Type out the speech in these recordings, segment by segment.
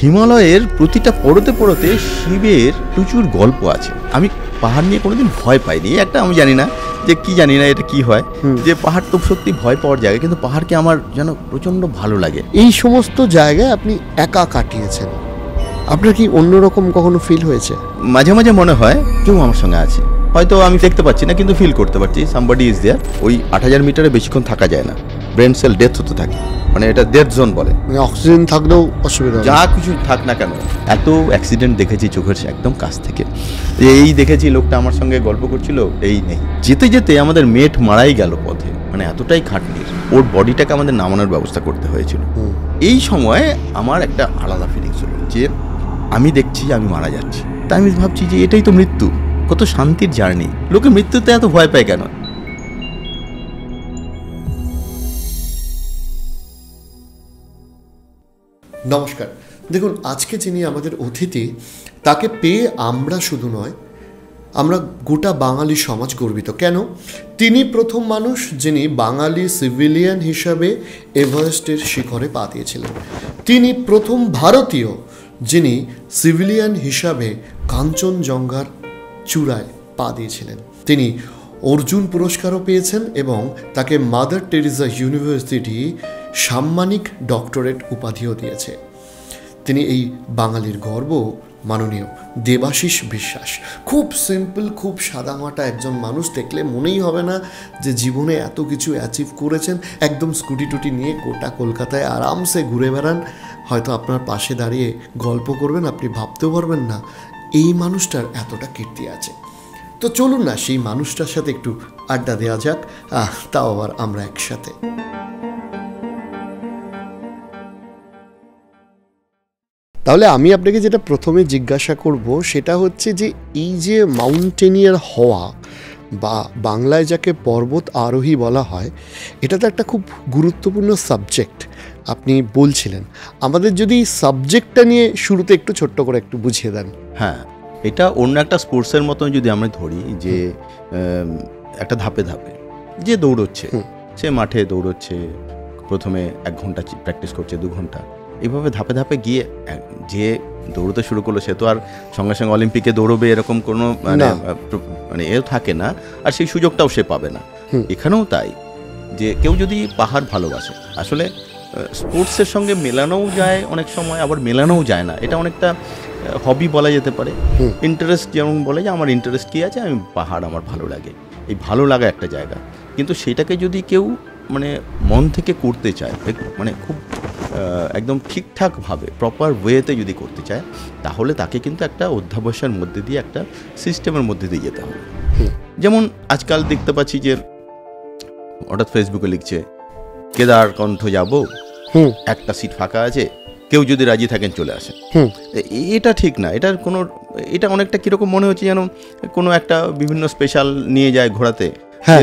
হিমালয়ের প্রতিটা পর্বতে পর্বতে শিবের প্রচুর গল্প আছে। আমি পাহাড় নিয়ে কোনোদিন ভয় পাইনি। একটা আমি জানি না যে কি, জানি না এটা কি হয়, যে পাহাড় তো সত্যি ভয় পাওয়ার জায়গা, কিন্তু পাহাড়কে আমার যেন প্রচণ্ড ভালো লাগে। এই সমস্ত জায়গায় আপনি একা কাটিয়েছেন, আপনার কি অন্যরকম কখনো ফিল হয়েছে? মাঝে মাঝে মনে হয় কেউ আমার সঙ্গে আছে, হয়তো আমি দেখতে পাচ্ছি না কিন্তু ফিল করতে পারছি সামবডি ইজ দেয়ার। ওই 8000 মিটারে বেশিক্ষণ থাকা যায় না, ব্রেন সেল ডেথ হতে থাকে, মানে এটা ডেথ জোন বলে। মানে অক্সিজেন থাকলেও অসুবিধা, যা কিছু থাক না কেন। এত অ্যাক্সিডেন্ট দেখেছি চোখের একদম কাছ থেকে। এই দেখেছি লোকটা আমার সঙ্গে গল্প করছিল, এই নেই, যেতে যেতে আমাদের মেট মারাই গেল পথে, মানে এতটাই খাটনির, ওর বডিটাকে আমাদের নামানোর ব্যবস্থা করতে হয়েছিল। এই সময় আমার একটা আলাদা ফিলিংস হলো যে আমি দেখছি আমি মারা যাচ্ছি, তাই আমি ভাবছি যে এটাই তো মৃত্যু, কত শান্তির জার্নি। লোকে মৃত্যুতে এত ভয় পায় কেন? নমস্কার। দেখুন, আজকে যিনি আমাদের অতিথি, তাকে পেয়ে আমরা শুধু নয়, আমরা গোটা বাঙালি সমাজ গর্বিত। কেন? তিনি প্রথম মানুষ যিনি বাঙালি সিভিলিয়ান হিসাবে এভারেস্টের শিখরে পা দিয়েছিলেন। তিনি প্রথম ভারতীয় যিনি সিভিলিয়ান হিসাবে কাঞ্চনজঙ্ঘার চূড়ায় পা দিয়েছিলেন। তিনি অর্জুন পুরস্কারও পেয়েছেন এবং তাকে মাদার টেরিজা ইউনিভার্সিটি সাম্মানিক ডক্টরেট উপাধিও দিয়েছে। তিনি এই বাঙালির গর্ব, মাননীয় দেবাশিস বিশ্বাস। খুব সিম্পল, খুব সাদামাটা একজন মানুষ, দেখলে মনেই হবে না যে জীবনে এত কিছু অ্যাচিভ করেছেন। একদম স্কুটি টুটি নিয়ে গোটা কলকাতায় আরামসে ঘুরে বেড়ান, হয়তো আপনার পাশে দাঁড়িয়ে গল্প করবেন, আপনি ভাবতেও পারবেন না এই মানুষটার এতটা কীর্তি আছে। তো চলুন না সেই মানুষটার সাথে একটু আড্ডা দেওয়া যাক, তাও আবার আমরা একসাথে। তাহলে আমি আপনাকে যেটা প্রথমে জিজ্ঞাসা করব সেটা হচ্ছে যে এই যে মাউন্টেনিয়ার হওয়া বা বাংলায় যাকে পর্বত আরোহী বলা হয়, এটা তো একটা খুব গুরুত্বপূর্ণ সাবজেক্ট আপনি বলছিলেন। আমাদের যদি সাবজেক্টটা নিয়ে শুরুতে একটু ছোট্ট করে একটু বুঝিয়ে দেন। হ্যাঁ, এটা অন্য একটা স্পোর্টসের মতন যদি আমরা ধরি, যে একটা ধাপে ধাপে যে দৌড়চ্ছে, সে মাঠে দৌড়চ্ছে, প্রথমে 1 ঘন্টা প্র্যাকটিস করছে, 2 ঘন্টা, এইভাবে ধাপে ধাপে গিয়ে যে দৌড়তে শুরু করলো সে তো আর সঙ্গে সঙ্গে অলিম্পিকে দৌড়বে এরকম কোনো মানে এও থাকে না, আর সেই সুযোগটাও সে পাবে না। এখানেও তাই, যে কেউ যদি পাহাড় ভালোবাসে, আসলে স্পোর্টসের সঙ্গে মেলানোও যায় অনেক সময়, আবার মেলানোও যায় না। এটা অনেকটা হবি বলা যেতে পারে, ইন্টারেস্ট। যেমন বলে যে আমার ইন্টারেস্ট কী আছে, আমি পাহাড় আমার ভালো লাগে, এই ভালো লাগা একটা জায়গা। কিন্তু সেটাকে যদি কেউ মানে মন থেকে করতে চায়, মানে খুব একদম ঠিকঠাকভাবে প্রপার ওয়েতে যদি করতে চায়, তাহলে তাকে কিন্তু একটা অধ্যাবসায়ের মধ্যে দিয়ে, একটা সিস্টেমের মধ্যে দিয়ে যেতে হবে। যেমন আজকাল দেখতে পাচ্ছি যে হঠাৎ ফেসবুকে লিখছে কেদারকণ্ঠ যাব, একটা সিট ফাঁকা আছে, কেউ যদি রাজি থাকেন চলে আসে। এটা ঠিক না। এটার কোনো, এটা অনেকটা কীরকম মনে হচ্ছে যেন কোনো একটা বিভিন্ন স্পেশাল নিয়ে যায় ঘোরাতে,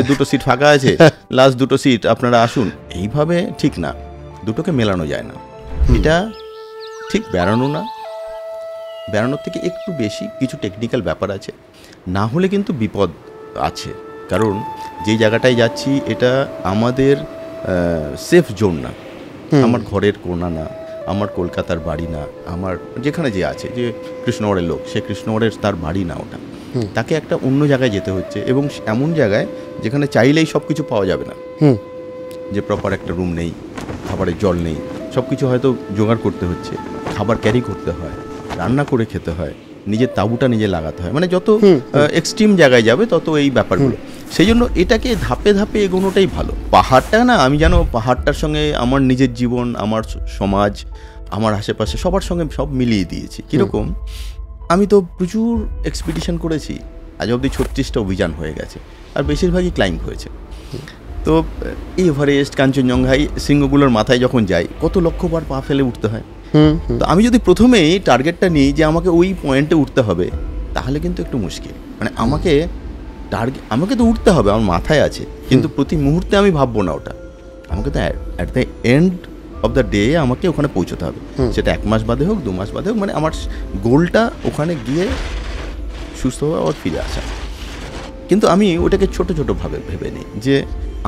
2টো সিট ফাঁকা আছে, লাস্ট 2টো সিট আপনারা আসুন। এইভাবে ঠিক না, দুটোকে মেলানো যায় না। এটা ঠিক বেড়ানো না, বেড়ানোর থেকে একটু বেশি কিছু টেকনিক্যাল ব্যাপার আছে, না হলে কিন্তু বিপদ আছে। কারণ যেই জায়গাটায় যাচ্ছি এটা আমাদের সেফ জোন না, আমার ঘরের কোণা না, আমার কলকাতার বাড়ি না, আমার যেখানে যে আছে, যে কৃষ্ণগড়ের লোক, সে কৃষ্ণগড়ের তার বাড়ি না ওটা, তাকে একটা অন্য জায়গায় যেতে হচ্ছে, এবং এমন জায়গায় যেখানে চাইলেই সব কিছু পাওয়া যাবে না, যে প্রপার একটা রুম নেই, খাবারের জল নেই, সব কিছু হয়তো জোগাড় করতে হচ্ছে, খাবার ক্যারি করতে হয়, রান্না করে খেতে হয়, নিজের তাঁবুটা নিজে লাগাতে হয়, মানে যত এক্সট্রিম জায়গায় যাবে তত এই ব্যাপারগুলো। সেই জন্য এটাকে ধাপে ধাপে এগোনোটাই ভালো। পাহাড়টা না, আমি জানো পাহাড়টার সঙ্গে আমার নিজের জীবন, আমার সমাজ, আমার আশেপাশে সবার সঙ্গে সব মিলিয়ে দিয়েছি। কীরকম, আমি তো প্রচুর এক্সপিডিশন করেছি, আজ অবধি 36টা অভিযান হয়ে গেছে, আর বেশিরভাগই ক্লাইম্ব হয়েছে। তো এই এভারেস্ট, কাঞ্চনজঙ্ঘা, শৃঙ্গগুলোর মাথায় যখন যাই, কত লক্ষবার পা ফেলে উঠতে হয়। তো আমি যদি প্রথমেই টার্গেটটা নিই যে আমাকে ওই পয়েন্টে উঠতে হবে, তাহলে কিন্তু একটু মুশকিল। মানে আমাকে তো উঠতে হবে, আমার মাথায় আছে, কিন্তু প্রতি মুহূর্তে আমি ভাববো না ওটা, আমাকে তো at the end of the day আমাকে ওখানে পৌঁছতে হবে। সেটা 1 মাস বাদে হোক, 2 মাস বাদে হোক, মানে আমার গোলটা ওখানে গিয়ে সুস্থভাবে আবার ফিরে আসা। কিন্তু আমি ওটাকে ছোট ছোটোভাবে ভেবে নিই যে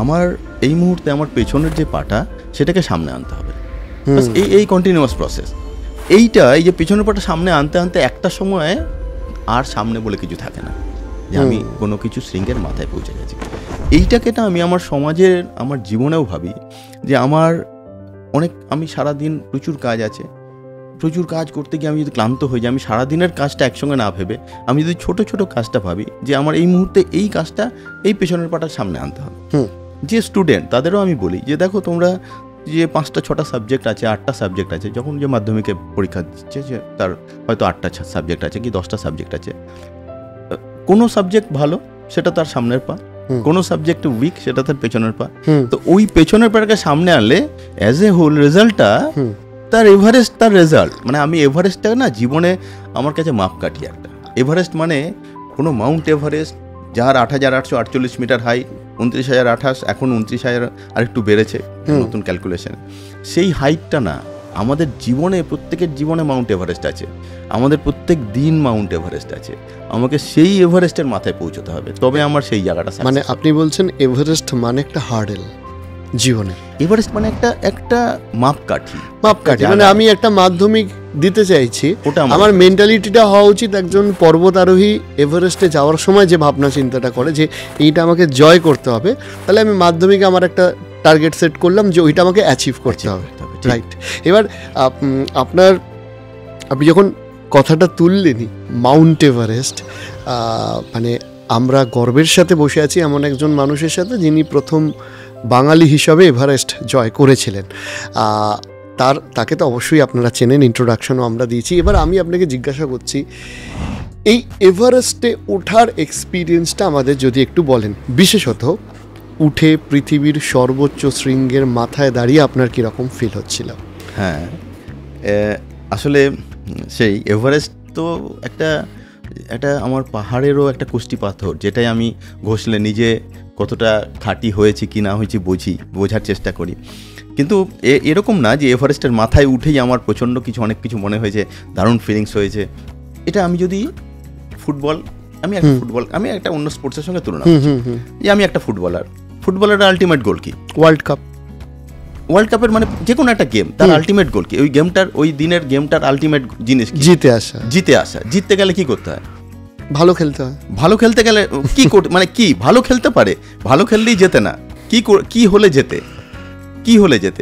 আমার এই মুহূর্তে আমার পেছনের যে পাটা, সেটাকে সামনে আনতে হবে। এই কন্টিনিউয়াস প্রসেস। এইটা এই যে পেছনের পাটা সামনে আনতে আনতে একটা সময় আর সামনে বলে কিছু থাকে না, যে আমি কোনো কিছু শৃঙ্গের মাথায় পৌঁছে গেছি। এইটাকে না আমি আমার সমাজের, আমার জীবনেও ভাবি যে আমি সারাদিন প্রচুর কাজ আছে, প্রচুর কাজ করতে গিয়ে আমি যদি ক্লান্ত হয়ে যাই, আমি সারাদিনের কাজটা একসঙ্গে না ভেবে আমি যদি ছোট ছোট কাজটা ভাবি যে আমার এই মুহূর্তে এই কাজটা এই পেছনের পাটার সামনে আনতে হবে। যে স্টুডেন্ট তাদেরও আমি বলি যে দেখো তোমরা যে 5টা 6টা সাবজেক্ট আছে, 8টা সাবজেক্ট আছে, যখন যে মাধ্যমিকে পরীক্ষা দিচ্ছে যে তার হয়তো 8টা সাবজেক্ট আছে কি 10টা সাবজেক্ট আছে, কোনো সাবজেক্ট ভালো সেটা তার সামনের পা, কোনো সাবজেক্ট উইক সেটা তার পেছনের পা। তো ওই পেছনের পাটাকে সামনে আনলে অ্যাজ এ হোল রেজাল্টটা তার এভারেস্ট, তার রেজাল্ট মানে আমি এভারেস্টটা না জীবনে আমার কাছে মাপকাঠি একটা। এভারেস্ট মানে কোনো মাউন্ট এভারেস্ট যার 8,848 মিটার হাইট, 29,028, এখন 29,000 আর একটু বেড়েছে নতুন ক্যালকুলেশন, সেই হাইটটা না। আমাদের জীবনে, প্রত্যেকের জীবনে মাউন্ট এভারেস্ট আছে, আমাদের প্রত্যেক দিন মাউন্ট এভারেস্ট আছে। আমাকে সেই এভারেস্টের মাথায় পৌঁছতে হবে, তবে আমার সেই জায়গাটা। মানে আপনি বলছেন এভারেস্ট মানে একটা হার্ডেল জীবনে, এভারেস্ট মানে একটা মাপকাঠি। মানে আমি একটা মাধ্যমিক দিতে চাইছি, আমার মেন্টালিটিটা হওয়া উচিত একজন পর্বত আরোহী এভারেস্টে যাওয়ার সময় যে ভাবনা চিন্তাটা করে যে এইটা আমাকে জয় করতে হবে, তাহলে আমি মাধ্যমিকে আমার একটা টার্গেট সেট করলাম যে ওইটা আমাকে অ্যাচিভ করতে হবে, রাইট? এবার আপনি যখন কথাটা তুললেনই মাউন্ট এভারেস্ট, মানে আমরা গর্বের সাথে বসে আছি এমন একজন মানুষের সাথে যিনি প্রথম বাঙালি হিসাবে এভারেস্ট জয় করেছিলেন। তাকে তো অবশ্যই আপনারা চেনেন, ইন্ট্রোডাকশনও আমরা দিয়েছি। এবার আমি আপনাকে জিজ্ঞাসা করছি, এই এভারেস্টে ওঠার এক্সপিরিয়েন্সটা আমাদের যদি একটু বলেন, বিশেষত উঠে পৃথিবীর সর্বোচ্চ শৃঙ্গের মাথায় দাঁড়িয়ে আপনার কীরকম ফিল হচ্ছিল? হ্যাঁ, আসলে সেই এভারেস্ট তো একটা আমার পাহাড়েরও একটা কুষ্টি পাথর, যেটাই আমি ঘষলে নিজে কতটা খাঁটি হয়েছে কি না হয়েছে বোঝার চেষ্টা করি। কিন্তু এরকম না যে এভারেস্টের মাথায় উঠেই আমার প্রচণ্ড অনেক কিছু মনে হয়েছে, দারুণ ফিলিংস হয়েছে। এটা আমি যদি আমি একটা অন্য স্পোর্টসের সঙ্গে তুলনা করছি, যে আমি একটা ফুটবলারের আলটিমেট গোল কি? ওয়ার্ল্ড কাপের মানে যে কোনো একটা গেম, তার আলটিমেট গোল কি? ওই দিনের গেমটার আলটিমেট জিনিস জিতে আসা। জিততে গেলে কি করতে হয়? ভালো খেলতে হয়। ভালো খেলতে গেলে মানে কি ভালো খেলতে পারে, ভালো খেললেই জেতে না, কি হলে জেতে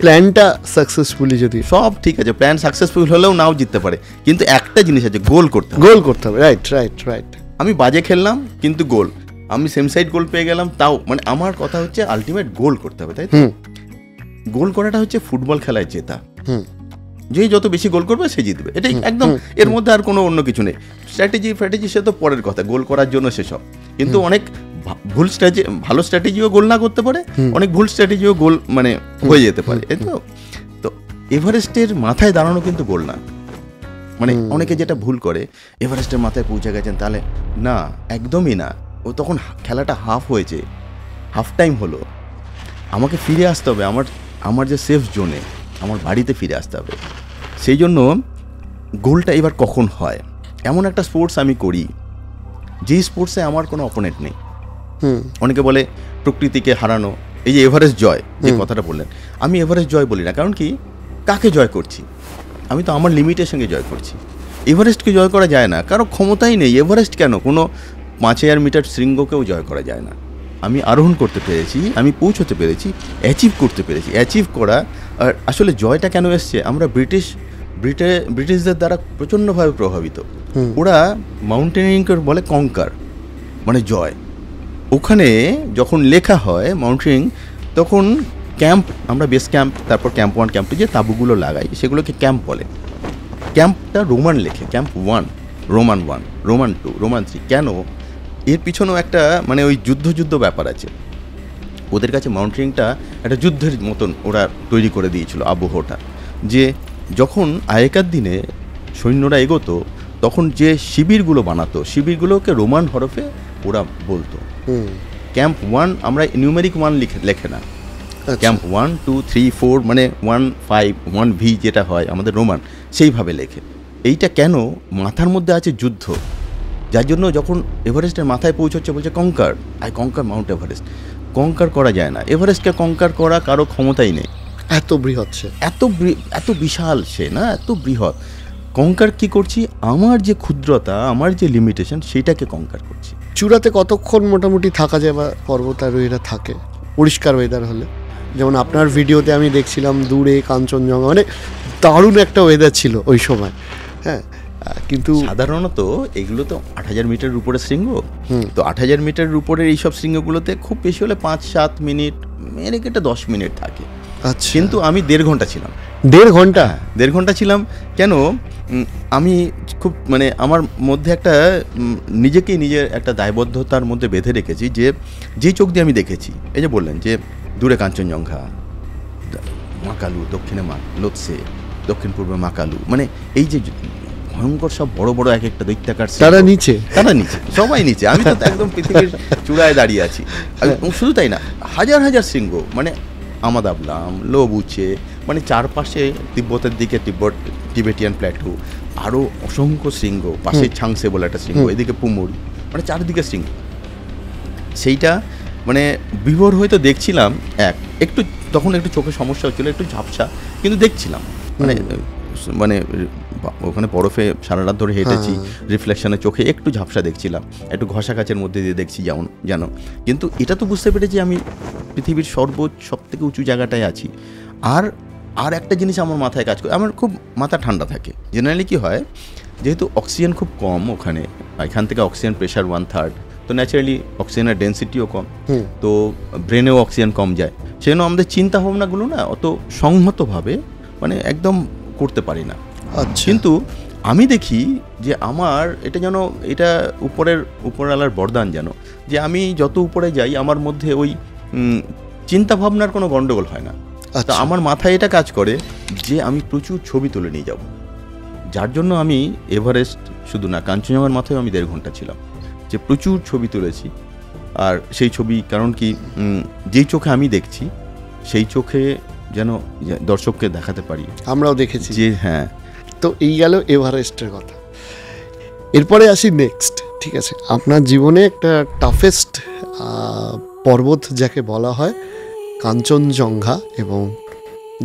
প্ল্যানটা সাকসেসফুলি, যদি সব ঠিক আছে, প্ল্যান সাকসেসফুল হলেও নাও জিততে পারে, কিন্তু একটা জিনিস আছে, গোল করতে হবে। রাইট। আমি বাজে খেললাম কিন্তু গোল, আমি সেম সাইড গোল পেয়ে গেলাম তাও, মানে আমার কথা হচ্ছে আলটিমেট গোল করতে হবে, তাই তো? গোল করাটা হচ্ছে ফুটবল খেলায় জেতা। যে যত বেশি গোল করবে সে জিতবে, এটাই একদম, এর মধ্যে আর কোনো অন্য কিছু নেই। স্ট্র্যাটেজি সে তো পরের কথা, গোল করার জন্য সেসব, কিন্তু অনেক ভুল স্ট্র্যাটেজি, ভালো স্ট্র্যাটেজিও গোল না করতে পারে, অনেক ভুল স্ট্র্যাটেজিও গোল মানে হয়ে যেতে পারে, তাই তো? তো এভারেস্টের মাথায় দাঁড়ানো কিন্তু গোল না। মানে অনেকে যেটা ভুল করে, এভারেস্টের মাথায় পৌঁছে গেছেন, তাহলে না, একদমই না। ও তখন খেলাটা হাফ হয়েছে, হাফ টাইম হলো, আমাকে ফিরে আসতে হবে আমার যে সেফ জোনে, আমার বাড়িতে ফিরে আসতে হবে। সেই জন্য গোলটা এবার কখন হয়, এমন একটা স্পোর্টস আমি করি যেই স্পোর্টসে আমার কোনো অপোনেন্ট নেই। অনেকে বলে প্রকৃতিকে হারানো, এই যে এভারেস্ট জয় যে কথাটা বললেন, আমি এভারেস্ট জয় বলি না। কারণ কি, কাকে জয় করছি? আমি তো আমার লিমিটের সঙ্গে জয় করছি। এভারেস্টকে জয় করা যায় না, কারো ক্ষমতাই নেই। এভারেস্ট কেন, কোনো 5,000 মিটার শৃঙ্গকেও জয় করা যায় না। আমি আরোহণ করতে পেরেছি, আমি পৌঁছতে পেরেছি, অ্যাচিভ করতে পেরেছি। অ্যাচিভ করা, আর আসলে জয়টা কেন এসছে, আমরা ব্রিটিশদের দ্বারা প্রচণ্ডভাবে প্রভাবিত। ওরা মাউন্টেনিংকে বলে কঙ্কার, মানে জয়। ওখানে যখন লেখা হয় মাউন্টেনিং, তখন ক্যাম্প, আমরা বেস ক্যাম্প, তারপর ক্যাম্প 1, ক্যাম্প 2 যে তাঁবুগুলো লাগাই সেগুলোকে ক্যাম্প বলে। ক্যাম্পটা রোমান লেখে, ক্যাম্প 1, রোমান 1, রোমান 2, রোমান 3। কেন? এর পিছনেও একটা মানে ওই যুদ্ধ ব্যাপার আছে। ওদের কাছে মাউন্টেনিংটা একটা যুদ্ধের মতন ওরা তৈরি করে দিয়েছিল আবহটা, যে যখন আগেকার দিনে সৈন্যরা এগোতো, তখন যে শিবিরগুলো বানাতো, শিবিরগুলোকে রোমান হরফে ওরা বলতো। ক্যাম্প 1 আমরা নিউমেরিক 1 লেখে না, ক্যাম্প 1, 2, 3, 4 মানে 1, 5, 1V যেটা হয় আমাদের রোমান, সেইভাবে লেখে। এইটা কেন? মাথার মধ্যে আছে যুদ্ধ, যার জন্য যখন এভারেস্টের মাথায় পৌঁছচ্ছে বলছে কঙ্কার, মাউন্ট এভারেস্ট। কঙ্কার করা যায় না, এভারেস্টকে কঙ্কার করা কারো ক্ষমতাই নেই। এত বৃহৎ সে, এত বিশাল সে, না, এত বৃহৎ। কঙ্কার কি করছি, আমার যে ক্ষুদ্রতা, আমার যে লিমিটেশন, সেইটাকে কঙ্কার করছি। চূড়াতে কতক্ষণ মোটামুটি থাকা যায় বা পর্বতারোহীরা থাকে পরিষ্কার ওয়েদার হলে? যেমন আপনার ভিডিওতে আমি দেখছিলাম দূরে কাঞ্চনজঙ্ঘা, মানে দারুণ একটা ওয়েদার ছিল ওই সময়। হ্যাঁ, কিন্তু সাধারণত এগুলো তো 8,000 মিটারের উপরে শৃঙ্গ, তো 8,000 মিটারের উপরের এইসব শৃঙ্গগুলোতে খুব বেশি হলে 5-7 মিনিট, মেরে কেটে 10 মিনিট থাকে। আচ্ছা, কিন্তু আমি 1.5 ঘন্টা ছিলাম। 1.5 ঘন্টা? 1.5 ঘন্টা ছিলাম কেন? আমি খুব মানে আমার মধ্যে একটা নিজেকেই নিজের একটা দায়বদ্ধতার মধ্যে বেঁধে রেখেছি, যে যেই চোখ দিয়ে আমি দেখেছি, এই যে বললেন যে দূরে কাঞ্চনজঙ্ঘা, মাকালু, দক্ষিণে লোৎসে, দক্ষিণ পূর্বে মাকালু, মানে এই যে ভয়ঙ্কর সব বড় বড় এক একটা দৈত্যাকার, তারা নিচে, সবাই নিচে, আমি তো একদম পৃথিবীর চূড়ায় দাঁড়িয়ে আছি। শুধু তাই না, হাজার হাজার শৃঙ্গ, মানে আমাদাবলাম, লোবুচে, মানে চারপাশে তিব্বতের দিকে টিবেটিয়ান প্ল্যাটু, আরও অসংখ্য শৃঙ্গ, পাশে ছাংসে বলে একটা শৃঙ্গ, এদিকে পুমুর, মানে চারদিকে শৃঙ্গ। সেইটা মানে বিভোর হয়তো দেখছিলাম, একটু তখন একটু চোখে সমস্যা হচ্ছিল, একটু ঝাপসা, কিন্তু দেখছিলাম, মানে মানে ওখানে বরফে সারা রাত ধরে হেঁটেছি, রিফ্লেকশনের চোখে একটু ঝাপসা দেখছিলাম, একটু ঘষা কাচের মধ্যে দিয়ে দেখছি যেমন জানো, কিন্তু এটা তো বুঝতে পেরেছি আমি পৃথিবীর সব থেকে উঁচু জায়গাটায় আছি। আর একটা জিনিস আমার মাথায় কাজ করে, আমার খুব মাথা ঠান্ডা থাকে। জেনারেলি কি হয়, যেহেতু অক্সিজেন খুব কম ওখানে, এখান থেকে অক্সিজেন প্রেশার 1/3, তো ন্যাচারালি অক্সিজেনের ডেন্সিটিও কম, তো ব্রেনেও অক্সিজেন কম যায়, সেই জন্য আমাদের চিন্তা ভাবনাগুলো না অত সংহতভাবে মানে একদম করতে পারি না। কিন্তু আমি দেখি যে আমার এটা উপরওয়ালার বরদান, যেন যে আমি যত উপরে যাই আমার মধ্যে ওই চিন্তা ভাবনার কোনো গন্ডগোল হয় না। তো আমার মাথায় এটা কাজ করে যে আমি প্রচুর ছবি তুলে নিয়ে যাব, যার জন্য আমি এভারেস্ট শুধু না, কাঞ্চনজঙ্ঘার মাথায় আমি 1.5 ঘন্টা ছিলাম, যে প্রচুর ছবি তুলেছি। আর সেই ছবি, কারণ কি, যেই চোখে আমি দেখছি সেই চোখে যেন দর্শককে দেখাতে পারি, আমরাও দেখেছি যে হ্যাঁ। তো এই গেল এভারেস্টের কথা। এরপরে আসি নেক্সট, ঠিক আছে? আপনার জীবনে একটা টাফেস্ট পর্বত যাকে বলা হয় কাঞ্চনজঙ্ঘা, এবং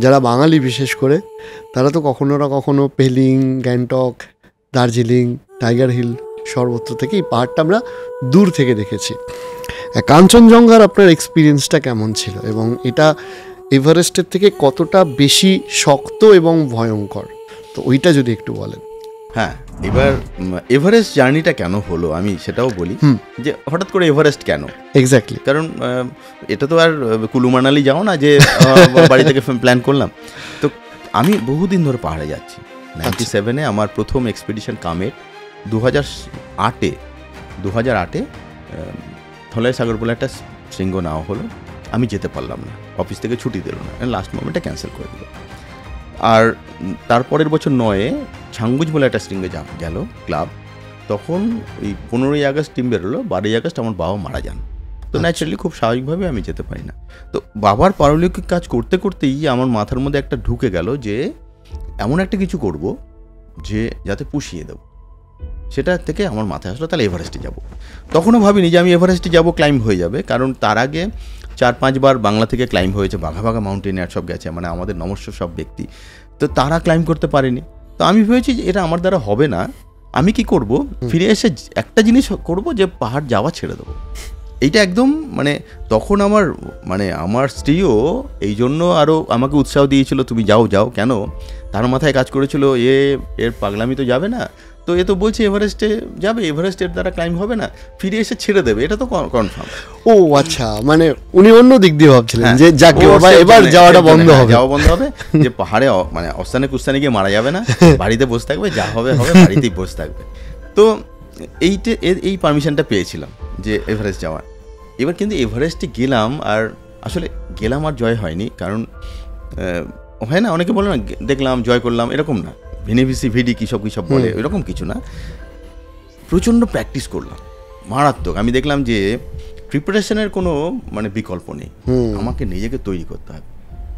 যারা বাঙালি বিশেষ করে তারা তো কখনো না কখনো পেলিং, গ্যাংটক, দার্জিলিং, টাইগার হিল সর্বত্র থেকে এই পাহাড়টা আমরা দূর থেকে দেখেছি। কাঞ্চনজঙ্ঘার আপনার এক্সপিরিয়েন্সটা কেমন ছিল, এবং এটা এভারেস্টের থেকে কতটা বেশি শক্ত এবং ভয়ঙ্কর, তো ওইটা যদি একটু বলেন। হ্যাঁ, এবার এভারেস্ট জার্নিটা কেন হলো আমি সেটাও বলি, যে হঠাৎ করে এভারেস্ট কেন। এক্স্যাক্টলি, কারণ এটা তো আর কুলু মানালি যাও না যে বাড়ি থেকে প্ল্যান করলাম। তো আমি বহুদিন ধরে পাহাড়ে যাচ্ছি। 97-এ আমার প্রথম এক্সপিডিশন কামেট, 2008-এ ধলাই সাগর বলে একটা শৃঙ্গ নেওয়া হলো, আমি যেতে পারলাম না, অফিস থেকে ছুটি দিল না, লাস্ট মোমেন্টে ক্যান্সেল করে দিল। আর তারপরের বছর 9-এ ছাঙ্গুজ বলে একটা শৃঙ্গে গেল ক্লাব, তখন ওই 15ই আগস্ট টিম বেরোলো, 12ই আগস্ট আমার বাবা মারা যান। তো ন্যাচারালি খুব স্বাভাবিকভাবে আমি যেতে পারি না। তো বাবার পারলৌকিক কাজ করতে করতেই আমার মাথার মধ্যে একটা ঢুকে গেল যে এমন একটা কিছু করব যে যাতে পুষিয়ে দেবো, সেটা থেকে আমার মাথায় আসলো তাহলে এভারেস্টে যাব। তখনও ভাবিনি যে আমি এভারেস্টে যাব, ক্লাইম্ব হয়ে যাবে, কারণ তার আগে 4-5 বার বাংলা থেকে ক্লাইম্ব হয়েছে, বাঘা মাউন্টেনিয়ার সব গেছে, মানে আমাদের নমস্য সব ব্যক্তি, তো তারা ক্লাইম্ব করতে পারেনি। তো আমি ভেবেছি যে এটা আমার দ্বারা হবে না, আমি কি করব, ফিরে এসে একটা জিনিস করব, যে পাহাড় যাওয়া ছেড়ে দেবো। এইটা একদম মানে তখন আমার স্ত্রীও এই জন্য আরও আমাকে উৎসাহ দিয়েছিল, তুমি যাও কেন, তার মাথায় কাজ করেছিল এর পাগলামি তো যাবে না, তো এ তো বলছে এভারেস্টে যাবে, এভারেস্টের দ্বারা ক্লাইম্ব হবে না, ফিরে এসে ছেড়ে দেবে, এটা তো কনফার্ম। ও আচ্ছা, মানে উনি অন্য দিক দিয়ে ভাবছিলেন যে যাকে এবার যাওয়াটা বন্ধ হবে, যে পাহাড়ে মানে অস্থানে কুস্থানে গিয়ে মারা যাবে না, বাড়িতে বসে থাকবে, যা হবে বাড়িতেই বসে থাকবে। তো এই পারমিশনটা পেয়েছিলাম যে এভারেস্ট যাওয়ার। এবার কিন্তু এভারেস্টে গেলাম, আর আসলে গেলাম আর জয় হয়নি, কারণ হয় না, অনেকে বলে না দেখলাম জয় করলাম, এরকম না, ভিডি কী সব বলে, এরকম কিছু না। প্রচণ্ড প্র্যাকটিস করলাম, মারাত্মক। আমি দেখলাম যে প্রিপারেশনের কোনো মানে বিকল্প নেই, আমাকে নিজেকে তৈরি করতে হবে।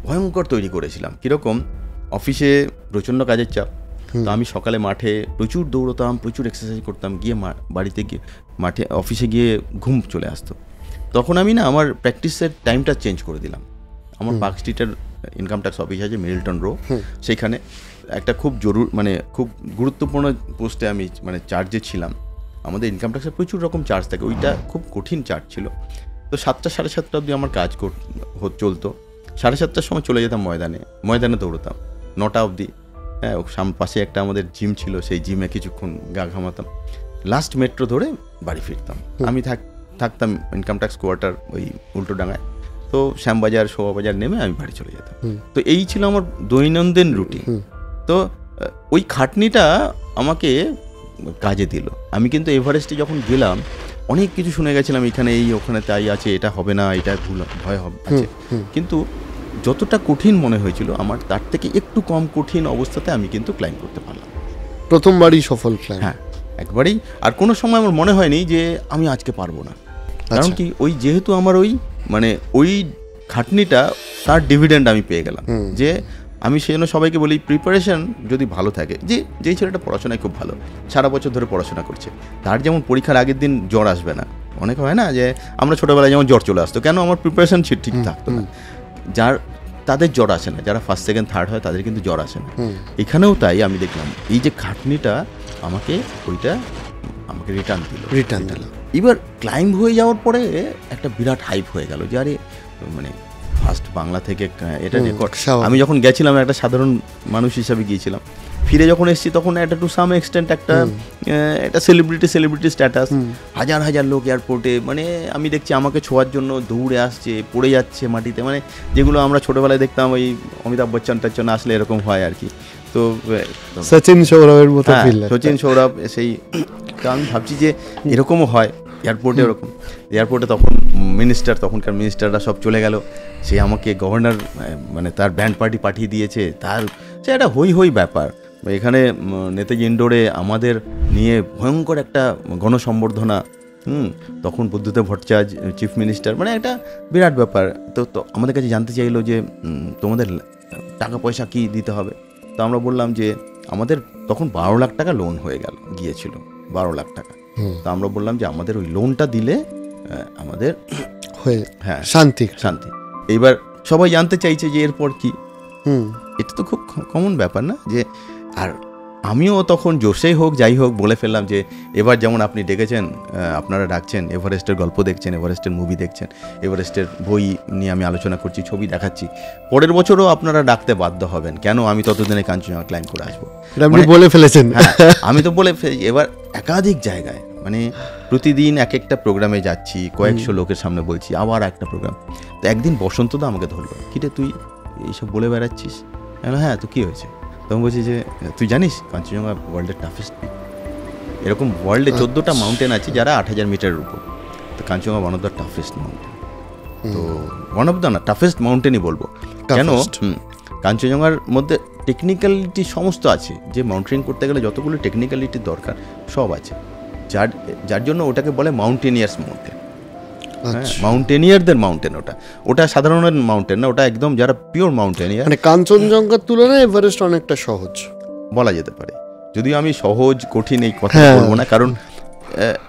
ভয়ঙ্কর তৈরি করেছিলাম। কীরকম, অফিসে প্রচণ্ড কাজের চাপ, তো আমি সকালে মাঠে প্রচুর দৌড়তাম, প্রচুর এক্সারসাইজ করতাম, গিয়ে বাড়িতে গিয়ে মাঠে অফিসে গিয়ে ঘুম চলে আসতো। তখন আমি না আমার প্র্যাকটিসের টাইমটা চেঞ্জ করে দিলাম। আমার পার্ক স্ট্রিটের ইনকাম ট্যাক্স অফিস আছে মিডলটন রো, সেইখানে একটা খুব মানে খুব গুরুত্বপূর্ণ পোস্টে আমি মানে চার্জে ছিলাম। আমাদের ইনকাম ট্যাক্সের প্রচুর রকম চার্জ থাকে, ওইটা খুব কঠিন চার্জ ছিল। তো 7টা সাড়ে 7টা অবধি আমার কাজ চলতো। 7:30টার সময় চলে যেতাম ময়দানে দৌড়তাম 9টা অবধি। হ্যাঁ, পাশে একটা আমাদের জিম ছিল, সেই জিমে কিছুক্ষণ গা ঘামাতাম, লাস্ট মেট্রো ধরে বাড়ি ফিরতাম। আমি থাকতাম ইনকাম ট্যাক্স কোয়ার্টার ওই উল্টোডাঙায়। তো শ্যামবাজার শোভাবাজার নেমে আমি বাড়ি চলে যেতাম। তো এই ছিল আমার দৈনন্দিন রুটিন। তো ওই খাটনিটা আমাকে কাজে দিল। আমি কিন্তু এভারেস্টে যখন গেলাম অনেক কিছু শুনে গেছিলাম, এখানে এই ওখানে তাই আছে, এটা হবে না, এটা ভুল, ভয় আছে। কিন্তু যতটা কঠিন মনে হয়েছিল আমার, তার থেকে একটু কম কঠিন অবস্থাতে আমি কিন্তু ক্লাইম্ব করতে পারলাম। প্রথমবারই সফল ক্লাইম্ব? হ্যাঁ, একবারেই। আর কোনো সময় আমার মনে হয়নি যে আমি আজকে পারবো না। কারণ কি, ওই যেহেতু আমার ওই খাটনিটা, তার ডিভিডেন্ড আমি পেয়ে গেলাম। যে আমি সেই জন্য সবাইকে বলি, প্রিপারেশন যদি ভালো থাকে, যেই ছেলেটা পড়াশোনায় খুব ভালো, সারা বছর ধরে পড়াশোনা করছে, তার যেমন পরীক্ষার আগের দিন জ্বর আসবে না। অনেকে হয় না যে আমরা ছোটোবেলায় যেমন জ্বর চলে আসতো, কেন আমার প্রিপারেশন ঠিক থাকতো না। তাদের জ্বর আসে না, যারা ফার্স্ট সেকেন্ড থার্ড হয় তাদের কিন্তু জ্বর আসে না। এখানেও তাই আমি দেখলাম, এই যে খাটনিটা আমাকে রিটার্ন দিল। এবার ক্লাইম্ব হয়ে যাওয়ার পরে একটা বিরাট হাইপ হয়ে গেল যে আরে মানে ফার্স্ট বাংলা থেকে এটা রেকর্ড। আমি যখন গেছিলাম একটা সাধারণ মানুষ হিসাবে গিয়েছিলাম, ফিরে যখন এসেছি তখন একটা টু সাম এক্সটেন্ট একটা সেলিব্রিটি স্ট্যাটাস, হাজার হাজার লোক এয়ারপোর্টে, মানে আমি দেখছি আমাকে ছোঁয়ার জন্য দৌড়ে আসছে, পড়ে যাচ্ছে মাটিতে, মানে যেগুলো আমরা ছোটোবেলায় দেখতাম ওই অমিতাভ বচ্চন আসলে এরকম হয় আর কি। তো সচিন সৌরভের মতো, সচিন সৌরভ সেই, আমি ভাবছি যে এরকমও হয় এয়ারপোর্টে। ওরকম এয়ারপোর্টে তখন তখনকার মিনিস্টাররা সব চলে গেল, সে আমাকে গভর্নর মানে তার ব্যান্ড পার্টি পাঠিয়ে দিয়েছে, সে একটা হই ব্যাপার। এখানে নেতাজি ইন্ডোরে আমাদের নিয়ে ভয়ঙ্কর একটা গণসম্বর্ধনা, তখন বুদ্ধদেব ভট্টাচার্য চিফ মিনিস্টার, মানে একটা বিরাট ব্যাপার। তো আমাদের কাছে জানতে চাইলো যে তোমাদের টাকা পয়সা কি দিতে হবে। তো আমরা বললাম যে আমাদের তখন 12 লাখ টাকা লোন গিয়েছিল 12 লাখ টাকা। তো আমরা বললাম যে আমাদের ওই লোনটা দিলে আমাদের হ্যাঁ শান্তি। এইবার সবাই জানতে চাইছে যে এরপর কি। এটা তো খুব কমন ব্যাপার না যে, আর আমিও তখন জোশেই হোক যাই হোক বলে ফেললাম যে এবার যেমন আপনি ডেকেছেন, আপনারা ডাকছেন, এভারেস্টের গল্প দেখছেন, এভারেস্টের মুভি দেখছেন, এভারেস্টের বই নিয়ে আমি আলোচনা করছি, ছবি দেখাচ্ছি, পরের বছরও আপনারা ডাকতে বাধ্য হবেন, কেন আমি ততদিনে কাঞ্চনজঙ্ঘা ক্লাইম্ব করে আসবো। আপনি বলে ফেলেছেন। হ্যাঁ, আমি তো বলে ফেলেছি। এবার একাধিক জায়গায়, মানে প্রতিদিন এক একটা প্রোগ্রামে যাচ্ছি, কয়েকশো লোকের সামনে বলছি, আবার একটা প্রোগ্রাম। তো একদিন বসন্তদা আমাকে ধরলো, কিরে তুই এইসব বলে বেড়াচ্ছিস? হ্যাঁ, তো কী হয়েছে? তখন বলছি যে তুই জানিস কাঞ্চনজঙ্ঘা ওয়ার্ল্ডের টাফেস্ট পিক। এরকম ওয়ার্ল্ডে 14টা মাউন্টেন আছে যারা 8000 মিটারের উপর, তো Kanchenjunga one of the toughest mountain. তো ওয়ান অফ দ্য না, টাফেস্ট মাউন্টেনই বলবো। কেন? কাঞ্চনজঙ্ঘার মধ্যে টেকনিক্যালিটি সমস্ত আছে, যে মাউন্টেনিং করতে গেলে যতগুলো টেকনিক্যালিটির দরকার সব আছে, যার জন্য ওটাকে বলে মাউন্টেনিয়ার্স মাউন্টেন। মাউন্টেনিয়ারদের মাউন্টেন ওটা সাধারণ মাউন্টেন না, ওটা একদম যারা পিওর মাউন্টেনিয়ার। মানে কাঞ্চনজঙ্ঘার তুলনায় এভারেস্ট অনেকটা সহজ বলা যেতে পারে, যদিও আমি সহজ কঠিন এই কথা বলবো না, কারণ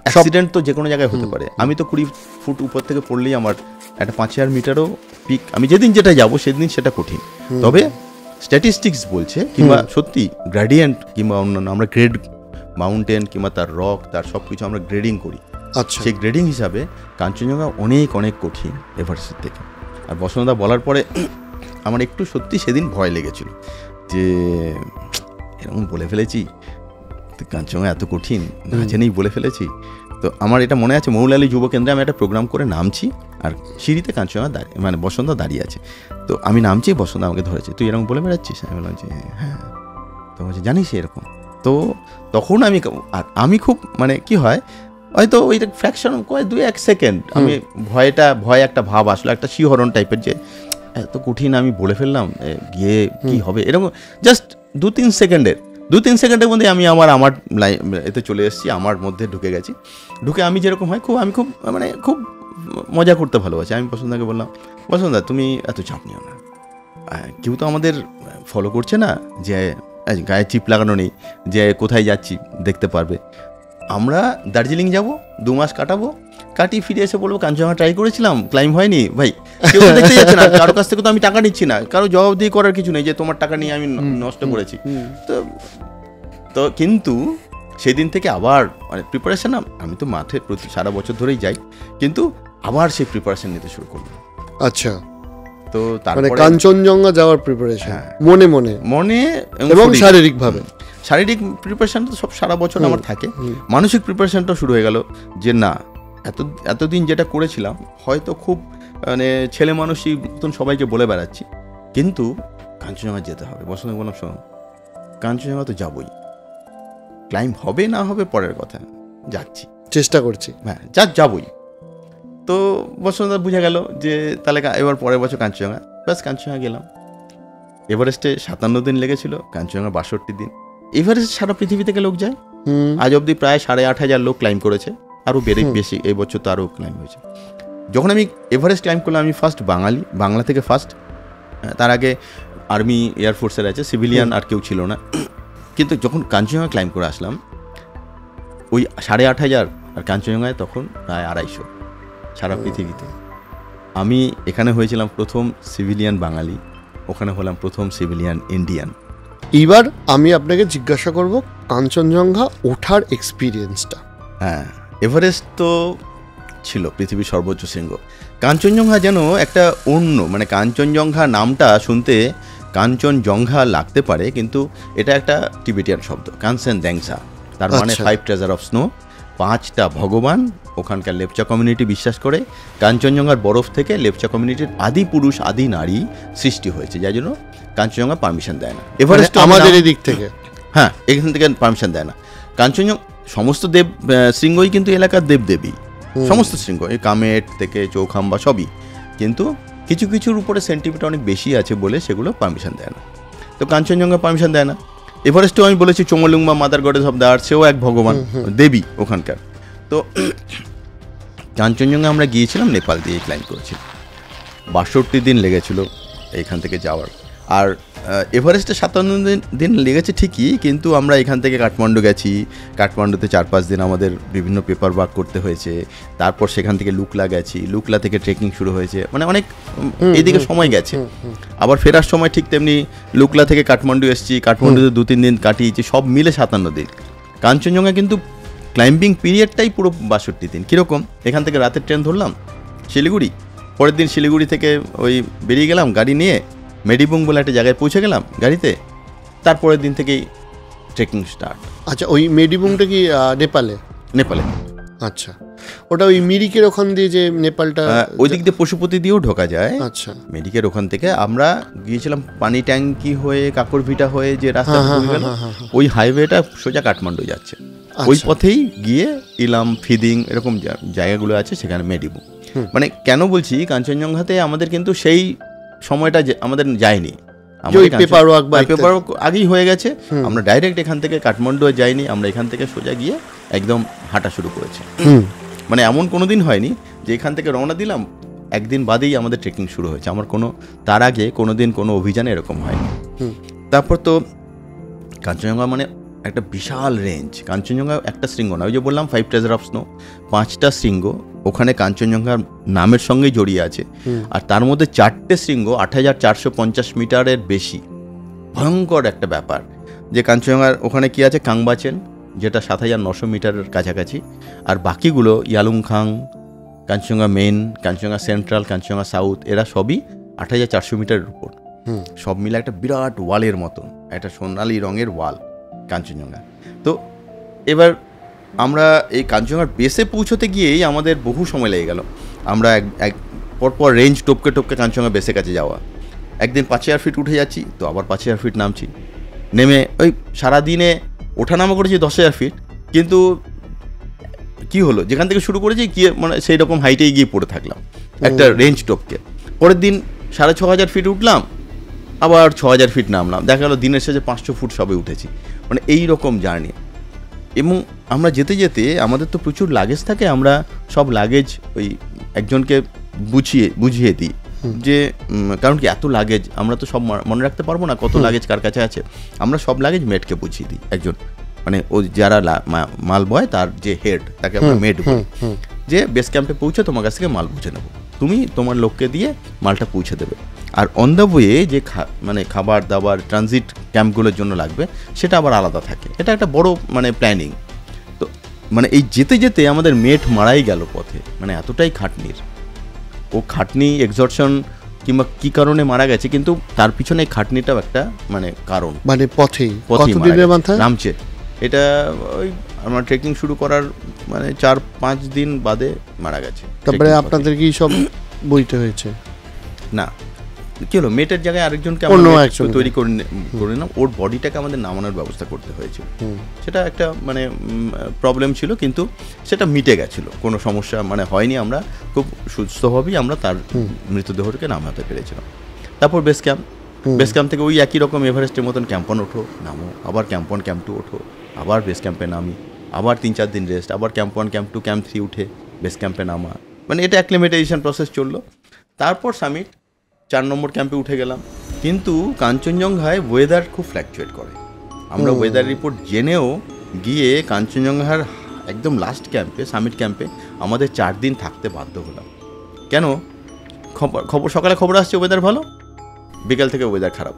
অ্যাক্সিডেন্ট তো যে কোনো জায়গায় হতে পারে। আমি তো 20 ফুট উপর থেকে পড়লেই আমার একটা 5000 মিটারও পিক, আমি যেদিন যেটা যাবো সেদিন সেটা কঠিন। তবে স্ট্যাটিস্টিক্স বলছে, কিংবা সত্যি গ্রেডিয়েন্ট কিংবা অন্যান্য আমরা গ্রেড মাউন্টেন কিংবা তার রক, তার সব কিছু আমরা গ্রেডিং করি। আচ্ছা, সেই গ্রেডিং হিসাবে কাঞ্চনজঙ্ঘা অনেক অনেক কঠিন এভারেস্টের থেকে। আর বসন্তদা বলার পরে আমার একটু সত্যি সেদিন ভয় লেগেছিল যে এরকম বলে ফেলেছি, কাঞ্চনজঙ্ঘা এত কঠিন, না জেনেই বলে ফেলেছি। তো আমার এটা মনে আছে, মৌলালী যুব কেন্দ্রে আমি একটা প্রোগ্রাম করে নামছি, আর সিঁড়িতে কাঞ্চনজঙ্ঘা মানে বসন্ত দাঁড়িয়ে আছে। তো আমি নামছি, বসন্ত আমাকে ধরেছে, তুই এরকম বলে বেড়াচ্ছিস? আমি বললাম যে হ্যাঁ। তো বলছে জানিস এরকম? তো তখন আমি খুব মানে কি হয়, হয়তো ওইটা ফ্র্যাকশন 2-1 সেকেন্ড আমি ভয় একটা ভাব আসলো, একটা শিহরণ টাইপের, যে এত কঠিন আমি বলে ফেললাম, গিয়ে কি হবে, এরকম জাস্ট 2-3 সেকেন্ডের মধ্যে আমি আমার এতে চলে এসেছি, আমার মধ্যে ঢুকে গেছি। ঢুকে আমি যেরকম হয় আমি খুব মানে খুব মজা করতে ভালোবাসি। আমি বসন্তদাকে বললাম, বসন্তদা তুমি এত চাপ নিও না, কেউ তো আমাদের ফলো করছে না, যে গায়ে চিপ লাগানো নেই, যে কোথায় যাচ্ছি দেখতে পারবে। আমরা দার্জিলিং যাব, 2 মাস কাটাবো, কাটিয়ে ফিরে এসে বলবো কাঞ্চনজঙ্ঘা ট্রাই করেছিলাম, ক্লাইম্ব হয়নি ভাই, কেউ তো দেখতে যাচ্ছে না, কারো কাছ থেকে তো আমি টাকা নিচ্ছি না, কারো জবাবদিহি করার কিছু নেই যে তোমার টাকা নিয়ে আমি নষ্ট করেছি। তো কিন্তু সেদিন থেকে আবার মানে প্রিপারেশন, আমি তো মাঠে প্রতি সারা বছর ধরেই যাই, কিন্তু আবার সেই প্রিপারেশন নিতে শুরু করলো। আচ্ছা, তো মানে তারপরে কাঞ্চনজঙ্ঘা যাওয়ার প্রিপারেশন মনে মনে মনে এবং শারীরিকভাবে। শারীরিক প্রিপারেশন তো সব সারা বছর আমার থাকে, মানসিক প্রিপারেশনটা শুরু হয়ে গেল যে না এতদিন যেটা করেছিলাম হয়তো খুব মানে ছেলে মানুষই মতন সবাইকে বলে বেড়াচ্ছি, কিন্তু কাঞ্চনজঙ্ঘা যেতে হবে। বসন্ত বললাম শোনো, কাঞ্চনজঙ্ঘা তো যাবই, ক্লাইম্ব হবে না হবে পরের কথা, যাচ্ছি, চেষ্টা করছি, হ্যাঁ যাবই। তো বসন্ত বুঝে গেল যে তাহলে এবার পরের বছর কাঞ্চনজঙ্ঘা, ব্যাস কাঞ্চনজঙ্ঘা গেলাম। এভারেস্টে 57 দিন লেগেছিল, কাঞ্চনজঙ্ঘা 62 দিন। এভারেস্ট সারা পৃথিবী থেকে লোক যায়, আজ অবধি প্রায় 8,500 লোক ক্লাইম্ব করেছে, আরও বেশি, এই বছর তো আরও ক্লাইম্ব হয়েছে। যখন আমি এভারেস্ট ক্লাইম্ব করলাম, আমি ফার্স্ট বাঙালি, বাংলা থেকে ফার্স্ট। তার আগে আর্মি এয়ারফোর্সের আছে, সিভিলিয়ান আর কেউ ছিল না। কিন্তু যখন কাঞ্চনজঙ্ঘা ক্লাইম্ব করে আসলাম, ওই 8,500 আর কাঞ্চনজঙ্ঘায় তখন প্রায় 250 সারা পৃথিবীতে। আমি এখানে হয়েছিলাম প্রথম সিভিলিয়ান বাঙালি, ওখানে হলাম প্রথম সিভিলিয়ান ইন্ডিয়ান। এইবার আমি আপনাকে জিজ্ঞাসা করব কাঞ্চনজঙ্ঘা ওঠার এক্সপিরিয়েন্সটা। হ্যাঁ, এভারেস্ট তো ছিল পৃথিবীর সর্বোচ্চ শৃঙ্গ, কাঞ্চনজঙ্ঘা যেন একটা অন্য, মানে কাঞ্চনজঙ্ঘা নামটা শুনতে কাঞ্চনজঙ্ঘা লাগতে পারে, কিন্তু এটা একটা টিবেটিয়ান শব্দ, কাঞ্চন দ্যাংসা, তার মানে 5 ট্রেজার অফ স্নো, 5টা ভগবান। ওখানকার লেপচা কমিউনিটি বিশ্বাস করে কাঞ্চনজঙ্ঘার বরফ থেকে লেপচা কমিউনিটির আদি পুরুষ আদি নারী সৃষ্টি হয়েছে, যার জন্য কাঞ্চনজঙ্ঘা পারমিশন দেয় না। এভারেস্ট আমাদের এই দিক থেকে, হ্যাঁ, এখান থেকে পারমিশন দেয় না। কাঞ্চনজঙ্ঘা সমস্ত দেব শৃঙ্গই কিন্তু এলাকার দেবদেবী, সমস্ত শৃঙ্গ, এই কামেট থেকে চৌখাম্বা সবই, কিন্তু কিছু কিছুর উপরে সেন্টিমিটার অনেক বেশি আছে বলে সেগুলো পারমিশন দেয় না। তো কাঞ্চনজঙ্ঘা পারমিশন দেয় না। এভারেস্টেও আমি বলেছি Chomolungma mother goddess of the earth, সেও এক ভগবান, দেবী ওখানকার। তো কাঞ্চনজঙ্ঘা আমরা গিয়েছিলাম নেপাল দিয়ে ক্লাইম্ব করেছিলাম, 62 দিন লেগেছিল এইখান থেকে যাওয়ার। আর এভারেস্টে 57 দিন লেগেছে ঠিকই, কিন্তু আমরা এখান থেকে কাঠমান্ডু গেছি, কাঠমান্ডুতে 4-5 দিন আমাদের বিভিন্ন পেপার ওয়ার্ক করতে হয়েছে, তারপর সেখান থেকে লুকলা গেছি, লুকলা থেকে ট্রেকিং শুরু হয়েছে, মানে অনেক এইদিকে সময় গেছে। আবার ফেরার সময় ঠিক তেমনি লুকলা থেকে কাঠমান্ডু এসেছি, কাঠমান্ডুতে 2-3 দিন কাটিয়েছি, সব মিলে 57 দিন। কাঞ্চনজঙ্ঘা কিন্তু ক্লাইম্বিং পিরিয়ডটাই পুরো 62 দিন। কীরকম, এখান থেকে রাতের ট্রেন ধরলাম শিলিগুড়ি, পরের দিন শিলিগুড়ি থেকে ওই বেরিয়ে গেলাম গাড়ি নিয়ে, মেডিবুং বলে একটা জায়গায় পৌঁছে গেলাম গাড়িতে, তারপরের দিন থেকেই ট্রেকিং স্টার্ট। আচ্ছা, ওই মেডিবুংটা কি নেপালে? নেপালে। আচ্ছা, ওটা ওই মিরিকের ওখান দিয়ে যে নেপালটা, ওই দিক দিয়ে পশুপতি দিয়েও ঢোকা যায়। আচ্ছা, মেডিকের ওখান থেকে আমরা গিয়েছিলাম পানি ট্যাঙ্কি হয়ে কাকরভিটা হয়ে যে রাস্তা গেল, ওই হাইওয়েটা সোজা কাঠমান্ডু যাচ্ছে, ওই পথেই গিয়ে ইলাম, ফিদিং এরকম জায়গাগুলো আছে, সেখানে মেডিবুং। মানে কেন বলছি, কাঞ্চনজঙ্ঘাতে আমাদের কিন্তু সেই সময়টা আমাদের যায়নি, পেপার ওয়ার্ক আগেই হয়ে গেছে, আমরা ডাইরেক্ট এখান থেকে কাঠমান্ডু যাইনি, আমরা এখান থেকে সোজা গিয়ে একদম হাঁটা শুরু করেছি। মানে এমন কোনো দিন হয়নি যে এখান থেকে রওনা দিলাম একদিন বাদেই আমাদের ট্রেকিং শুরু হয়েছে, আমার কোনো তার আগে কোনো দিন কোনো অভিযানে এরকম হয়নি। তারপর তো কাঞ্চনজঙ্ঘা মানে একটা বিশাল রেঞ্জ, কাঞ্চনজঙ্ঘা একটা শৃঙ্গ না, ওই যে বললাম 5 ট্রেজার অফ স্নো, 5টা শৃঙ্গ ওখানে কাঞ্চনজঙ্ঘার নামের সঙ্গেই জড়িয়ে আছে। আর তার মধ্যে 4টে শৃঙ্গ 8,450 মিটারের বেশি, ভয়ঙ্কর একটা ব্যাপার। যে কাঞ্চনজঙ্ঘার ওখানে কি আছে, কাংবাচেন যেটা 7,900 মিটারের কাছাকাছি, আর বাকিগুলো Yalungkang, Kangchenjunga main, Kangchenjunga central, Kangchenjunga south, এরা সবই 8,400 মিটারের উপর, সব মিলে একটা বিরাট ওয়ালের মতন, একটা সোনালি রঙের ওয়াল কাঞ্চনজঙ্ঘা। তো এবার আমরা এই কাঞ্চনজঙ্ঘার বেসে পৌঁছতে গিয়েই আমাদের বহু সময় লেগে গেল। আমরা এক পরপর রেঞ্জ টপকে টপকে কাঞ্চনজঙ্ঘা বেসের কাছে যাওয়া, একদিন 5,000 ফিট উঠে যাচ্ছি, তো আবার 5,000 ফিট নামছি, নেমে ওই সারাদিনে ওঠানামা করেছি 10,000 ফিট, কিন্তু কি হলো, যেখান থেকে শুরু করেছি গিয়ে মানে সেই রকম হাইটেই গিয়ে পড়ে থাকলাম একটা রেঞ্জ টপকে। পরের দিন 6,500 ফিট উঠলাম, আবার 6,000 ফিট নামলাম, দেখা গেলো দিনের শেষে 500 ফুট সবে উঠেছি, মানে এই রকম জার্নি। এবং আমরা যেতে যেতে আমাদের তো প্রচুর লাগেজ থাকে, আমরা সব লাগেজ ওই একজনকে বুঝিয়ে দিই যে, কারণ কি এত লাগেজ আমরা তো সব মনে রাখতে পারবো না কত লাগেজ কার কাছে আছে, আমরা সব লাগেজ মেটকে বুঝিয়ে দিই, একজন মানে ও যারা মাল বয় তার যে হেড তাকে আমরা মেট বলি, যে বেস ক্যাম্পে পৌঁছে তোমার কাছ থেকে মাল বুঝে নেবো, তুমি তোমার লোককে দিয়ে মালটা পৌঁছে দেবে। আর অন দ্য ওয়ে যে মানে খাবার দাবার ট্রানজিট ক্যাম্পগুলোর জন্য লাগবে সেটা আবার আলাদা থাকে। এটা একটা বড় মানে প্ল্যানিং। তো মানে এই যেতে যেতে আমাদের মেট মারাই গেল পথে, মানে এতটাই খাটনির, ও খাটনি এক্সর্শন কিংবা কী কারণে মারা গেছে, কিন্তু তার পিছনে খাটনিটাও একটা মানে কারণ। মানে পথেই নামছে এটা ওই আমার ট্রেকিং শুরু করার মানে 4-5 দিন বাদে মারা গেছে। তারপরে আপনাদের কি সব বইতে হয়েছে? না, কি হলো, মেটের জায়গায় আরেকজনকে তৈরি করে নিলাম, ওর বডিটাকে আমাদের নামানোর ব্যবস্থা করতে হয়েছিল। সেটা একটা মানে প্রবলেম ছিল, কিন্তু সেটা মিটে গেছিলো, কোনো সমস্যা মানে হয়নি। আমরা খুব সুস্থভাবেই আমরা তার মৃতদেহকে নামাতে পেরেছিলাম। তারপর বেস ক্যাম্প থেকে ওই একই রকম এভারেস্টের মতন ক্যাম্প 1 ওঠো, নামো, আবার ক্যাম্প 1 ক্যাম্প 2 ওঠো, আবার বেস ক্যাম্পে নামি, আবার 3-4 দিন রেস্ট, আবার ক্যাম্প 1 ক্যাম্প 2 ক্যাম্প 3 উঠে বেস ক্যাম্পে নামা, মানে এটা অ্যাক্লিমেটাইজেশন প্রসেস চললো। তারপর সামিট 4 নম্বর ক্যাম্পে উঠে গেলাম। কিন্তু কাঞ্চনজঙ্ঘায় ওয়েদার খুব ফ্ল্যাকচুয়েট করে। আমরা ওয়েদার রিপোর্ট জেনেও গিয়ে কাঞ্চনজঙ্ঘার একদম লাস্ট ক্যাম্পে, সামিট ক্যাম্পে আমাদের 4 দিন থাকতে বাধ্য হলাম। কেন? সকালে খবর আসছে ওয়েদার ভালো, বিকাল থেকে ওয়েদার খারাপ।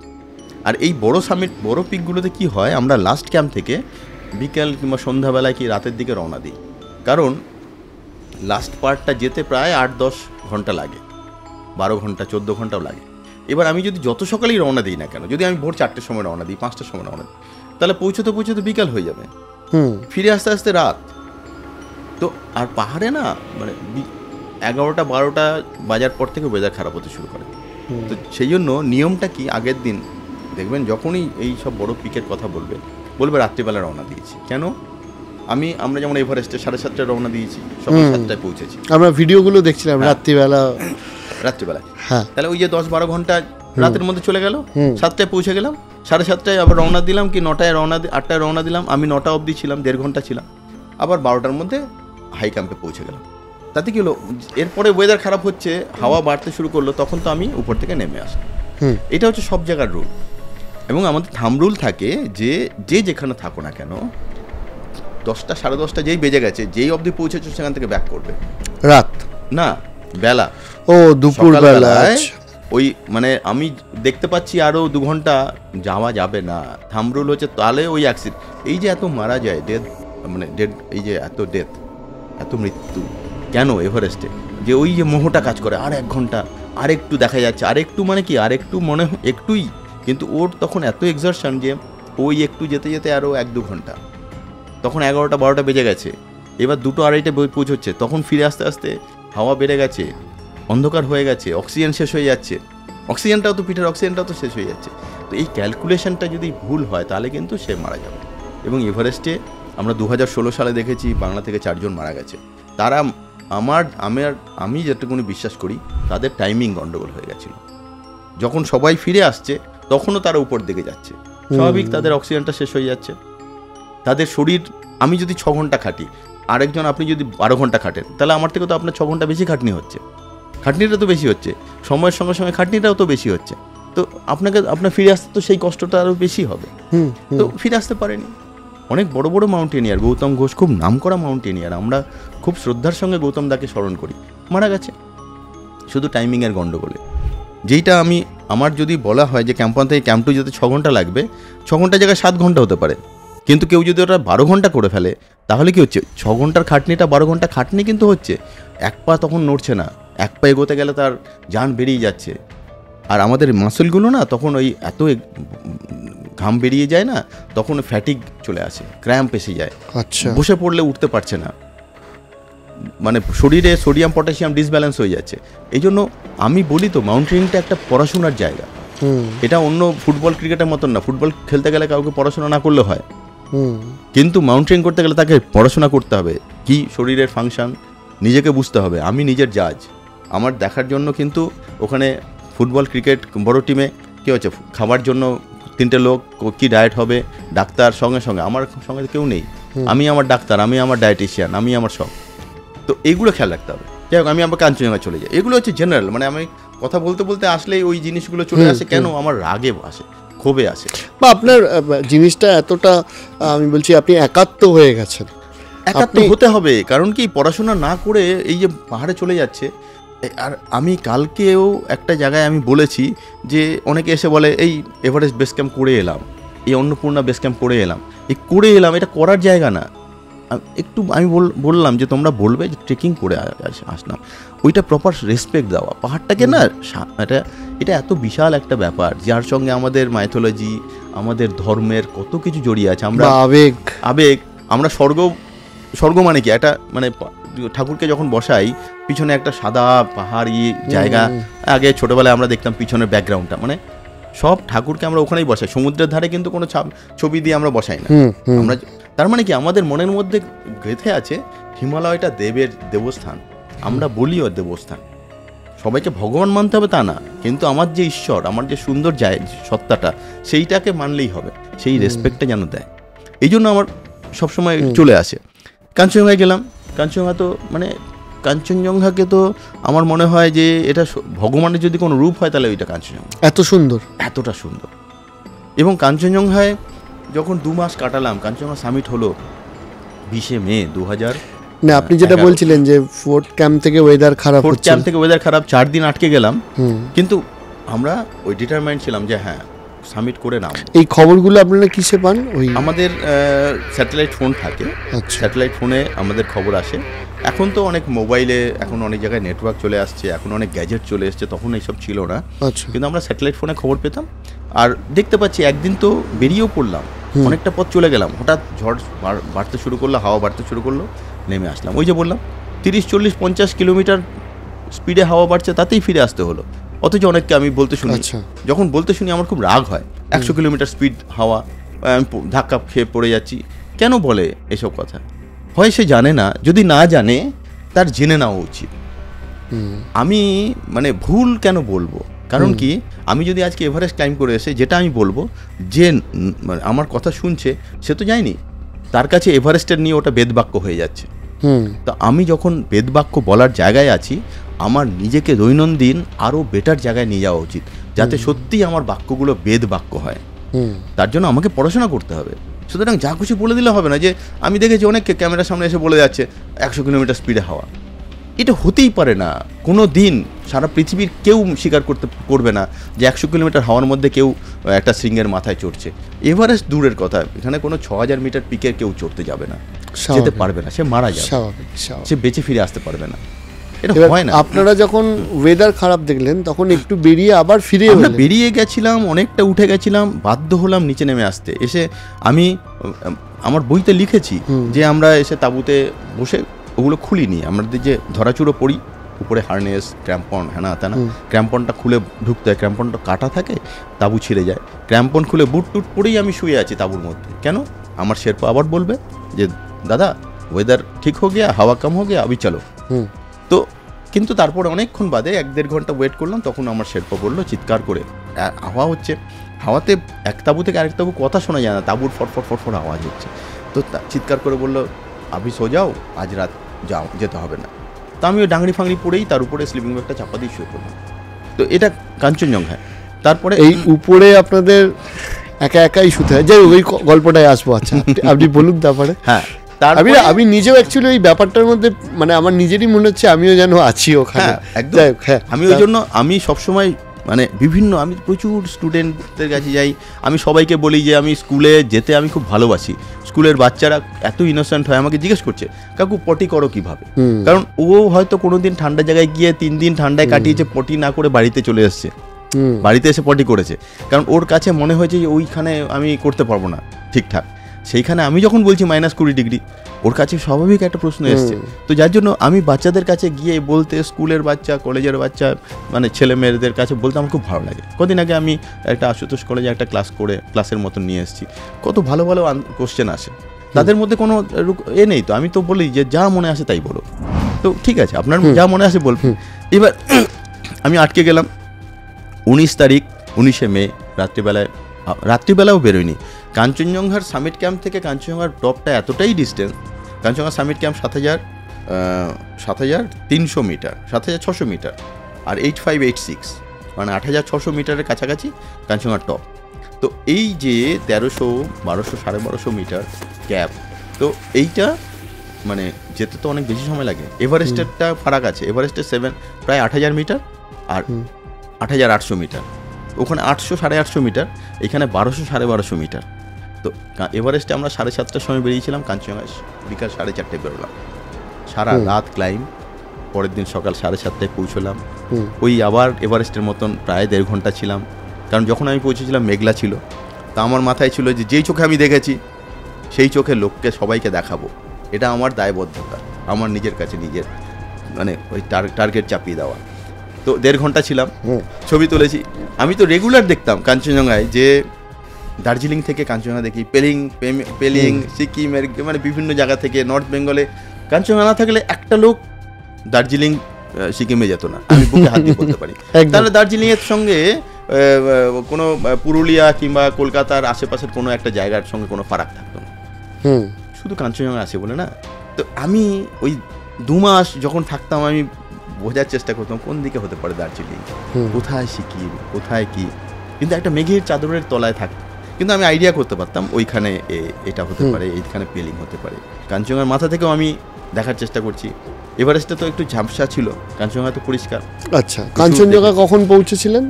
আর এই বড় সামিট, বড় পিকগুলোতে কি হয়, আমরা লাস্ট ক্যাম্প থেকে বিকাল কিংবা সন্ধ্যাবেলায় কি রাতের দিকে রওনা দিই, কারণ লাস্ট পার্টটা যেতে প্রায় 8-10 ঘন্টা লাগে, 12 ঘন্টা 14 ঘন্টাও লাগে। এবার আমি যদি যত সকালেই রওনা দিই না কেন, যদি আমি ভোর 4টের সময় রওনা দিই, 5টার সময় রওনা দিই, তাহলে পৌঁছতে বিকাল হয়ে যাবে, ফিরে আসতে আসতে রাত। তো আর পাহাড়ে না মানে 11টা 12টা বাজার পর থেকে ওয়েদার খারাপ হতে শুরু করে। তো সেই জন্য নিয়মটা কি, আগের দিন দেখবেন যখনই এই সব বড় পিকের কথা বলবে রাত্রিবেলা রওনা দিয়েছি। কেন? আমরা যেমন এভারেস্টে 7:30টায় রওনা দিয়েছি, সকাল 7টায় পৌঁছেছি, আমরা ভিডিওগুলো দেখছিলাম রাত্রিবেলা। হ্যাঁ, তাহলে ওই যে 10-12 ঘন্টা রাতের মধ্যে চলে গেল। 7টায় পৌঁছে গেলাম, 7:30টায় আবার রওনা দিলাম, কি 9টায় রওনা 8টায় রওনা দিলাম, আমি 9টা অবধি ছিলাম, 1.5 ঘন্টা ছিলাম, আবার 12টার মধ্যে হাই ক্যাম্পে পৌঁছে গেলাম। তাতে কি হলো, এরপরে ওয়েদার খারাপ হচ্ছে, হাওয়া বাড়তে শুরু করলো, তখন তো আমি উপর থেকে নেমে আসলাম। এটা হচ্ছে সব জায়গার রুল। এবং আমাদের থাম রুল থাকে যে যেখানে থাকো না কেন, 10টা 10:30 যেই বেজে গেছে, যেই অবধি পৌঁছেছো সেখান থেকে ব্যাক করবে। রাত না, বেলা, দুপুর বেলায়। ওই মানে আমি দেখতে পাচ্ছি আরও 2 ঘন্টা যাওয়া যাবে না। থাম রুল হচ্ছে, তাহলে ওই অ্যাক্সিডেন্ট, এই যে এত মারা যায়, এই যে এত মৃত্যু কেন এভারেস্টে, যে ওই যে মোহটা কাজ করে, আর 1 ঘন্টা আর একটু দেখা যাচ্ছে, আর একটু মানে কি, আর একটু মনে একটুই, কিন্তু ওর তখন এত এক্সারশন যে ওই একটু যেতে যেতে আরও 1-2 ঘন্টা, তখন 11টা 12টা বেজে গেছে, এবার 2টো-2:30 পৌঁছচ্ছে, তখন ফিরে আসতে আসতে হাওয়া বেড়ে গেছে, অন্ধকার হয়ে গেছে, অক্সিজেন শেষ হয়ে যাচ্ছে, পিঠের অক্সিজেনটাও তো শেষ হয়ে যাচ্ছে। তো এই ক্যালকুলেশনটা যদি ভুল হয় তাহলে কিন্তু সে মারা যাবে। এবং এভারেস্টে আমরা 2016 সালে দেখেছি বাংলা থেকে 4 জন মারা গেছে। তারা আমি যেটুকুনি বিশ্বাস করি তাদের টাইমিং গন্ডগোল হয়ে গেছিল। যখন সবাই ফিরে আসছে তখনও তারা উপর দিকে যাচ্ছে, স্বাভাবিক তাদের অক্সিজেনটা শেষ হয়ে যাচ্ছে, তাদের শরীর। আমি যদি 6 ঘন্টা খাটি, আরেকজন আপনি যদি 12 ঘন্টা খাটেন, তাহলে আমার থেকে তো আপনার 6 ঘন্টা বেশি খাটনিটা তো বেশি হচ্ছে, সময়ের সঙ্গে সঙ্গে খাটনিটাও তো বেশি হচ্ছে। তো আপনার ফিরে আসতে তো সেই কষ্টটা আরও বেশি হবে। তো ফিরে আসতে পারেনি। অনেক বড় বড় মাউন্টেনিয়ার, গৌতম ঘোষ খুব নামকরা মাউন্টেনিয়ার, আমরা খুব শ্রদ্ধার সঙ্গে গৌতম দাকে স্মরণ করি, মারা গেছে শুধু টাইমিংয়ের গণ্ডগোলে। যেইটা আমার যদি বলা হয় যে ক্যাম্প 1 থেকে ক্যাম্প 2 যেতে 6 ঘন্টা লাগবে, 6 ঘন্টার জায়গায় 7 ঘন্টা হতে পারে, কিন্তু কেউ যদি ওটা 12 ঘন্টা করে ফেলে তাহলে কি হচ্ছে, 6 ঘন্টার খাটনিটা 12 ঘন্টা খাটনি কিন্তু হচ্ছে। 1 পা তখন নড়ছে না, 1 পা এগোতে গেলে তার জান বেরিয়ে যাচ্ছে। আর আমাদের মাসলগুলো না তখন ওই এত ঘাম বেরিয়ে যায় না, তখন ফ্যাটিক চলে আসে, ক্র্যাম্প এসে যায়, বসে পড়লে উঠতে পারছে না, মানে শরীরে সোডিয়াম পটাশিয়াম ডিসব্যালেন্স হয়ে যাচ্ছে। এই জন্য আমি বলি তো মাউন্টেনিংটা একটা পড়াশোনার জায়গা। এটা অন্য ফুটবল ক্রিকেটের মতন না, ফুটবল খেলতে গেলে কাউকে পড়াশোনা না করলে হয়, কিন্তু মাউন্টেনিং করতে গেলে তাকে পড়াশোনা করতে হবে, কি শরীরের ফাংশন নিজেকে বুঝতে হবে। আমি নিজের জাজ, আমার দেখার জন্য কিন্তু ওখানে ফুটবল ক্রিকেট বড় টিমে কী হচ্ছে, খাবার জন্য 3টে লোক, কি ডায়েট হবে, ডাক্তার সঙ্গে সঙ্গে, আমার সঙ্গে কেউ নেই, আমি আমার ডাক্তার, আমি আমার ডায়েটিশিয়ান, আমি আমার সব। তো এইগুলো খেয়াল রাখতে হবে। যাই হোক, আমি আবার কাঞ্চনজঙ্ঘা চলে যাই। এগুলো হচ্ছে জেনারেল, মানে আমি কথা বলতে বলতে আসলেই ওই জিনিসগুলো চলে আসে। কেন? আমার রাগে আসে, ক্ষোভে আসে, বা আপনার জিনিসটা এতটা, আমি বলছি আপনি একাত্ম হয়ে গেছেন একাত্ম হতে হবে। কারণ কি, পড়াশোনা না করে এই যে পাহাড়ে চলে যাচ্ছে। আর আমি কালকেও একটা জায়গায় আমি বলেছি যে অনেকে এসে বলে এই এভারেস্ট বেস ক্যাম্প করে এলাম, এই অন্নপূর্ণা বেস ক্যাম্প করে এলাম, এই করে এলাম, এটা করার জায়গা না। একটু আমি বললাম যে তোমরা বলবে যে ট্রেকিং করে আসলাম, ওইটা প্রপার রেসপেক্ট দেওয়া পাহাড়টাকে না। এটা এত বিশাল একটা ব্যাপার যার সঙ্গে আমাদের মাইথোলজি, আমাদের ধর্মের কত কিছু জড়িয়ে আছে। আমরা আবেগ, আমরা স্বর্গ মানে কি, একটা মানে ঠাকুরকে যখন বসাই পিছনে একটা সাদা পাহাড়ি জায়গা, আগে ছোটবেলায় আমরা দেখতাম পিছনের ব্যাকগ্রাউন্ডটা, মানে সব ঠাকুরকে আমরা ওখানেই বসাই। সমুদ্রের ধারে কিন্তু কোনো ছবি দিয়ে আমরা বসাই না আমরা। তার মানে কি, আমাদের মনের মধ্যে গেঁথে আছে হিমালয়টা দেবস্থান, আমরা বলিও দেবস্থান। সবাইকে ভগবান মানতে হবে তা না, কিন্তু আমার যে ঈশ্বর, আমার যে সুন্দর সত্তাটা, সেইটাকে মানলেই হবে, সেই রেসপেক্টটা যেন দেয়। এই জন্য আমার সবসময় চলে আসে। কাঞ্চনজঙ্ঘায় গেলাম, কাঞ্চনজঙ্ঘা তো মানে কাঞ্চনজঙ্ঘাকে তো আমার মনে হয় যে এটা ভগবানের যদি কোনো রূপ হয় তাহলে ওইটা কাঞ্চনজঙ্ঘা। এতটা সুন্দর। এবং কাঞ্চনজঙ্ঘায় যখন 2 মাস কাটালাম, কাঞ্চনজঙ্ঘা সামিট হলো 20 মে 2000। না, আপনি যেটা বলছিলেন যে ফোর্ট ক্যাম্প থেকে ওয়েদার খারাপ, 4 দিন আটকে গেলাম, কিন্তু আমরা ওই ডিটারমাইন্ড ছিলাম যে হ্যাঁ সামিট করে নাম। এই খবরগুলো আপনারা কিসে পান? ওই আমাদের স্যাটেলাইট ফোন থাকে, স্যাটেলাইট ফোনে আমাদের খবর আসে। এখন তো অনেক মোবাইলে, এখন অনেক জায়গায় নেটওয়ার্ক চলে আসছে, এখন অনেক গ্যাজেট চলে এসছে, তখন এইসব ছিল না। কিন্তু আমরা স্যাটেলাইট ফোনে খবর পেতাম। আর দেখতে পাচ্ছি একদিন তো বেরিয়েও পড়লাম, অনেকটা পথ চলে গেলাম, হঠাৎ ঝড় বাড়তে শুরু করলো, হাওয়া বাড়তে শুরু করলো, নেমে আসলাম। ওই যে বললাম 30, 40, 50 কিলোমিটার স্পিডে হাওয়া বাড়ছে, তাতেই ফিরে আসতে হলো। অথচ অনেককে আমি বলতে শুনি, যখন বলতে শুনি আমার খুব রাগ হয়। 100 কিলোমিটার স্পিড হাওয়া, আমি ধাক্কা খেয়ে পড়ে যাচ্ছি, কেন বলে এসব কথা? হয় সে জানে না, যদি না জানে তার জেনে নেওয়া উচিত। আমি মানে ভুল কেন বলবো? কারণ কি, আমি যদি আজকে এভারেস্ট ক্লাইম্ব করে এসে যেটা আমি বলবো, যে আমার কথা শুনছে সে তো যায়নি, তার কাছে এভারেস্টের নিয়ে ওটা বেদবাক্য হয়ে যাচ্ছে। তো আমি যখন বেদবাক্য বলার জায়গায় আছি, আমার নিজেকে দৈনন্দিন আরও বেটার জায়গায় নিয়ে যাওয়া উচিত, যাতে সত্যিই আমার বাক্যগুলো বেদ বাক্য হয়। তার জন্য আমাকে পড়াশোনা করতে হবে। সুতরাং যা খুশি বলে দিলে হবে না। যে আমি দেখেছি অনেককে ক্যামেরার সামনে এসে বলে যাচ্ছে 100 কিলোমিটার স্পিডে হাওয়া, এটা হতেই পারে না। কোনো দিন সারা পৃথিবীর কেউ স্বীকার করবে না যে 100 কিলোমিটার হাওয়ার মধ্যে কেউ একটা শৃঙ্গের মাথায় চড়ছে। এভারেস্ট দূরের কথা, এখানে কোনো 6000 মিটার পিকের কেউ চড়তে যাবে না, যেতে পারবে না, সে মারা যাবে, সে বেঁচে ফিরে আসতে পারবে না। এটা হয় না। আপনারা যখন ওয়েদার খারাপ দেখলেন তখন একটু বেরিয়ে আবার আমরা বেরিয়ে গেছিলাম, অনেকটা উঠে গেছিলাম, বাধ্য হলাম নিচে নেমে আসতে। এসে আমি আমার বইতে লিখেছি যে আমরা এসে তাঁবুতে বসে ওগুলো খুলিনি, আমাদের যে ধরাচুরো পড়ি, উপরে হার্নেস, ক্র্যাম্পন, হ্যাঁ তা না, ক্র্যাম্পনটা খুলে ঢুকতে হয়, ক্র্যাম্পনটা কাটা থাকে, তাঁবু ছিঁড়ে যায়, ক্র্যাম্পন খুলে বুট টুট পরেই আমি শুয়ে আছি তাঁবুর মধ্যে। কেন? আমার শেরপা আবার বলবে যে দাদা ওয়েদার ঠিক হো গিয়া, হাওয়া কম হো গিয়া, আবি চলো। তো কিন্তু তারপরে অনেকক্ষণ বাদে 1-1.5 ঘন্টা ওয়েট করলাম, তখন আমার শেরপা বললো চিৎকার করে, হাওয়া হচ্ছে, হাওয়াতে এক তাঁবু থেকে আরেক তাঁবু কথা শোনা যায় না, তাঁবুর ফটফট ফটফট আওয়াজ হচ্ছে। তো চিৎকার করে বললো আবি সো যাও, আজ রাত যাও, যেতে হবে না। তো আমি ওই ডাংরি ফাংড়ি পরেই তার উপরে স্লিপিং ব্যাগটা চাপা দিয়ে শুয়ে পড়লাম। তো এটা কাঞ্চনজঙ্ঘায়। তারপরে এই উপরে আপনাদের একাই শুতে হয়, যে ওই গল্পটায় আসবো। আচ্ছা, আপনি বলুন তারপরে। হ্যাঁ, আমি নিজেও অ্যাকচুয়ালি এই ব্যাপারটার মধ্যে মানে আমার নিজেরই মনে হচ্ছে আমিও যেন আছি ওখানে। আমি ওই জন্য আমি সবসময় মানে আমি প্রচুর স্টুডেন্টদের কাছে যাই, আমি সবাইকে বলি যে আমি স্কুলে যেতে আমি খুব ভালোবাসি। স্কুলের বাচ্চারা এত ইনোসেন্ট হয়, আমাকে জিজ্ঞেস করছে কাকু পটি করো কিভাবে, কারণ ও হয়তো কোনোদিন ঠান্ডা জায়গায় গিয়ে 3 দিন ঠান্ডায় কাটিয়েছে, পটি না করে বাড়িতে চলে এসছে, বাড়িতে এসে পটি করেছে, কারণ ওর কাছে মনে হয়েছে যে ওইখানে আমি করতে পারবো না ঠিকঠাক। সেইখানে আমি যখন বলছি -20 ডিগ্রি, ওর কাছে স্বাভাবিক একটা প্রশ্ন এসছে। তো যার জন্য আমি বাচ্চাদের কাছে গিয়ে বলতে, স্কুলের বাচ্চা, কলেজের বাচ্চা, মানে ছেলে মেয়েদের কাছে বলতে আমার খুব ভালো লাগে। কদিন আগে আমি একটা আশুতোষ কলেজে একটা ক্লাসের মতন নিয়ে এসেছি, কত ভালো ভালো কোশ্চেন আসে, তাদের মধ্যে কোনো নেই। তো আমি তো বলি যে যা মনে আসে তাই বলো। তো ঠিক আছে, আপনার যা মনে আসে বলবেন। এবার আমি আটকে গেলাম 19 মে রাত্রিবেলাও বেরোয়নি। কাঞ্চনজঙ্ঘার সামিট ক্যাম্প থেকে কাঞ্চনজঙ্ঘার টপটা এতটাই distance, Kangchenjunga summit camp 7,300 metre, 7,600 metre, আর 8586 মানে 8,600 মিটারের কাছাকাছি কাঞ্চনজঙ্ঘার টপ। তো এই যে 1300, 1200, 1250 মিটার গ্যাপ, তো এইটা মানে যেতে তো অনেক বেশি সময় লাগে। এভারেস্টেরটা ফারাক আছে, এভারেস্টের প্রায় 8,000 মিটার আর 8,800 মিটার, ওখানে 800 850 মিটার, এখানে 1200 1250 মিটার। তো এভারেস্টে আমরা 7:30টার সময় বেরিয়েছিলাম, কাঞ্চনজঙ্ঘায় বিকাল 4:30টায় বেরোলাম, সারা রাত ক্লাইম্ব, পরের দিন সকাল 7:30টায় পৌঁছলাম। ওই আবার এভারেস্টের মতন প্রায় 1.5 ঘন্টা ছিলাম, কারণ যখন আমি পৌঁছেছিলাম মেঘলা ছিল। তা আমার মাথায় ছিল যে যেই চোখে আমি দেখেছি সেই চোখে লোককে সবাইকে দেখাবো, এটা আমার দায়বদ্ধতা, আমার নিজের কাছে নিজের মানে ওই টার্গেট চাপিয়ে দেওয়া। তো 1.5 ঘন্টা ছিলাম, ছবি তুলেছি। আমি তো রেগুলার দেখতাম কাঞ্চনজঙ্ঘায় যে দার্জিলিং থেকে কাঞ্চনজঙ্ঘা দেখি, পেলিং সিকিমের মানে বিভিন্ন জায়গা থেকে, নর্থ বেঙ্গলে কাঞ্চনজঙ্ঘা না থাকলে একটা লোক দার্জিলিং সিকিমে যেত না, আমি বুকে হাত দিয়ে বলতে পারি। তাহলে দার্জিলিংয়ের সঙ্গে কোনো পুরুলিয়া কিংবা কলকাতার আশেপাশের কোনো একটা জায়গার সঙ্গে কোনো ফারাক থাকতো না, শুধু কাঞ্চনজঙ্ঘা আছে বলে না। তো আমি ওই 2 মাস যখন থাকতাম আমি বোঝার চেষ্টা করতাম কোন দিকে হতে পারে দার্জিলিং, কোথায় সিকিম, কোথায় কি, কিন্তু একটা মেঘের চাদরের তলায় থাকতাম। কিন্তু আমি আইডিয়া করতে পারতাম ওইখানে এটা হতে পারে, এইখানে পেলিং হতে পারে। কাঞ্চনজঙ্ঘার মাথা থেকেও আমি দেখার চেষ্টা করছি। এভারেস্টে তো একটু ঝাপসা ছিল, কাঞ্চনজঙ্ঘা তো পরিষ্কার। আচ্ছা, কাঞ্চনজঙ্ঘা কখন পৌঁছেছিলেন?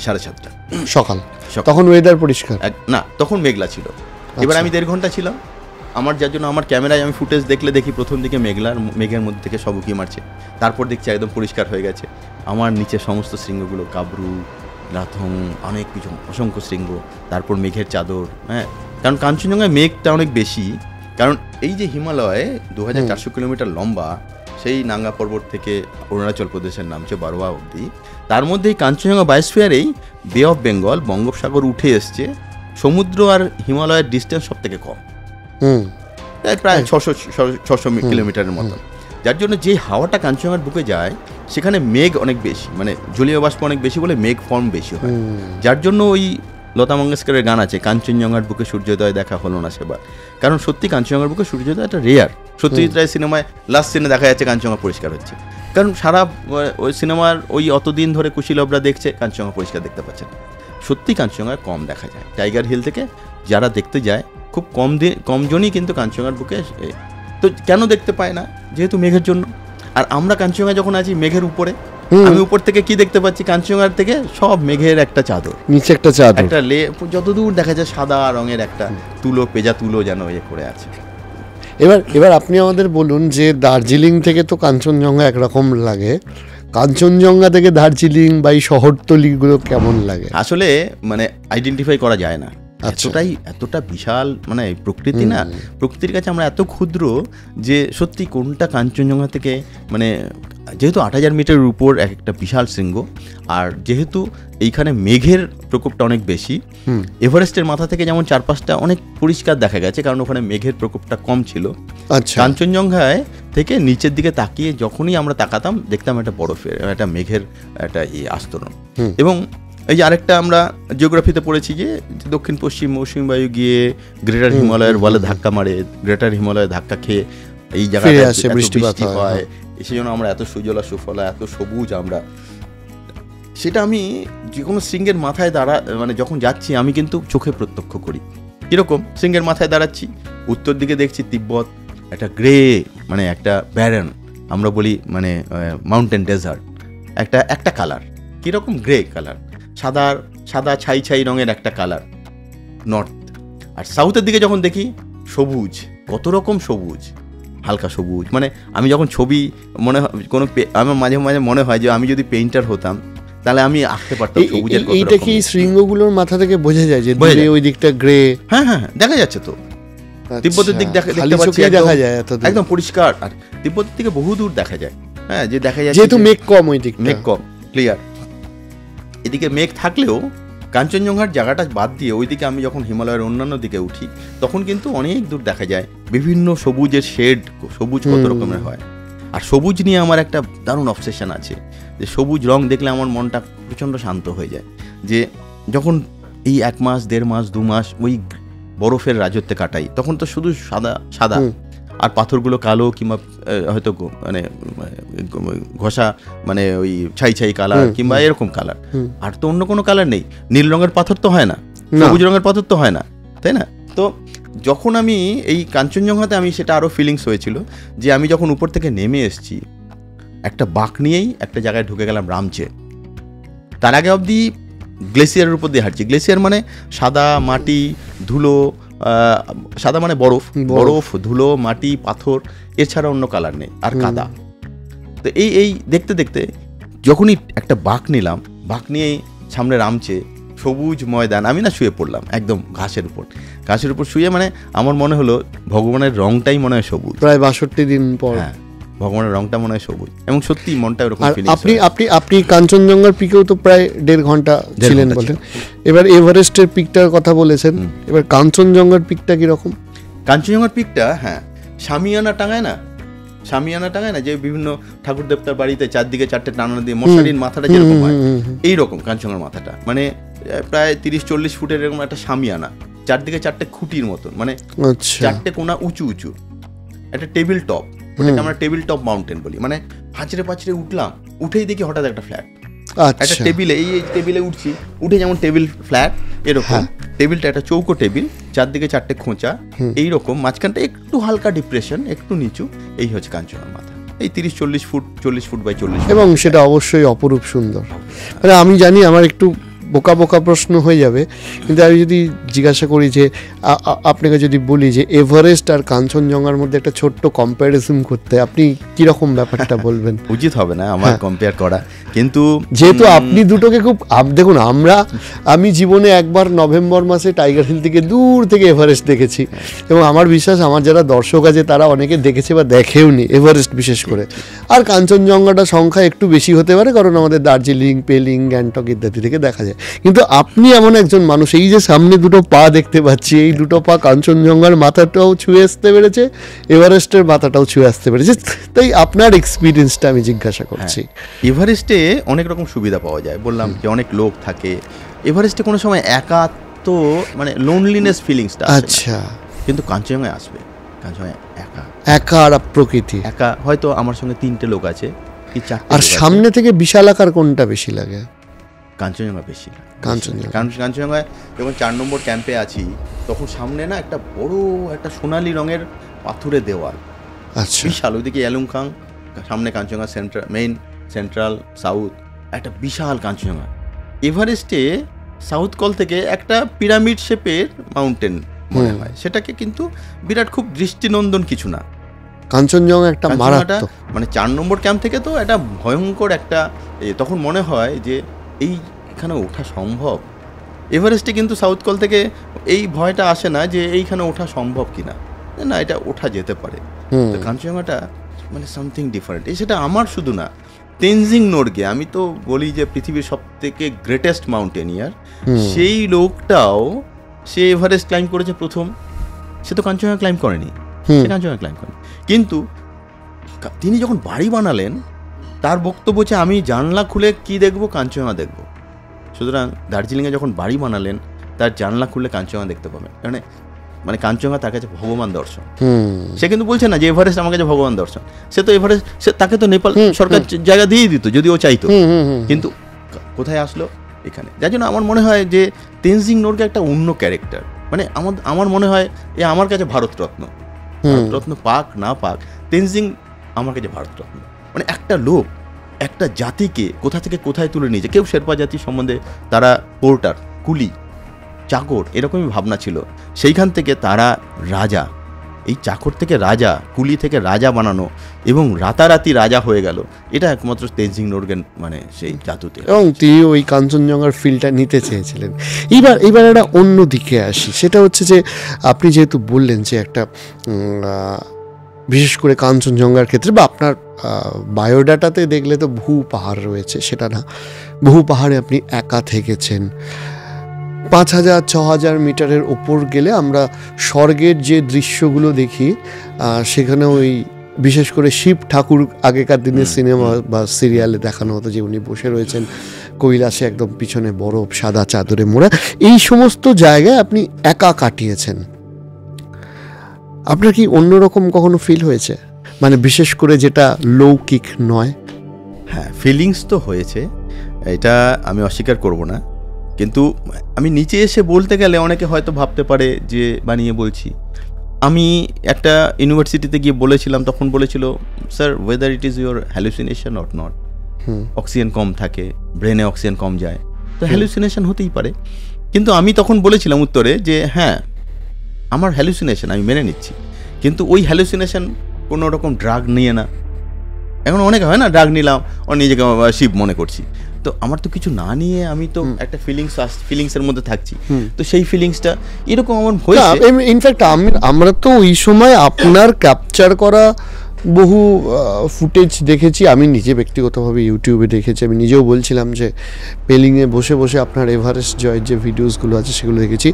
7:30টা সকাল। তখন ওয়েদার পরিষ্কার না, তখন মেঘলা ছিল। এবার আমি 1.5 ঘন্টা ছিলাম, আমার যার জন্য আমার ক্যামেরায় আমি ফুটেজ দেখি প্রথম দিকে মেঘের মধ্যে থেকে সব উঁকি মারছে, তারপর দেখছি একদম পরিষ্কার হয়ে গেছে। আমার নিচে সমস্ত শৃঙ্গগুলো, কাবরু, রাথং, অনেক কিছু অসংখ্য শৃঙ্গ, তারপর মেঘের চাদর। হ্যাঁ, কারণ কাঞ্চনজঙ্ঘায় মেঘটা অনেক বেশি, কারণ এই যে হিমালয় 2400 কিলোমিটার লম্বা, সেই নাঙ্গা পর্বত থেকে অরুণাচল প্রদেশের নামছে বারোয়া অবধি, তার মধ্যে এই কাঞ্চনজঙ্ঘা বায়োস্ফিয়ারেই বে অফ বেঙ্গল, বঙ্গোপসাগর উঠে এসছে, সমুদ্র আর হিমালয়ের ডিস্টেন্স সব থেকে কম, প্রায় 600 কিলোমিটারের মতো। যার জন্য যে হাওয়াটা কাঞ্চনজঙ্ঘার বুকে যায় সেখানে মেঘ অনেক বেশি, মানে জলীয় বাষ্প অনেক বেশি বলে মেঘ ফর্ম বেশি হয়। যার জন্য ওই লতা মঙ্গেশকরের গান আছে, কাঞ্চনজঙ্ঘার বুকে সূর্যোদয় দেখা হলো না সেবার। কারণ সত্যি কাঞ্চনজঙ্ঘার বুকে সূর্যোদয় একটা রেয়ার। সত্যজিৎ রায় সিনেমায় লাস্ট সিনে দেখা যাচ্ছে কাঞ্চনজঙ্ঘা পরিষ্কার হচ্ছে, কারণ সারা ওই সিনেমার ওই অতদিন ধরে কুশীলবরা দেখছে, কাঞ্চনজঙ্ঘা পরিষ্কার দেখতে পাচ্ছে না। সত্যি কাঞ্চনজঙ্ঘা কম দেখা যায়। টাইগার হিল থেকে যারা দেখতে যায় খুব কম জনই কিন্তু কাঞ্চনজঙ্ঘার বুকে। তো কেন দেখতে পায় না? যেহেতু মেঘের জন্য। আর আমরা কাঞ্চনজঙ্ঘা যখন আছি মেঘের উপরে, আমি উপর থেকে কি দেখতে পাচ্ছি, কাঞ্চনজঙ্ঘার থেকে সব মেঘের একটা চাদর, নিচে একটা চাদর, একটা যতদূর দেখা যায় সাদা রঙের একটা তুলো, পেজা তুলো যেন ইয়ে করে আছে। এবার আপনি আমাদের বলুন যে দার্জিলিং থেকে তো কাঞ্চনজঙ্ঘা একরকম লাগে, কাঞ্চনজঙ্ঘা থেকে দার্জিলিং বা এই শহরতলিগুলো কেমন লাগে? আসলে মানে আইডেন্টিফাই করা যায় না, এতটা বিশাল মানে প্রকৃতি না, প্রকৃতির কাছে আমরা এত ক্ষুদ্র যে সত্যি কোনটা কাঞ্চনজঙ্ঘা থেকে, মানে যেহেতু 8,000 মিটারের উপর একটা বিশাল শৃঙ্গ, আর যেহেতু এইখানে মেঘের প্রকোপটা অনেক বেশি, এভারেস্টের মাথা থেকে যেমন 4-5টা অনেক পরিষ্কার দেখা গেছে, কারণ ওখানে মেঘের প্রকোপটা কম ছিল। কাঞ্চনজঙ্ঘায় থেকে নিচের দিকে তাকিয়ে যখনই আমরা তাকাতাম দেখতাম একটা বরফের, একটা মেঘের একটা আস্তরণ। এবং এই যে আরেকটা আমরা জিওগ্রাফিতে পড়েছি যে দক্ষিণ পশ্চিম মৌসুমী বায়ু গিয়ে গ্রেটার হিমালয়ের বলে ধাক্কা মারে, গ্রেটার হিমালয়ে ধাক্কা খেয়ে এই জায়গায় বৃষ্টি হয়, সেই জন্য আমরা এত সুজলা সুফলা, এত সবুজ আমরা। সেটা আমি যে কোনো শৃঙ্গের মাথায় মানে যখন যাচ্ছি আমি কিন্তু চোখে প্রত্যক্ষ করি। কীরকম? শৃঙ্গের মাথায় দাঁড়াচ্ছি, উত্তর দিকে দেখছি তিব্বত, একটা গ্রে মানে একটা ব্যারন, আমরা বলি মানে মাউন্টেন ডেজার্ট, একটা কালার, কীরকম গ্রে কালার, সাদা ছাই রঙের একটা কালার নর্থ। আর সাউথের দিকে যখন দেখি সবুজ, কত রকম সবুজ, হালকা সবুজ। মানে আমি যখন ছবি মনে হয় আমার মাঝে মাঝে মনে হয় যে আমি যদি পেইন্টার হতাম তাহলে আমি আঁকতে পারতাম সবুজের। এইটা কি শৃঙ্গগুলোর মাথা থেকে বোঝা যায় যে ওই দিকটা গ্রে? হ্যাঁ, দেখা যাচ্ছে তো, তিব্বতের দিক দেখতে পাচ্ছি দেখা যায় একদম পরিষ্কার। আর তিব্বতের দিকে বহু দূর দেখা যায়। হ্যাঁ, যে দেখা যায় যেহেতু মেঘ কম, ওই দিক মেঘ কম, ক্লিয়ার। এদিকে মেঘ থাকলেও কাঞ্চনজঙ্ঘার জায়গাটা বাদ দিয়ে ওইদিকে আমি যখন হিমালয়ের অন্যান্য দিকে উঠি তখন কিন্তু অনেক দূর দেখা যায় বিভিন্ন সবুজের শেড, সবুজ কত রকমের হয়। আর সবুজ নিয়ে আমার একটা দারুণ অবসেশন আছে, যে সবুজ রং দেখলে আমার মনটা প্রচণ্ড শান্ত হয়ে যায়। যে যখন এই 1 মাস 1.5 মাস 2 মাস ওই বরফের রাজত্বে কাটাই, তখন তো শুধু সাদা আর পাথরগুলো কালো কিংবা হয়তো মানে ঘষা, মানে ওই ছাই কালার কিংবা এরকম কালার, আর তো অন্য কোনো কালার নেই। নীল রঙের পাথর তো হয় না, সবুজ রঙের পাথর তো হয় না, তাই না? তো যখন আমি এই কাঞ্চনজঙ্ঘাতে আমি সেটা আরও ফিলিংস হয়েছিল যে আমি যখন উপর থেকে নেমে এসেছি একটা বাঁক নিয়েই একটা জায়গায় ঢুকে গেলাম রামচে। তার আগে অবধি গ্লেসিয়ারের উপর দিয়ে হাঁটছি। গ্লেসিয়ার মানে সাদা মাটি ধুলো, সাদা মানে বরফ, বরফ ধুলো মাটি পাথর, এছাড়া অন্য কালার নেই, আর কাদা। তো এই দেখতে দেখতে যখনই একটা বাঁক নিলাম, বাঁক নিয়ে সামনে রামচে সবুজ ময়দান, আমি না শুয়ে পড়লাম একদম ঘাসের উপর শুয়ে, মানে আমার মনে হলো ভগবানের রংটাই মনে হয় সবুজ। প্রায় 62 দিন পর হ্যাঁ, ভগবানের রংটা মনে হয় সবুজ, এবং সত্যি মনটা এরকম ফিলিংস। আপনি কাঞ্চনজঙ্ঘার পিকেও তো প্রায় 1.5 ঘন্টা ছিলেন বলেন। এবার এভারেস্টের পিকটার কথা বলেছেন, এবার কাঞ্চনজঙ্ঘার পিকটা কিরকম? কাঞ্চনজঙ্ঘার পিকটা, হ্যাঁ, সামিয়ানা টাঙায় না যে বিভিন্ন ঠাকুর দেবতার বাড়িতে চারদিকে 4টে টানা দিয়ে মশারির মাথাটা যেরকম হয়, এইরকম কাঞ্চনজঙ্ঘার মাথাটা, মানে প্রায় 30-40 ফুটের এরকম একটা সামিয়ানা, চারদিকে 4টে খুঁটির মতন, মানে 4টে কোণা উঁচু উঁচু, একটা টেবিল টপ, ওটাকে আমরা টেবিল টপ মাউন্টেন বলি। মানে পাঁচড়ে উঠলাম, উঠেই দেখি হঠাৎ একটা ফ্ল্যাট, একটা টেবিলে, এই টেবিলে উঠছি, উঠে যেমন টেবিল ফ্ল্যাট এরকম, টেবিলটা একটা চৌকো টেবিল, চারদিকে 4টে খোঁচা, এইরকম, মাঝখানটা একটু হালকা ডিপ্রেশন, একটু নিচু, এই হচ্ছে কাঞ্চনজঙ্ঘার মাথা। এই 30-40 ফুট, 40 ফুট বাই 40, এবং সেটা অবশ্যই অপরূপ সুন্দর। মানে আমি জানি আমার একটু বোকা প্রশ্ন হয়ে যাবে, কিন্তু আমি যদি জিজ্ঞাসা করি যে আপনাকে যদি বলি যে এভারেস্ট আর কাঞ্চনজঙ্ঘার মধ্যে একটা ছোট্ট কম্প্যারিজন করতে, আপনি কিরকম ব্যাপারটা বলবেন? উচিত হবে না আমার কম্পেয়ার করা, কিন্তু যেহেতু আপনি দুটোকে খুব, দেখুন আমি জীবনে একবার নভেম্বর মাসে টাইগার হিল থেকে দূর থেকে এভারেস্ট দেখেছি, এবং আমার বিশ্বাস আমার যারা দর্শক আছে তারা অনেকে দেখেছে বা দেখেওনি এভারেস্ট বিশেষ করে। আর কাঞ্চনজঙ্ঘাটা সংখ্যা একটু বেশি হতে পারে, কারণ আমাদের দার্জিলিং, পেলিং, গ্যাংটক ইত্যাদি থেকে দেখা যায়। কিন্তু আপনি এমন একজন মানুষ, এই যে সামনে দুটো পা দেখতে পাচ্ছি, এই দুটো পা কাঞ্চনজঙ্ঘার মাথাটাও ছুঁয়ে আসতে পেরেছে, এভারেস্টের মাথাটাও ছুঁয়ে আসতে পেরেছে, তাই আপনার এক্সপিরিয়েন্সটা আমি জিজ্ঞাসা করছি। এভারেস্টে অনেক রকম সুবিধা পাওয়া যায়, বললাম যে অনেক লোক থাকে এভারেস্টে, কোনো সময় একা তো মানে লোনলিনেস ফিলিংসটা, আচ্ছা, কিন্তু কাঞ্চনজঙ্ঘায় আসবে, কাঞ্চনজঙ্ঘায় একা আর প্রকৃতি একা, হয়তো আমার সঙ্গে 3টে লোক আছে কি 4টে, আর সামনে থেকে বিশাল আকার কোনটা বেশি লাগে? কাঞ্চনজঙ্ঘা বেশি লাগে। কাঞ্চনজঙ্ঘায় যখন 4 নম্বর ক্যাম্পে আছি, তখন সামনে না একটা বড় একটা সোনালী রঙের পাথুরে দেওয়াল, আচ্ছা, বিশাল, ওইদিকে ইয়ালুংখাং, সামনে কাঞ্চনজঙ্ঘা সেন্ট্রাল সাউথ, একটা বিশাল কাঞ্চনজঙ্ঘা। এভারেস্টে সাউথ কল থেকে একটা পিরামিড শেপের মাউন্টেন মনে হয়, সেটাকে কিন্তু বিরাট খুব দৃষ্টিনন্দন কিছু না। কাঞ্চনজঙ্ঘা একটা মারাত্মক, মানে 4 নম্বর ক্যাম্প থেকে তো একটা ভয়ঙ্কর একটা, তখন মনে হয় যে এইখানে ওঠা সম্ভব। এভারেস্টে কিন্তু সাউথ কল থেকে এই ভয়টা আসে না যে এইখানে ওঠা সম্ভব কিনা, না, এটা ওঠা যেতে পারে। তো কাঞ্চনজঙ্ঘাটা মানে সামথিং ডিফারেন্ট। সেটা আমার শুধু না, তেনজিং নোরগে, আমি তো বলি যে পৃথিবীর সবথেকে গ্রেটেস্ট মাউন্টেনিয়ার, সেই লোকটাও সে এভারেস্ট ক্লাইম্ব করেছে প্রথম, সে তো কাঞ্চনজঙ্ঘা ক্লাইম্ব করেনি, কিন্তু তিনি যখন বাড়ি বানালেন, তার বক্তব্য হচ্ছে আমি জানলা খুলে কি দেখবো, কাঞ্চনজঙ্ঘা দেখবো। সুতরাং দার্জিলিংয়ে যখন বাড়ি বানালেন, তার জানলা খুললে কাঞ্চনজঙ্ঘা দেখতে পাবেন, মানে কাঞ্চনজঙ্ঘা তার কাছে ভগবান দর্শন। সে কিন্তু বলছে না যে এভারেস্ট আমার কাছে ভগবান দর্শন, সে তো এভারেস্ট, তাকে তো নেপাল সরকার জায়গা দিয়ে দিত যদি ও চাইতো, কিন্তু কোথায় আসলো? এখানে। যার জন্য আমার মনে হয় যে তেনজিং নোরগে একটা অন্য ক্যারেক্টার, মানে আমার মনে হয় এ আমার কাছে ভারতরত্ন পাক না পাক, তেনজিং আমার কাছে ভারতরত্ন। মানে একটা লোক একটা জাতিকে কোথা থেকে কোথায় তুলে নিয়েছে। কেউ শেরপা জাতি সম্বন্ধে তারা পোর্টার, কুলি, চাকর, এরকমই ভাবনা ছিল, সেইখান থেকে তারা রাজা, এই চাকর থেকে রাজা, কুলি থেকে রাজা বানানো, এবং রাতারাতি রাজা হয়ে গেল, এটা একমাত্র তেনজিং নোরগে মানে সেই জাদুতে। এবং তিনি ওই কাঞ্চনজঙ্ঘার ফিলটা নিতে চেয়েছিলেন। এবার একটা অন্য দিকে আসি, সেটা হচ্ছে যে আপনি যেহেতু বললেন যে একটা বিশেষ করে কাঞ্চনজঙ্ঘার ক্ষেত্রে বা আপনার বায়োডাটাতে দেখলে তো বহু পাহাড় রয়েছে, সেটা না, বহু পাহাড়ে আপনি একা থেকেছেন। 5000-6000 মিটারের ওপর গেলে আমরা স্বর্গের যে দৃশ্যগুলো দেখি, সেখানে ওই বিশেষ করে শিব ঠাকুর আগেকার দিনের সিনেমা বা সিরিয়ালে দেখানো হতো, যে উনি বসে রয়েছেন কৈলাসে, একদম পিছনে বরফ, সাদা চাদরে মোড়া, এই সমস্ত জায়গায় আপনি একা কাটিয়েছেন। আপনার কি অন্যরকম কখনো ফিল হয়েছে, মানে বিশেষ করে যেটা লৌকিক নয়? হ্যাঁ, ফিলিংস তো হয়েছে, এটা আমি অস্বীকার করব না, কিন্তু আমি নিচে এসে বলতে গেলে অনেকে হয়তো ভাবতে পারে যে বানিয়ে বলছি, আমি একটা ইউনিভার্সিটিতে গিয়ে বলেছিলাম, তখন বলেছিল sir whether it is your hallucination or not, oxygen কম থাকে, ব্রেনে অক্সিজেন কম যায়, তো হ্যালুসিনেশন হতেই পারে। কিন্তু আমি তখন বলেছিলাম উত্তরে যে হ্যাঁ আমার হ্যালুসিনেশন আমি মেনে নিচ্ছি, কিন্তু ওই হ্যালুসিনেশন কোনো রকম ড্রাগ নিয়ে না। এখন অনেক হয় না ড্রাগ নিলাম ও নিজেকে শিব মনে করছি, তো আমার তো কিছু না নিয়ে আমি তো একটা ফিলিংসের মধ্যে থাকছি, তো সেই ফিলিংসটা এরকম আমার হয়েছে। ইনফ্যাক্ট আমরা তো ওই সময় আপনার ক্যাপচার করা বহু ফুটেজ দেখেছি, আমি নিজে ব্যক্তিগতভাবে ইউটিউবে দেখেছি, আমি নিজেও বলছিলাম যে পেলিংয়ে বসে বসে আপনার এভারেস্ট জয়ের যে ভিডিওসগুলো আছে সেগুলো দেখেছি।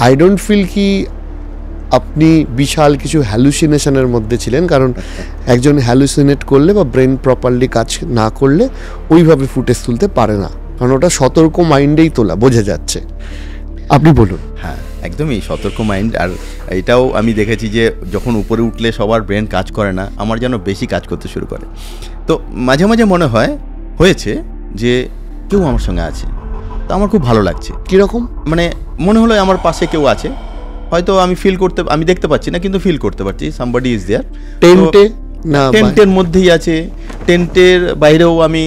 আই ডোন্ট ফিল কি আপনি বিশাল কিছু হ্যালুসিনেশনের মধ্যে ছিলেন, কারণ একজন হ্যালুসিনেট করলে বা ব্রেন প্রপারলি কাজ না করলে ওইভাবে ফুটেজ তুলতে পারে না, কারণ ওটা সতর্ক মাইন্ডেই তোলা, বোঝা যাচ্ছে। আপনি বলুন। হ্যাঁ একদমই সতর্ক মাইন্ড। আর এটাও আমি দেখেছি যে যখন উপরে উঠলে সবার ব্রেন কাজ করে না, আমার যেন বেশি কাজ করতে শুরু করে। তো মাঝে মাঝে মনে হয়েছে যে কেউ আমার সঙ্গে আছে, তো আমার খুব ভালো লাগছে। কীরকম? মানে মনে হলো আমার পাশে কেউ আছে, হয়তো আমি দেখতে পাচ্ছি না কিন্তু ফিল করতে পারছি সামবডি ইজ দেয়ার। টেন্টে না, টেন্টের মধ্যেই আছে, টেন্টের বাইরেও আমি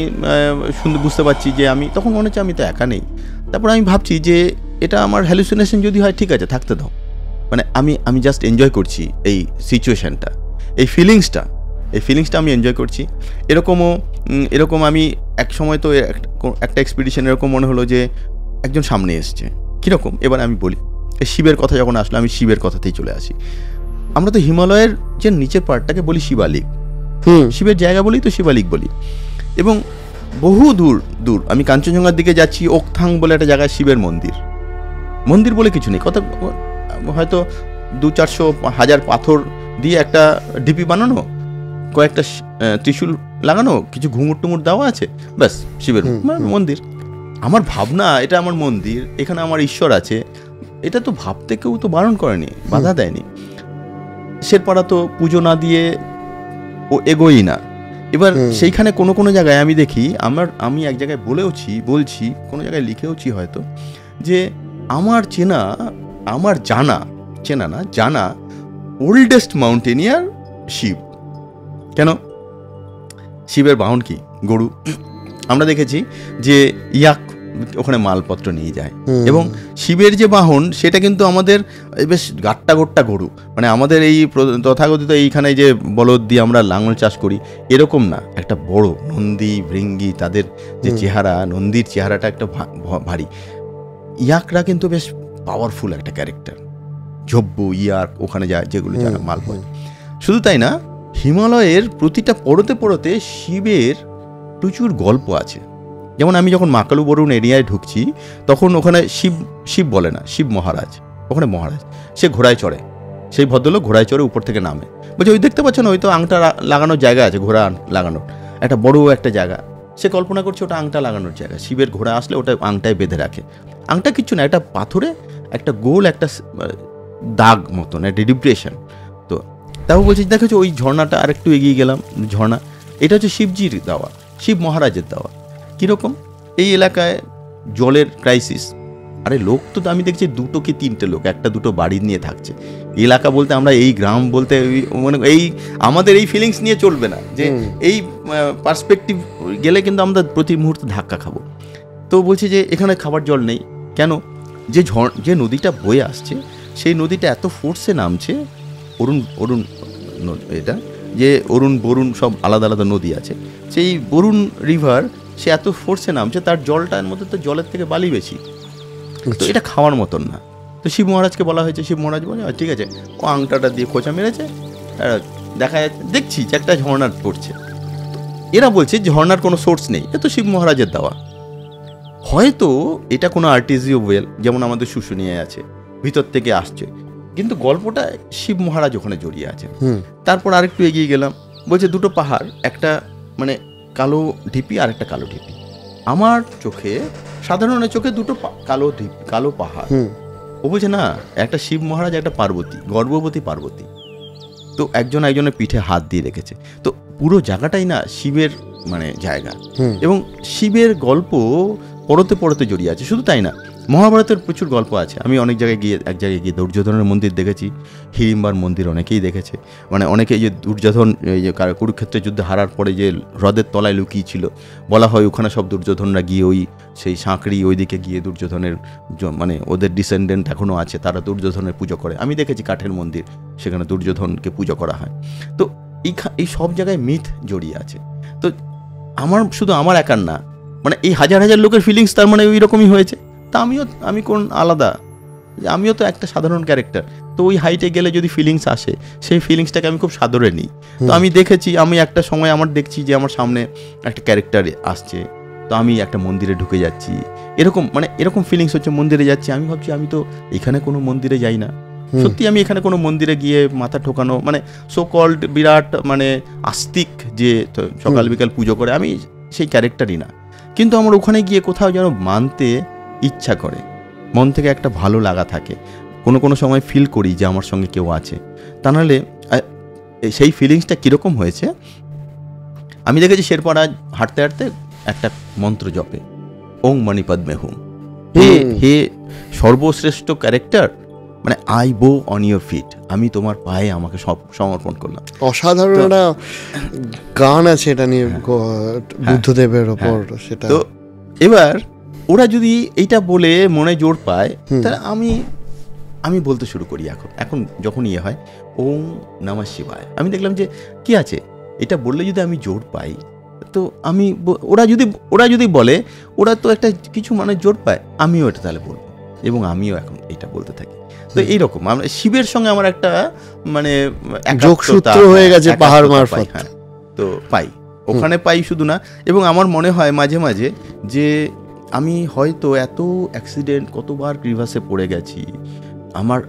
বুঝতে পারছি যে আমি তখন মনে হচ্ছে আমি তো একা নেই। তারপর আমি ভাবছি যে এটা আমার হ্যালুসিনেশন যদি হয় ঠিক আছে থাকতে দাও, মানে আমি জাস্ট এনজয় করছি এই সিচুয়েশানটা, এই ফিলিংসটা আমি এনজয় করছি। এরকম আমি এক সময় তো একটা এক্সপিডিশন এরকম মনে হলো যে একজন সামনে এসছে, কীরকম এবার আমি বলি, এই শিবের কথা যখন আসলো আমি শিবের কথাতেই চলে আসি। আমরা তো হিমালয়ের যে নিচের পার্টটাকে বলি শিবালিক, শিবের জায়গা বলি তো শিবালিক বলি, এবং বহু দূর আমি কাঞ্চনজঙ্ঘার দিকে যাচ্ছি, ওকথাং বলে একটা জায়গায় শিবের মন্দির বলে কিছু নেই, কত হয়তো 200-400-1000 পাথর দিয়ে একটা ঢিপি বানানো, কয়েকটা ত্রিশূল লাগানো, কিছু ঘুঙুর টুঙুর দেওয়া আছে, ব্যাস শিবের মন্দির। আমার ভাবনা এটা আমার মন্দির, এখানে আমার ঈশ্বর আছে, এটা তো ভাবতে কেউ তো বারণ করেনি, বাধা দেয়নি। শেরপাড়া তো পুজো না দিয়ে ও এগোই না। এবার সেইখানে কোনো জায়গায় আমি দেখি, আমি এক জায়গায় বলছি কোনো জায়গায় লিখেওছি হয়তো, যে আমার জানা ওল্ডেস্ট মাউন্টেনিয়ার শিব। কেন? শিবের বাহন কি? গরু। আমরা দেখেছি যে ইয়াক ওখানে মালপত্র নিয়ে যায়, এবং শিবের যে বাহন সেটা কিন্তু আমাদের বেশ গাট্টা গরু, মানে আমাদের এই তথাকথিত এইখানে যে বলদ দিয়ে আমরা লাঙল চাষ করি এরকম না, একটা বড় নন্দী ভৃঙ্গি, তাদের যে চেহারা, নন্দীর চেহারাটা একটা ভারী। ইয়াকরা কিন্তু বেশ পাওয়ারফুল একটা ক্যারেক্টার, ঝব্বু ইয়াক ওখানে যায় যেগুলো যারা মাল পায়। শুধু তাই না, হিমালয়ের প্রতিটা পড়তে শিবের প্রচুর গল্প আছে। যেমন আমি যখন মাকালু বরুণ এরিয়ায় ঢুকছি তখন ওখানে শিব বলে না, শিব মহারাজ, ওখানে মহারাজ, সে ঘোড়ায় চড়ে, সেই ভদ্রলোক ঘোড়ায় চড়ে উপর থেকে নামে, বলছে ওই দেখতে পাচ্ছ না, ওই তো আংটা লাগানোর জায়গা আছে, ঘোড়া লাগানোর একটা বড় একটা জায়গা, সে কল্পনা করছে ওটা আংটা লাগানোর জায়গা, শিবের ঘোড়া আসলে ওটা আংটায় বেঁধে রাখে। আংটা কিচ্ছু না, একটা পাথরে একটা গোল একটা দাগ মতন, একটা ডিপ্রেশন। তো তাও বলছি দেখেছো ওই ঝর্ণাটা, আর একটু এগিয়ে গেলাম, ঝর্ণা, এটা হচ্ছে শিবজির দেওয়া, শিব মহারাজের দেওয়া। কীরকম? এই এলাকায় জলের ক্রাইসিস, আরে লোক তো আমি দেখছি 2 কি 3টে লোক 1-2 বাড়ি নিয়ে থাকছে। এলাকা বলতে আমরা এই গ্রাম বলতে মানে এই আমাদের এই ফিলিংস নিয়ে চলবে না, যে এই পার্সপেক্টিভ গেলে কিন্তু আমরা প্রতি মুহূর্তে ধাক্কা খাবো। তো বলছি যে এখানে খাবার জল নেই কেন? যে নদীটা বয়ে আসছে সেই নদীটা এত ফোর্সে নামছে, অরুণ এটা যে বরুণ সব আলাদা আলাদা নদী আছে, সেই বরুণ রিভার সে এত ফোর্সে নামছে, তার জলটার মধ্যে তো জলের থেকে বালি বেশি, তো এটা খাওয়ার মতন না। তো শিব মহারাজকে বলা হয়েছে, শিব মহারাজ বলে ঠিক আছে, ও আংটাটা দিয়ে খোঁচা মেরেছে, দেখা যাচ্ছে দেখছি যে একটা ঝর্ণার পড়ছে। এরা বলছে ঝর্ণার কোনো সোর্স নেই, এ তো শিব মহারাজের দেওয়া, হয়তো এটা কোনো আর্টিজিও ওয়েল যেমন আমাদের শুশুনিয়ায় আছে, ভিতর থেকে আসছে, কিন্তু গল্পটা শিব মহারাজ ওখানে জড়িয়ে আছে। তারপর আরেকটু এগিয়ে গেলাম, বলছে 2 পাহাড়, একটা মানে কালো ঢিপি আর একটা কালো ঢিপি। আমার চোখে, সাধারণের চোখে 2 কালো পাহাড়। ও বলছে না, একটা শিব মহারাজ একটা পার্বতী, গর্ভবতী পার্বতী, তো একজনের পিঠে হাত দিয়ে রেখেছে। তো পুরো জায়গাটাই না শিবের মানে জায়গা, এবং শিবের গল্প পড়তে জড়িয়ে আছে। শুধু তাই না, মহাভারতের প্রচুর গল্প আছে। আমি অনেক জায়গায় গিয়ে এক জায়গায় গিয়ে দুর্যোধনের মন্দির দেখেছি, হিড়িম্বার মন্দির অনেকেই দেখেছে। মানে অনেকেই যে দুর্যোধন এই যে কুরুক্ষেত্রের যুদ্ধে হারার পরে যে হ্রদের তলায় লুকিয়ে ছিল, বলা হয় ওখানে সব দুর্যোধনরা গিয়ে ওই সেই সাঁকড়ি ওইদিকে গিয়ে দুর্যোধনের মানে ওদের ডিসেন্ডেন্ট এখনও আছে, তারা দুর্যোধনের পুজো করে। আমি দেখেছি কাঠের মন্দির, সেখানে দুর্যোধনকে পুজো করা হয়। তো এই সব জায়গায় মিথ জড়িয়ে আছে। তো শুধু আমার একার না, মানে এই হাজার হাজার লোকের ফিলিংস তার মানে ওই রকমই হয়েছে। তা আমি কোন আলাদা, আমিও তো একটা সাধারণ ক্যারেক্টার। তো ওই হাইটে গেলে যদি ফিলিংস আসে, সেই ফিলিংসটাকে আমি খুব সাদরে নিই। তো আমি দেখেছি, আমি একটা সময় দেখছি যে আমার সামনে একটা ক্যারেক্টার আসছে, তো আমি একটা মন্দিরে ঢুকে যাচ্ছি, এরকম ফিলিংস হচ্ছে। মন্দিরে যাচ্ছি, আমি ভাবছি আমি তো এখানে কোনো মন্দিরে যাই না, সত্যি আমি এখানে কোনো মন্দিরে গিয়ে মাথা ঠোকানো, মানে সো কল্ড বিরাট মানে আস্তিক যে সকাল বিকাল পুজো করে, আমি সেই ক্যারেক্টারই না। কিন্তু আমার ওখানে গিয়ে কোথাও যেন মানতে ইচ্ছা করে, মন থেকে একটা ভালো লাগা থাকে, কোনো সময় ফিল করি যে আমার সঙ্গে কেউ আছে। তা নাহলে সেই ফিলিংসটা কীরকম হয়েছে, আমি দেখেছি শেরপাড়া হাঁটতে হাঁটতে একটা মন্ত্র জপে, ওং মণিপদ্মে হুম, হে সর্বশ্রেষ্ঠ ক্যারেক্টার, মানে আই বো অন ইউর ফিট, আমি তোমার পায়ে আমাকে সব সমর্পণ করলাম। অসাধারণ একটা গান আছে এটা নিয়ে বুদ্ধদেবের ওপর। সেটা তো এবার ওরা যদি এইটা বলে মনে জোর পায়, তাহলে আমি বলতে শুরু করি। এখন যখন হয় ওং নমঃ শিবায়, আমি দেখলাম যে কি আছে, এটা বললে যদি আমি জোর পাই, তো ওরা যদি বলে, ওরা তো একটা কিছু মানে জোর পায়, আমিও এটা তাহলে বলবো, এবং আমিও এখন এটা বলতে থাকি। তো এইরকম আমরা শিবের সঙ্গে আমার একটা মানে যোগসূত্র হয়ে গেছে পাহাড় মারফত। হ্যাঁ, তো পাই ওখানে পাই শুধু না, এবং আমার মনে হয় মাঝে মাঝে যে আমি হয়তো এত অ্যাক্সিডেন্ট, কতবার ক্রিভাসে পড়ে গেছি,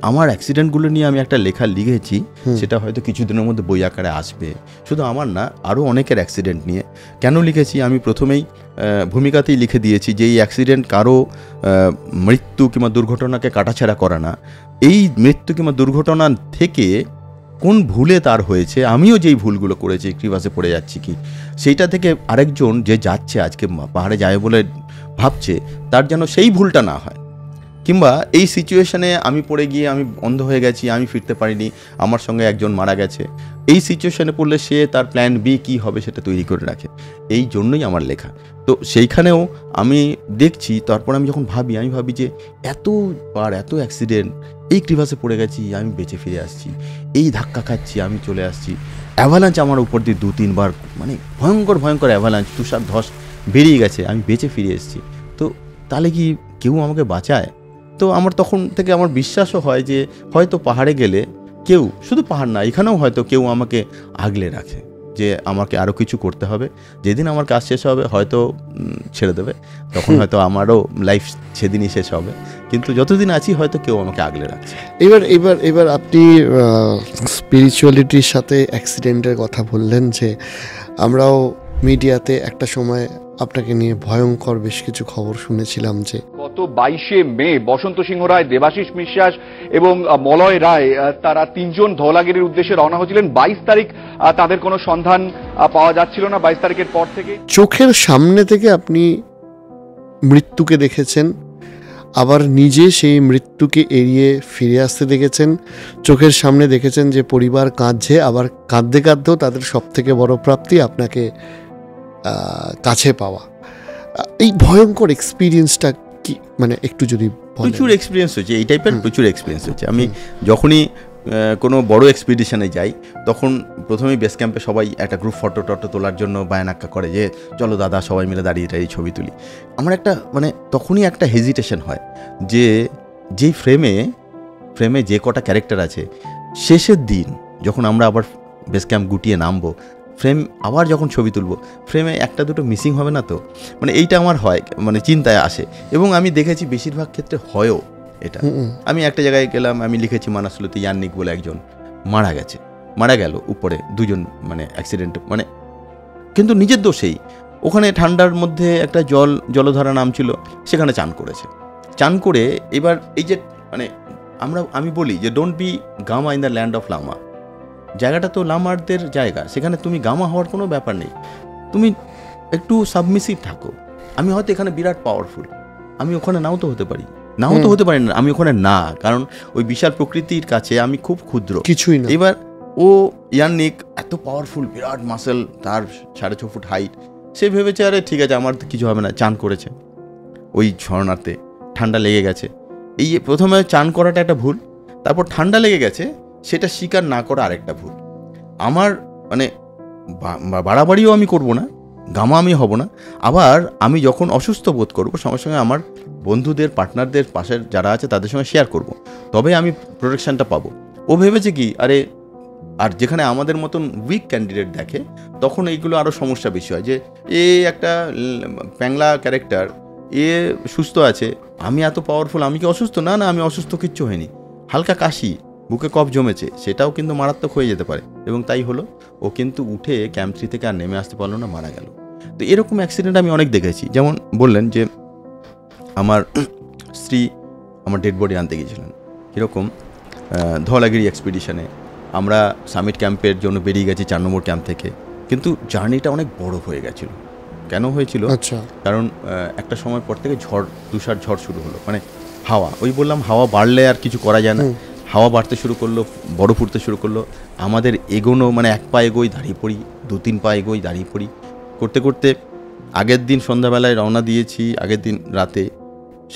আমার অ্যাক্সিডেন্টগুলো নিয়ে আমি একটা লেখা লিখেছি, সেটা হয়তো কিছুদিনের মধ্যে বই আকারে আসবে। শুধু আমার না, আরও অনেকের অ্যাক্সিডেন্ট নিয়ে। কেন লিখেছি আমি প্রথমেই ভূমিকাতেই লিখে দিয়েছি যে এই অ্যাক্সিডেন্ট কারো মৃত্যু কিংবা দুর্ঘটনাকে কাটাছেড়া করা না, এই মৃত্যু কিংবা দুর্ঘটনা থেকে কোন ভুলে তার হয়েছে, আমিও যেই ভুলগুলো করেছি, ক্রিভাসে পড়ে যাচ্ছি কি, সেইটা থেকে আরেকজন যে যাচ্ছে আজকে পাহাড়ে যায় বলে ভাবছে, তার যেন সেই ভুলটা না হয়। কিংবা এই সিচুয়েশনে আমি পড়ে গিয়ে আমি অন্ধ হয়ে গেছি, আমি ফিরতে পারিনি, আমার সঙ্গে একজন মারা গেছে, এই সিচুয়েশনে পড়লে সে তার প্ল্যান বি কী হবে সেটা তৈরি করে রাখে। এই জন্যই আমার লেখা। তো সেইখানেও আমি দেখছি, তারপর আমি যখন আমি ভাবি যে এত অ্যাক্সিডেন্ট, এই ক্রিভাসে পড়ে গেছি, আমি বেঁচে ফিরে আসছি, এই ধাক্কা খাচ্ছি, আমি চলে আসছি, অ্যাভালাঞ্চ আমার উপর দিয়ে 2-3 বার, মানে ভয়ঙ্কর অ্যাভালাঞ্চ, তুষার ধস বেরিয়ে গেছে, আমি বেঁচে ফিরে এসেছি। তো তাহলে কি কেউ আমাকে বাঁচায়? তো আমার তখন থেকে আমার বিশ্বাসও হয় যে হয়তো পাহাড়ে গেলে কেউ, শুধু পাহাড় না, এখানেও হয়তো কেউ আমাকে আগলে রাখে, যে আমাকে আরও কিছু করতে হবে, যেদিন আমার কাজ শেষ হবে হয়তো ছেড়ে দেবে, তখন হয়তো আমারও লাইফ সেদিনই শেষ হবে, কিন্তু যতদিন আছি হয়তো কেউ আমাকে আগলে রাখছে। এবার আপনি স্পিরিচুয়ালিটির সাথে অ্যাক্সিডেন্টের কথা বললেন, যে আমরাও মিডিয়াতে একটা সময় আপনাকে নিয়ে ভয়ঙ্কর বেশ কিছু খবর শুনেছিলাম। যে গত 22শে মে বসন্ত সিংহ রায়, দেবাশিস বিশ্বাস এবং মলয় রায়, তারা 3 জন ধওলাগিরির উদ্দেশ্যে রওনা হয়েছিলেন। 22 তারিখ তাদের কোনো সন্ধান পাওয়া যাচ্ছিল না। 22 তারিখের পর থেকে চোখের সামনে থেকে আপনি মৃত্যুকে দেখেছেন, আবার নিজে সেই মৃত্যুকে এড়িয়ে ফিরে আসতে দেখেছেন, চোখের সামনে দেখেছেন যে পরিবার কাঁদছে, আবার কাঁদতে কাঁদতেও তাদের সবথেকে বড় প্রাপ্তি আপনাকে কাছে পাওয়া। এই ভয়ঙ্কর এক্সপিরিয়েন্সটা কি, মানে একটু যদি প্রচুর এক্সপিরিয়েন্স হচ্ছে, এই টাইপের প্রচুর এক্সপিরিয়েন্স হচ্ছে। আমি যখনই কোনো বড় এক্সপিডিশনে যাই, তখন প্রথমেই বেস ক্যাম্পে সবাই একটা গ্রুপ ফটো তোলার জন্য বায়নাক্কা করে যে চলো দাদা সবাই মিলে দাঁড়িয়ে ছবি তুলি। আমার একটা মানে তখনই একটা হেজিটেশন হয় যে যেই ফ্রেমে যে কটা ক্যারেক্টার আছে, শেষের দিন যখন আমরা আবার বেস ক্যাম্প গুটিয়ে নামবো, ফ্রেম আবার যখন ছবি তুলবো, ফ্রেমে একটা দুটো মিসিং হবে না তো, মানে এইটা আমার হয়, মানে চিন্তায় আসে। এবং আমি দেখেছি বেশিরভাগ ক্ষেত্রে হয়ও এটা। আমি একটা জায়গায় গেলাম, আমি লিখেছি মানাসলুতে ইয়ান্নিক বলে একজন মারা গেল উপরে, 2 জন মানে অ্যাক্সিডেন্ট, মানে কিন্তু নিজের দোষেই। ওখানে ঠান্ডার মধ্যে একটা জলধারা নামছিল, সেখানে চান করে এবার এই যে মানে আমি বলি যে don't be gamma in the land of lama. জায়গাটা তো লামারদের জায়গা, সেখানে তুমি গামা হওয়ার কোনো ব্যাপার নেই, তুমি একটু সাবমিসিভ থাকো। আমি হয়তো এখানে বিরাট পাওয়ারফুল, আমি ওখানে নাও তো হতে পারি, নাও তো হতে পারি না, আমি ওখানে না, কারণ ওই বিশাল প্রকৃতির কাছে আমি খুব ক্ষুদ্র, কিছুই না। এবার ও ইয়ান্নিক এত পাওয়ারফুল, বিরাট মাসেল, তার 6.5 ফুট হাইট, সে ভেবেছে আরে ঠিক আছে আমার কিছু হবে না, চান করেছে ওই ঝর্ণাতে, ঠান্ডা লেগে গেছে। এই প্রথমে চান করাটা একটা ভুল, তারপর ঠান্ডা লেগে গেছে সেটা স্বীকার না করা আরেকটা ভুল। আমার মানে বাড়াবাড়িও আমি করব না, গামা আমি হব না, আবার আমি যখন অসুস্থ বোধ করবো সঙ্গে সঙ্গে আমার বন্ধুদের, পার্টনারদের, পাশের যারা আছে তাদের সঙ্গে শেয়ার করব, তবে আমি প্রোটেকশনটা পাবো। ও ভেবেছে কি আরে, আর যেখানে আমাদের মতন উইক ক্যান্ডিডেট দেখে তখন এইগুলো আরও সমস্যা বেশি হয়, যে এ একটা প্যাংলা ক্যারেক্টার, এ সুস্থ আছে, আমি এত পাওয়ারফুল, আমি কি অসুস্থ? না না, আমি অসুস্থ কিচ্ছু হয়নি, হালকা কাশি, বুকে কফ জমেছে, সেটাও কিন্তু মারাত্মক হয়ে যেতে পারে। এবং তাই হলো, ও কিন্তু উঠে ক্যাম্প 3 থেকে আর নেমে আসতে পারলো না, মারা গেল। তো এরকম অ্যাক্সিডেন্ট আমি অনেক দেখেছি। যেমন বললেন যে আমার স্ত্রী আমার ডেড বডি আনতে গিয়েছিলেন, কীরকম ধওলাগিরি এক্সপিডিশনে আমরা সামিট ক্যাম্পের জন্য বেরিয়ে গেছি 4 নম্বর ক্যাম্প থেকে, কিন্তু জার্নিটা অনেক বড় হয়ে গেছিলো। কেন হয়েছিল? আচ্ছা, কারণ একটা সময় পর থেকে তুষার ঝড় শুরু হলো, মানে হাওয়া, ওই বললাম হাওয়া বাড়লে আর কিছু করা যায় না, হাওয়া বাড়তে শুরু করলো, বরফ উঠতে শুরু করলো, আমাদের এগোনো মানে 1 পা এগোই দাঁড়িয়ে পড়ি, 2-3 পা এগোই দাঁড়িয়ে পড়ি, করতে করতে আগের দিন সন্ধ্যাবেলায় রওনা দিয়েছি, আগের দিন রাতে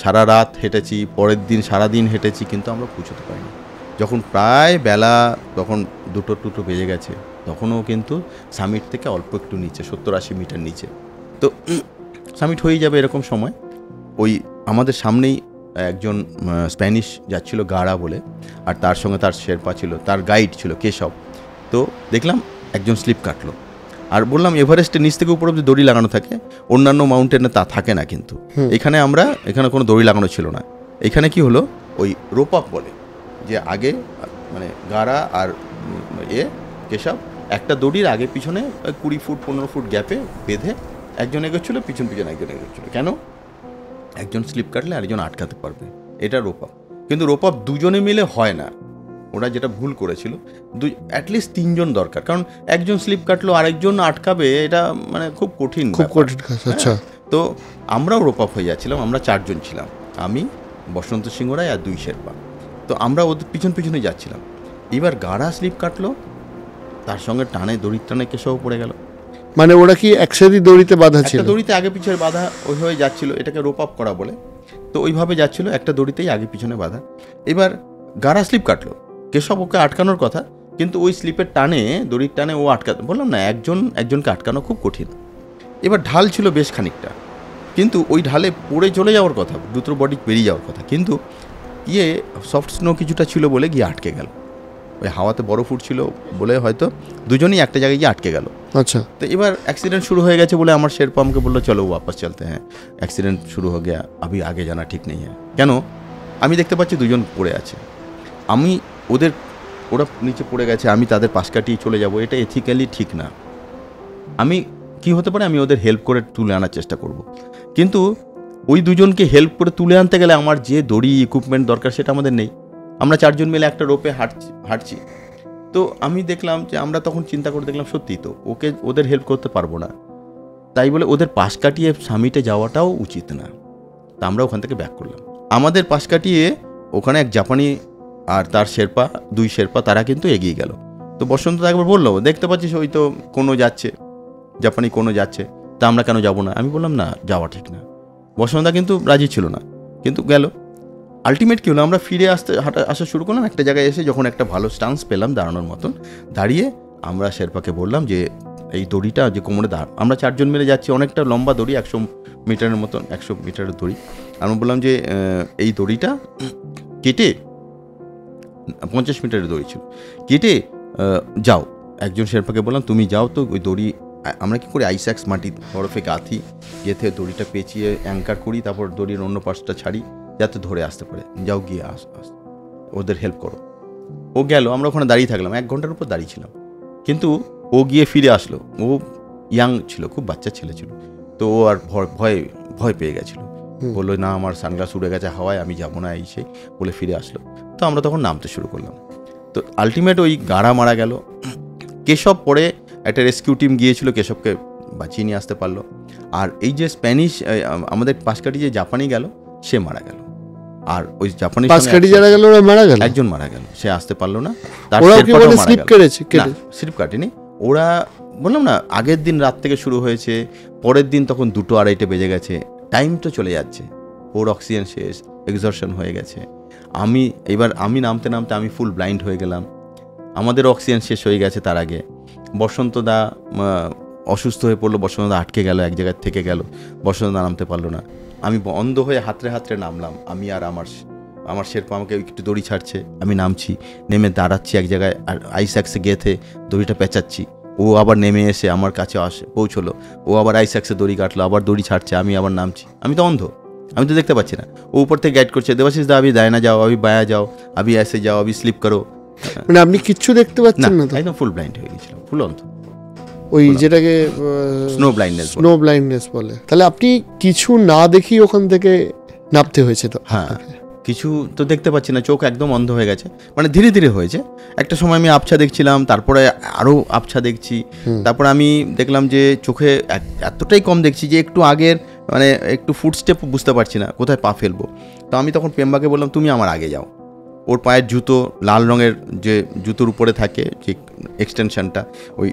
সারা রাত হেঁটেছি, পরের দিন সারাদিন হেঁটেছি, কিন্তু আমরা পৌঁছতে পারিনি। যখন প্রায় বেলা, তখন 2-2 বেজে গেছে, তখনও কিন্তু সামিট থেকে অল্প একটু নিচে, 70-80 মিটার নিচে। তো সামিট হয়ে যাবে এরকম সময়, ওই আমাদের সামনেই একজন স্প্যানিশ যাচ্ছিল, গাড়া বলে, আর তার সঙ্গে তার শেরপা ছিল, তার গাইড ছিল কেশব। তো দেখলাম একজন স্লিপ কাটলো, আর বললাম এভারেস্টের নিচ থেকে উপর অব্দি দড়ি লাগানো থাকে, অন্যান্য মাউন্টেনে তা থাকে না, কিন্তু এখানে কোনো দড়ি লাগানো ছিল না। এখানে কি হলো, ওই রোপ আপ বলে, যে আগে মানে গাড়া আর কেশব একটা দড়ির আগে পিছনে 20 ফুট 15 ফুট গ্যাপে বেঁধে একজন এগোচ্ছিল, পিছন একজন এগোচ্ছিল। কেন? একজন স্লিপ কাটলে আরেকজন আটকাতে পারবে, এটা রোপ আপ। কিন্তু রোপ আপ দুজনে মিলে হয় না, ওরা যেটা ভুল করেছিল, অ্যাটলিস্ট 3 জন দরকার, কারণ একজন স্লিপ কাটলো আরেকজন আটকাবে, এটা মানে খুব কঠিন কাজ। আচ্ছা, তো আমরাও রোপ আপ হয়ে যাচ্ছিলাম, আমরা 4 জন ছিলাম, আমি, বসন্ত সিংহ রায় আর 2 শেরপা। তো আমরা ওদের পিছনে যাচ্ছিলাম, এবার গাড়া স্লিপ কাটলো, তার সঙ্গে দড়ির টানে কেশব পড়ে গেল। মানে ওরা কি একসাথে দড়িতে বাঁধা ছিল? একটা দড়িতে আগে পিছনে বাঁধা ওই হয়ে যাচ্ছিল, এটাকে রোপ আপ করা বলে। তো ওইভাবে যাচ্ছিল, একটা দড়িতেই আগে পিছনে বাঁধা। এবার গাড়া স্লিপ কাটলো, কেশব ওকে আটকানোর কথা, কিন্তু ওই স্লিপের টানে, দড়ির টানে ও আটকাতে, বললাম না একজনকে আটকানো খুব কঠিন। এবার ঢাল ছিল বেশ খানিকটা, কিন্তু ওই ঢালে পড়ে চলে যাওয়ার কথা, দ্রুত বডি বেরিয়ে যাওয়ার কথা, কিন্তু সফট স্নো কিছুটা ছিল বলে গিয়ে আটকে গেল। ওই হাওয়াতে বরফ উঠছিল বলে হয়তো দুজনেই একটা জায়গায় গিয়ে আটকে গেল। আচ্ছা, তো এবার অ্যাক্সিডেন্ট শুরু হয়ে গেছে বলে আমার শেরপা আমাকে বললো চলো ওয়াপাস চলতে হ্যাঁ, অ্যাক্সিডেন্ট শুরু হয়ে গিয়া, আমি আগে জানা ঠিক নেই হ্যাঁ। কেন? আমি দেখতে পাচ্ছি 2 জন পড়ে আছে, ওরা নিচে পড়ে গেছে, আমি তাদের পাশ কাটিয়ে চলে যাব, এটা এথিক্যালি ঠিক না। আমি কি হতে পারে, আমি ওদের হেল্প করে তুলে আনার চেষ্টা করব, কিন্তু ওই 2 জনকে হেল্প করে তুলে আনতে গেলে আমার যে দড়ি ইকুইপমেন্ট দরকার সেটা আমাদের নেই। আমরা 4 জন মিলে একটা রোপে হাঁটছি। তো আমি দেখলাম যে আমরা তখন চিন্তা করে দেখলাম সত্যি তো ওদের হেল্প করতে পারবো না, তাই বলে ওদের পাশ কাটিয়ে সামিটে যাওয়াটাও উচিত না। তা আমরা ওখান থেকে ব্যাক করলাম। আমাদের পাশ কাটিয়ে ওখানে এক জাপানি আর তার শেরপা, 2 শেরপা, তারা কিন্তু এগিয়ে গেল। তো বসন্ত একবার বললো, দেখতে পাচ্ছিস ওই তো কোনো যাচ্ছে, জাপানি কোনো যাচ্ছে, তা আমরা কেন যাব না? আমি বললাম না, যাওয়া ঠিক না। বসন্তদা কিন্তু রাজি ছিল না, কিন্তু গেল। আলটিমেট কী হলো, আমরা ফিরে আসা শুরু করলাম। একটা জায়গায় এসে যখন একটা ভালো স্টান্স পেলাম দাঁড়ানোর মতন, দাঁড়িয়ে আমরা শেরপাকে বললাম যে এই দড়িটা যে কোমরে আমরা 4 জন মিলে যাচ্ছি, অনেকটা লম্বা দড়ি, 100 মিটারের মতন, 100 মিটারের দড়ি। আমি বললাম যে এই দড়িটা কেটে, 50 মিটারের দড়ি ছিল, কেটে যাও। একজন শেরপাকে বললাম তুমি যাও তো, ওই দড়ি আমরা কি করি, আইস্যাক্স মাটি বরফে গাঁথি, গেঁথে দড়িটা পেঁচিয়ে অ্যাঙ্কার করি, তারপর দড়ির অন্য পাশটা ছাড়ি যাতে ধরে আসতে পারে, যাও গিয়ে ওদের হেল্প করো। ও গেল, আমরা ওখানে দাঁড়িয়ে থাকলাম, 1 ঘন্টার উপর দাঁড়িয়েছিলাম, কিন্তু ও গিয়ে ফিরে আসলো। ও ইয়াং ছিল, খুব বাচ্চা ছেলে ছিল, তো ও আর ভয় পেয়ে গেছিলো, বললো না আমার সানগ্লাস উড়ে গেছে হাওয়ায়, আমি যাবো না, এই সেই বলে ফিরে আসলো। তো আমরা তখন নামতে শুরু করলাম। তো আলটিমেট ওই গাড়া মারা গেল। কেশব পরে একটা রেস্কিউ টিম গিয়েছিল, কেশবকে বাঁচিয়ে নিয়ে আসতে পারলো। আর এই যে স্প্যানিশ আমাদের পাশ কাটিয়ে যে জাপানি গেল, সে মারা গেল। আর ওই জাপানি পাঁচ কাঠি যারা গেল ওরা মারা গেল, একজন মারা গেল, সে আসতে পারলো না। তার ওরাও কি শেরপাটাও বলে মারা স্লিপ গেল। কেটেছে? না, স্লিপ কাটেনি। ওরা বললাম না, আগের দিন রাত থেকে শুরু হয়েছে, পরের দিন তখন 2-2:30 বেজে গেছে, টাইম তো চলে যাচ্ছে, ওর অক্সিজেন শেষ, এক্সজর্শন হয়ে গেছে। আমি নামতে নামতে আমি ফুল ব্লাইন্ড হয়ে গেলাম, আমাদের অক্সিজেন শেষ হয়ে গেছে। তার আগে বসন্তদা অসুস্থ হয়ে পড়লো, বসন্তদা আটকে গেল, এক জায়গায় থেকে গেল, বসন্তদা নামতে পারলো না। আমি অন্ধ হয়ে হাতড়ে নামলাম, আমি আর আমার শেরপা আমাকে একটু দড়ি ছাড়ছে, আমি নামছি, নেমে দাঁড়াচ্ছি এক জায়গায়, আর আইস্যাক্সে গেঁথে দড়িটা পেঁচাচ্ছি। ও আবার নেমে এসে আমার কাছে পৌঁছলো, ও আবার আইস্যাক্সে দড়ি কাটলো, আবার দড়ি ছাড়ছে, আমি আবার নামছি। আমি তো অন্ধ, আমি তো দেখতে পাচ্ছি না। ও উপর থেকে গাইড করছে, দেবাশিস দা আবি দায় না যাও, আবি বায়া যাও, আবি এসে যাও, আবি স্লিপ করো। মানে আপনি কিচ্ছু দেখতে পাচ্ছেন না তো? একদম ফুল ব্লাইন্ড হয়ে গেছিলাম, ফুল অন্ধ, ওই যেটাকে স্নো ব্লাইন্ডনেস। স্নো ব্লাইন্ডনেস বলে। তাহলে আপনি কিছু না দেখি ওখান থেকে নামতে হয়েছে তো? হ্যাঁ, কিছু তো দেখতে পাচ্ছি না, চোখ একদম অন্ধ হয়ে গেছে, মানে ধীরে ধীরে হয়েছে। একটা সময় আমি আবছা দেখছিলাম, তারপরে আরও আবছা দেখছি, তারপরে আমি দেখলাম যে চোখে এতটাই কম দেখছি যে একটু আগের মানে একটু ফুটস্টেপ বুঝতে পারছি না, কোথায় পা ফেলবো। তো আমি তখন পেম্বাকে বললাম, তুমি আমার আগে যাও। ওর পায়ের জুতো লাল রঙের, যে জুতোর উপরে থাকে যে এক্সটেনশনটা, ওই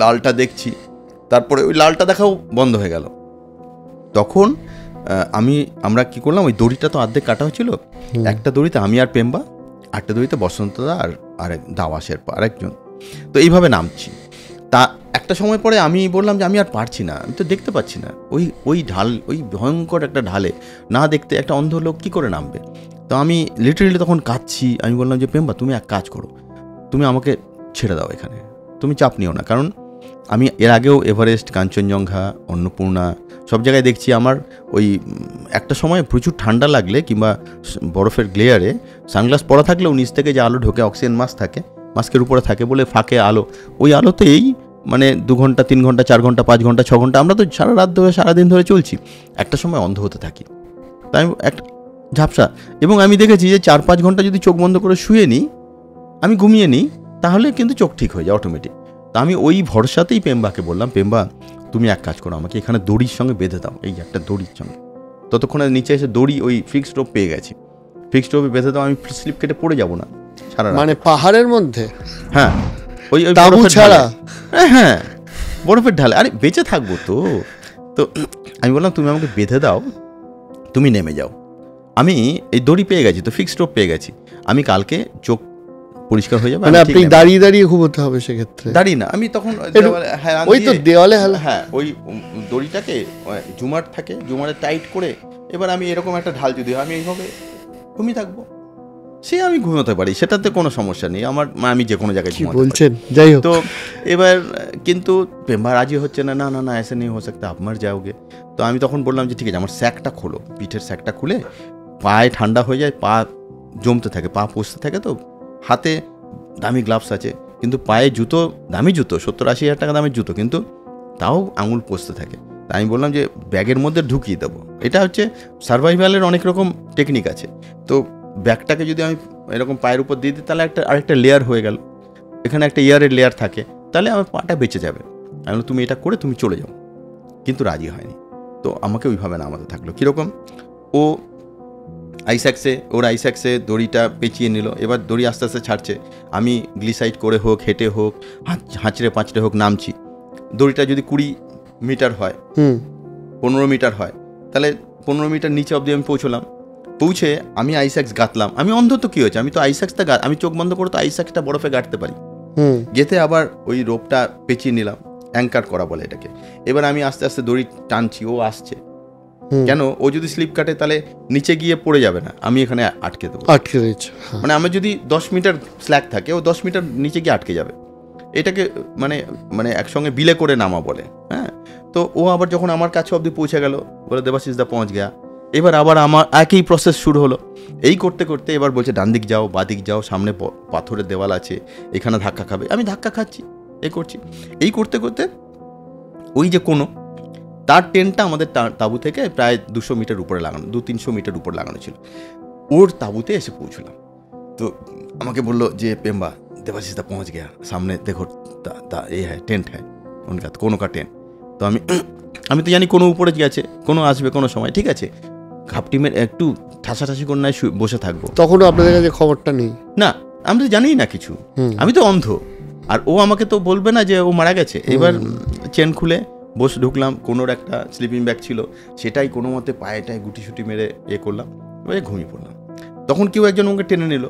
লালটা দেখছি, তারপরে ওই লালটা দেখাও বন্ধ হয়ে গেল। তখন আমরা কি করলাম, ওই দড়িটা তো অর্ধেক কাটা হয়েছিল, একটা দড়িতে আমি আর পেম্বা, আরেকটা দড়িতে বসন্তদা আর আরেক দাওয়া শেরপা আরেকজন। তো নামছি। তা একটা সময় পরে আমি বললাম যে আমি আর পারছি না, আমি তো দেখতে পাচ্ছি না, ওই ঢাল, ওই ভয়ঙ্কর একটা ঢালে না দেখতে একটা অন্ধ লোক কী করে নামবে। তো আমি লিটারেলি তখন কাঁদছি। আমি বললাম যে পেম্বা, তুমি এক কাজ করো, তুমি আমাকে ছেড়ে দাও এখানে, তুমি চাপ নিও না। কারণ আমি এর আগেও এভারেস্ট, কাঞ্চনজঙ্ঘা, অন্নপূর্ণা সব জায়গায় দেখছি, আমার ওই একটা সময় প্রচুর ঠান্ডা লাগলে কিংবা বরফের গ্লেয়ারে সানগ্লাস পরা থাকলেও নিচ থেকে যে আলো ঢোকে, অক্সিজেন মাস্ক থাকে, মাস্কের উপরে থাকে বলে ফাঁকে আলো, ওই আলোতেই মানে 2 ঘন্টা 3 ঘন্টা 4 ঘন্টা 5 ঘন্টা 6 ঘন্টা আমরা তো সারা রাত ধরে সারাদিন ধরে চলছি, একটা সময় অন্ধ হতে থাকি। তাই একটা ঝাপসা, এবং আমি দেখেছি যে 4-5 ঘন্টা যদি চোখ বন্ধ করে শুয়ে নিই, আমি ঘুমিয়ে নিই, তাহলে কিন্তু চোখ ঠিক হয়ে যায় অটোমেটিক। তা আমি ওই ভরসাতেই পেম্বাকে বললাম, পেম্বা তুমি এক কাজ করো, আমাকে এখানে দড়ির সঙ্গে বেঁধে দাও, এই একটা দড়ির সঙ্গে। ততক্ষণে নিচে এসে দড়ি ওই ফিক্সড রোপ পেয়ে গেছি, ফিক্সড রোপে বেঁধে দাও, আমি স্লিপ কেটে পড়ে যাব না সারা রাত। মানে পাহাড়ের মধ্যে? হ্যাঁ, ওই তাঁবু ছাড়া? হ্যাঁ, বরফের ঢালে, আরে বেঁচে থাকবো তো। তো আমি বললাম তুমি আমাকে বেঁধে দাও, তুমি নেমে যাও। আমি এই দড়ি পেয়ে গেছি, তো ফিক্সড রোপ পেয়ে গেছি, আমি কালকে চোখ পরিষ্কার হয়ে যাবে। মানে আপনি দাঁড়িয়ে দাঁড়িয়ে ঘুমোতে হবে সেক্ষেত্রে? দাঁড়িয়ে না, আমি তখন ওই তো দেওয়ালে, হ্যাঁ, ওই দড়িটাকে জুমার থাকে, জুমারে টাইট করে, এবার আমি এরকম একটা ঢাল যদি আমি এইভাবে ঘুমিয়ে থাকবো, সে আমি ঘুমোতে পারি, সেটাতে কোনো সমস্যা নেই আমার, আমি যে কোনো জায়গায় ঘুমাতে বলছেন। যাই হোক, তো এবার কিন্তু পেম্বা রাজি হচ্ছে না, না না না এসে নেই হো সকতা, আপনার যাওগে। তো আমি তখন বললাম যে ঠিক আছে, আমার স্যাকটা খোলো, পিঠের স্যাকটা খুলে, পায়ে ঠান্ডা হয়ে যায়, পা জমতে থাকে, পা পচতে থাকে, তো হাতে দামি গ্লাভস আছে, কিন্তু পায়ে জুতো, দামি জুতো, 70-80 হাজার টাকা দামের জুতো, কিন্তু তাও আঙুল পচতে থাকে। তাই আমি বললাম যে ব্যাগের মধ্যে ঢুকিয়ে দেবো, এটা হচ্ছে সার্ভাইভালের অনেক রকম টেকনিক আছে। তো ব্যাগটাকে যদি আমি এরকম পায়ের উপর দিয়ে দিই, তাহলে আরেকটা লেয়ার হয়ে গেল, এখানে একটা এয়ারের লেয়ার থাকে, তাহলে আমার পাটা বেঁচে যাবে। আমি বললাম তুমি এটা করে তুমি চলে যাও, কিন্তু রাজি হয়নি। তো আমাকে ওইভাবে নামাতে থাকলো। কীরকম, ওর আইস্যাক্সে দড়িটা পেঁচিয়ে নিল, এবার দড়ি আস্তে আস্তে ছাড়ছে, আমি গ্লিসাইড করে হোক, হেঁটে হোক, হাঁচড়ে পাঁচড়ে হোক নামছি। দড়িটা যদি 20 মিটার হয়, 15 মিটার হয়, তাহলে 15 মিটার নিচে অবধি আমি পৌঁছে আমি আইস্যাক্স গাঁথলাম। আমি অন্ধ তো কী হয়েছে, আমি তো আইস্যাক্সটা আমি চোখ বন্ধ করে তো আইস্যাক্সটা বরফে গাঁটতে পারি, গেঁথে আবার ওই রোপটা পেঁচিয়ে নিলাম, অ্যাঙ্কার করা বলে এটাকে। এবার আমি আস্তে আস্তে দড়ি টানছি, ও আসছে, কেন ও যদি স্লিপ কাটে তাহলে নিচে গিয়ে পড়ে যাবে না, আমি এখানে আটকে দেবো, আটকে দিচ্ছি। মানে আমার যদি 10 মিটার স্ল্যাক থাকে, ও 10 মিটার নিচে গিয়ে আটকে যাবে। এটাকে মানে একসঙ্গে বিলে করে নামা বলে। হ্যাঁ, তো ও আবার যখন আমার কাছে অবধি পৌঁছে গেল, বলে দেবাশিস দা পৌঁছ গেয়া। এবার আবার আমার একই প্রসেস শুরু হলো। এই করতে করতে এবার বলছে ডান দিক যাও, বা দিক যাও, সামনে পাথরের দেওয়াল আছে, এখানে ধাক্কা খাবে। আমি ধাক্কা খাচ্ছি, এই করতে করতে ওই যে কোনো তার টেন্টটা আমাদের তাঁবু থেকে প্রায় 200 মিটার উপরে লাগানো, 200-300 মিটার উপরে লাগানো ছিল। ওর তাঁবুতে এসে পৌঁছলাম। তো আমাকে বললো যে পেম্বা देवाशीष दा पहुंच गया, सामने देखो ये है टेंट है उनका, कोनो का टेंट। तो আমি তো জানি কোনো উপরে গেছে, কোনো আসবে কোনো সময়, ঠিক আছে। ঘাপটি মেরে একটু ঠাসাঠাসি করে নয় বসে থাকবো। তখনও আপনাদের কাছে খবরটা নেই? না, আমি তো জানি না কিছু, আমি তো অন্ধ। আর ও আমাকে তো বলবে না যে ও মারা গেছে। এবার চেন খুলে বসে ঢুকলাম, কোনোর একটা স্লিপিং ব্যাগ ছিল, সেটাই কোনো মতে পায়েটায় গুটি সুটি মেরে করলাম, এবারে ঘুমিয়ে পড়লাম। তখন কেউ একজন আমাকে টেনে নিল।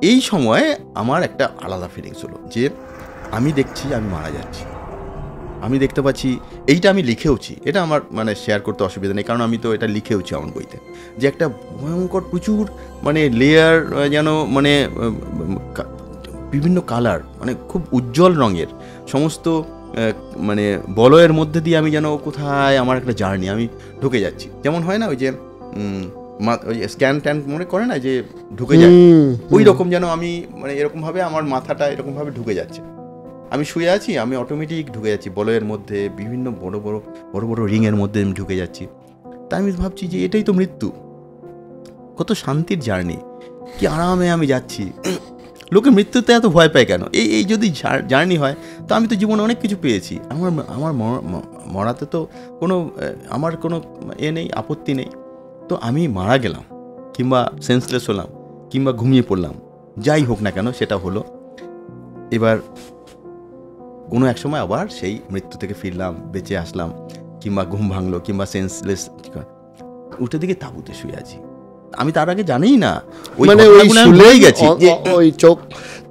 এই সময় আমার একটা আলাদা ফিলিংস হলো যে আমি দেখছি আমি মারা যাচ্ছি, আমি দেখতে পাচ্ছি। এইটা আমি লিখেওছি, এটা আমার মানে শেয়ার করতে অসুবিধা নেই, কারণ আমি তো এটা লিখেওছি আমার বইতে, যে একটা ভয়ঙ্কর প্রচুর মানে লেয়ার, যেন মানে বিভিন্ন কালার, মানে খুব উজ্জ্বল রঙের সমস্ত মানে বলয়ের মধ্যে দিয়ে আমি যেন কোথায় আমার একটা জার্নি, আমি ঢুকে যাচ্ছি। যেমন হয় না ওই যে ওই স্ক্যান ট্যান মনে করে না যে ঢুকে যায়, ওই রকম যেন আমি মানে এরকমভাবে আমার মাথাটা এরকমভাবে ঢুকে যাচ্ছে। আমি শুয়ে আছি, আমি অটোমেটিক ঢুকে যাচ্ছি বলয়ের মধ্যে, বিভিন্ন বড় বড় বড় বড় রিংয়ের মধ্যে আমি ঢুকে যাচ্ছি। তাই আমি ভাবছি যে এটাই তো মৃত্যু, কত শান্তির জার্নি, কি আরামে আমি যাচ্ছি। লোকে মৃত্যুতে এত ভয় পায় কেন? এই যদি জার্নি হয় তো আমি তো জীবনে অনেক কিছু পেয়েছি। আমার মরাতে তো কোনো আমার কোনো নেই, আপত্তি নেই। তো আমি মারা গেলাম কিংবা সেন্সলেস হলাম কিংবা ঘুমিয়ে পড়লাম, যাই হোক না কেন সেটা হলো। এবার কোনো এক সময় আবার সেই মৃত্যু থেকে ফিরলাম, বেঁচে আসলাম, কিংবা ঘুম ভাঙলো কিংবা সেন্সলেস, উঠে দিকে তাঁবুতে শুয়ে আছি। আমি তার আগে জানি না, মানে ওই গেছি ওই চোখ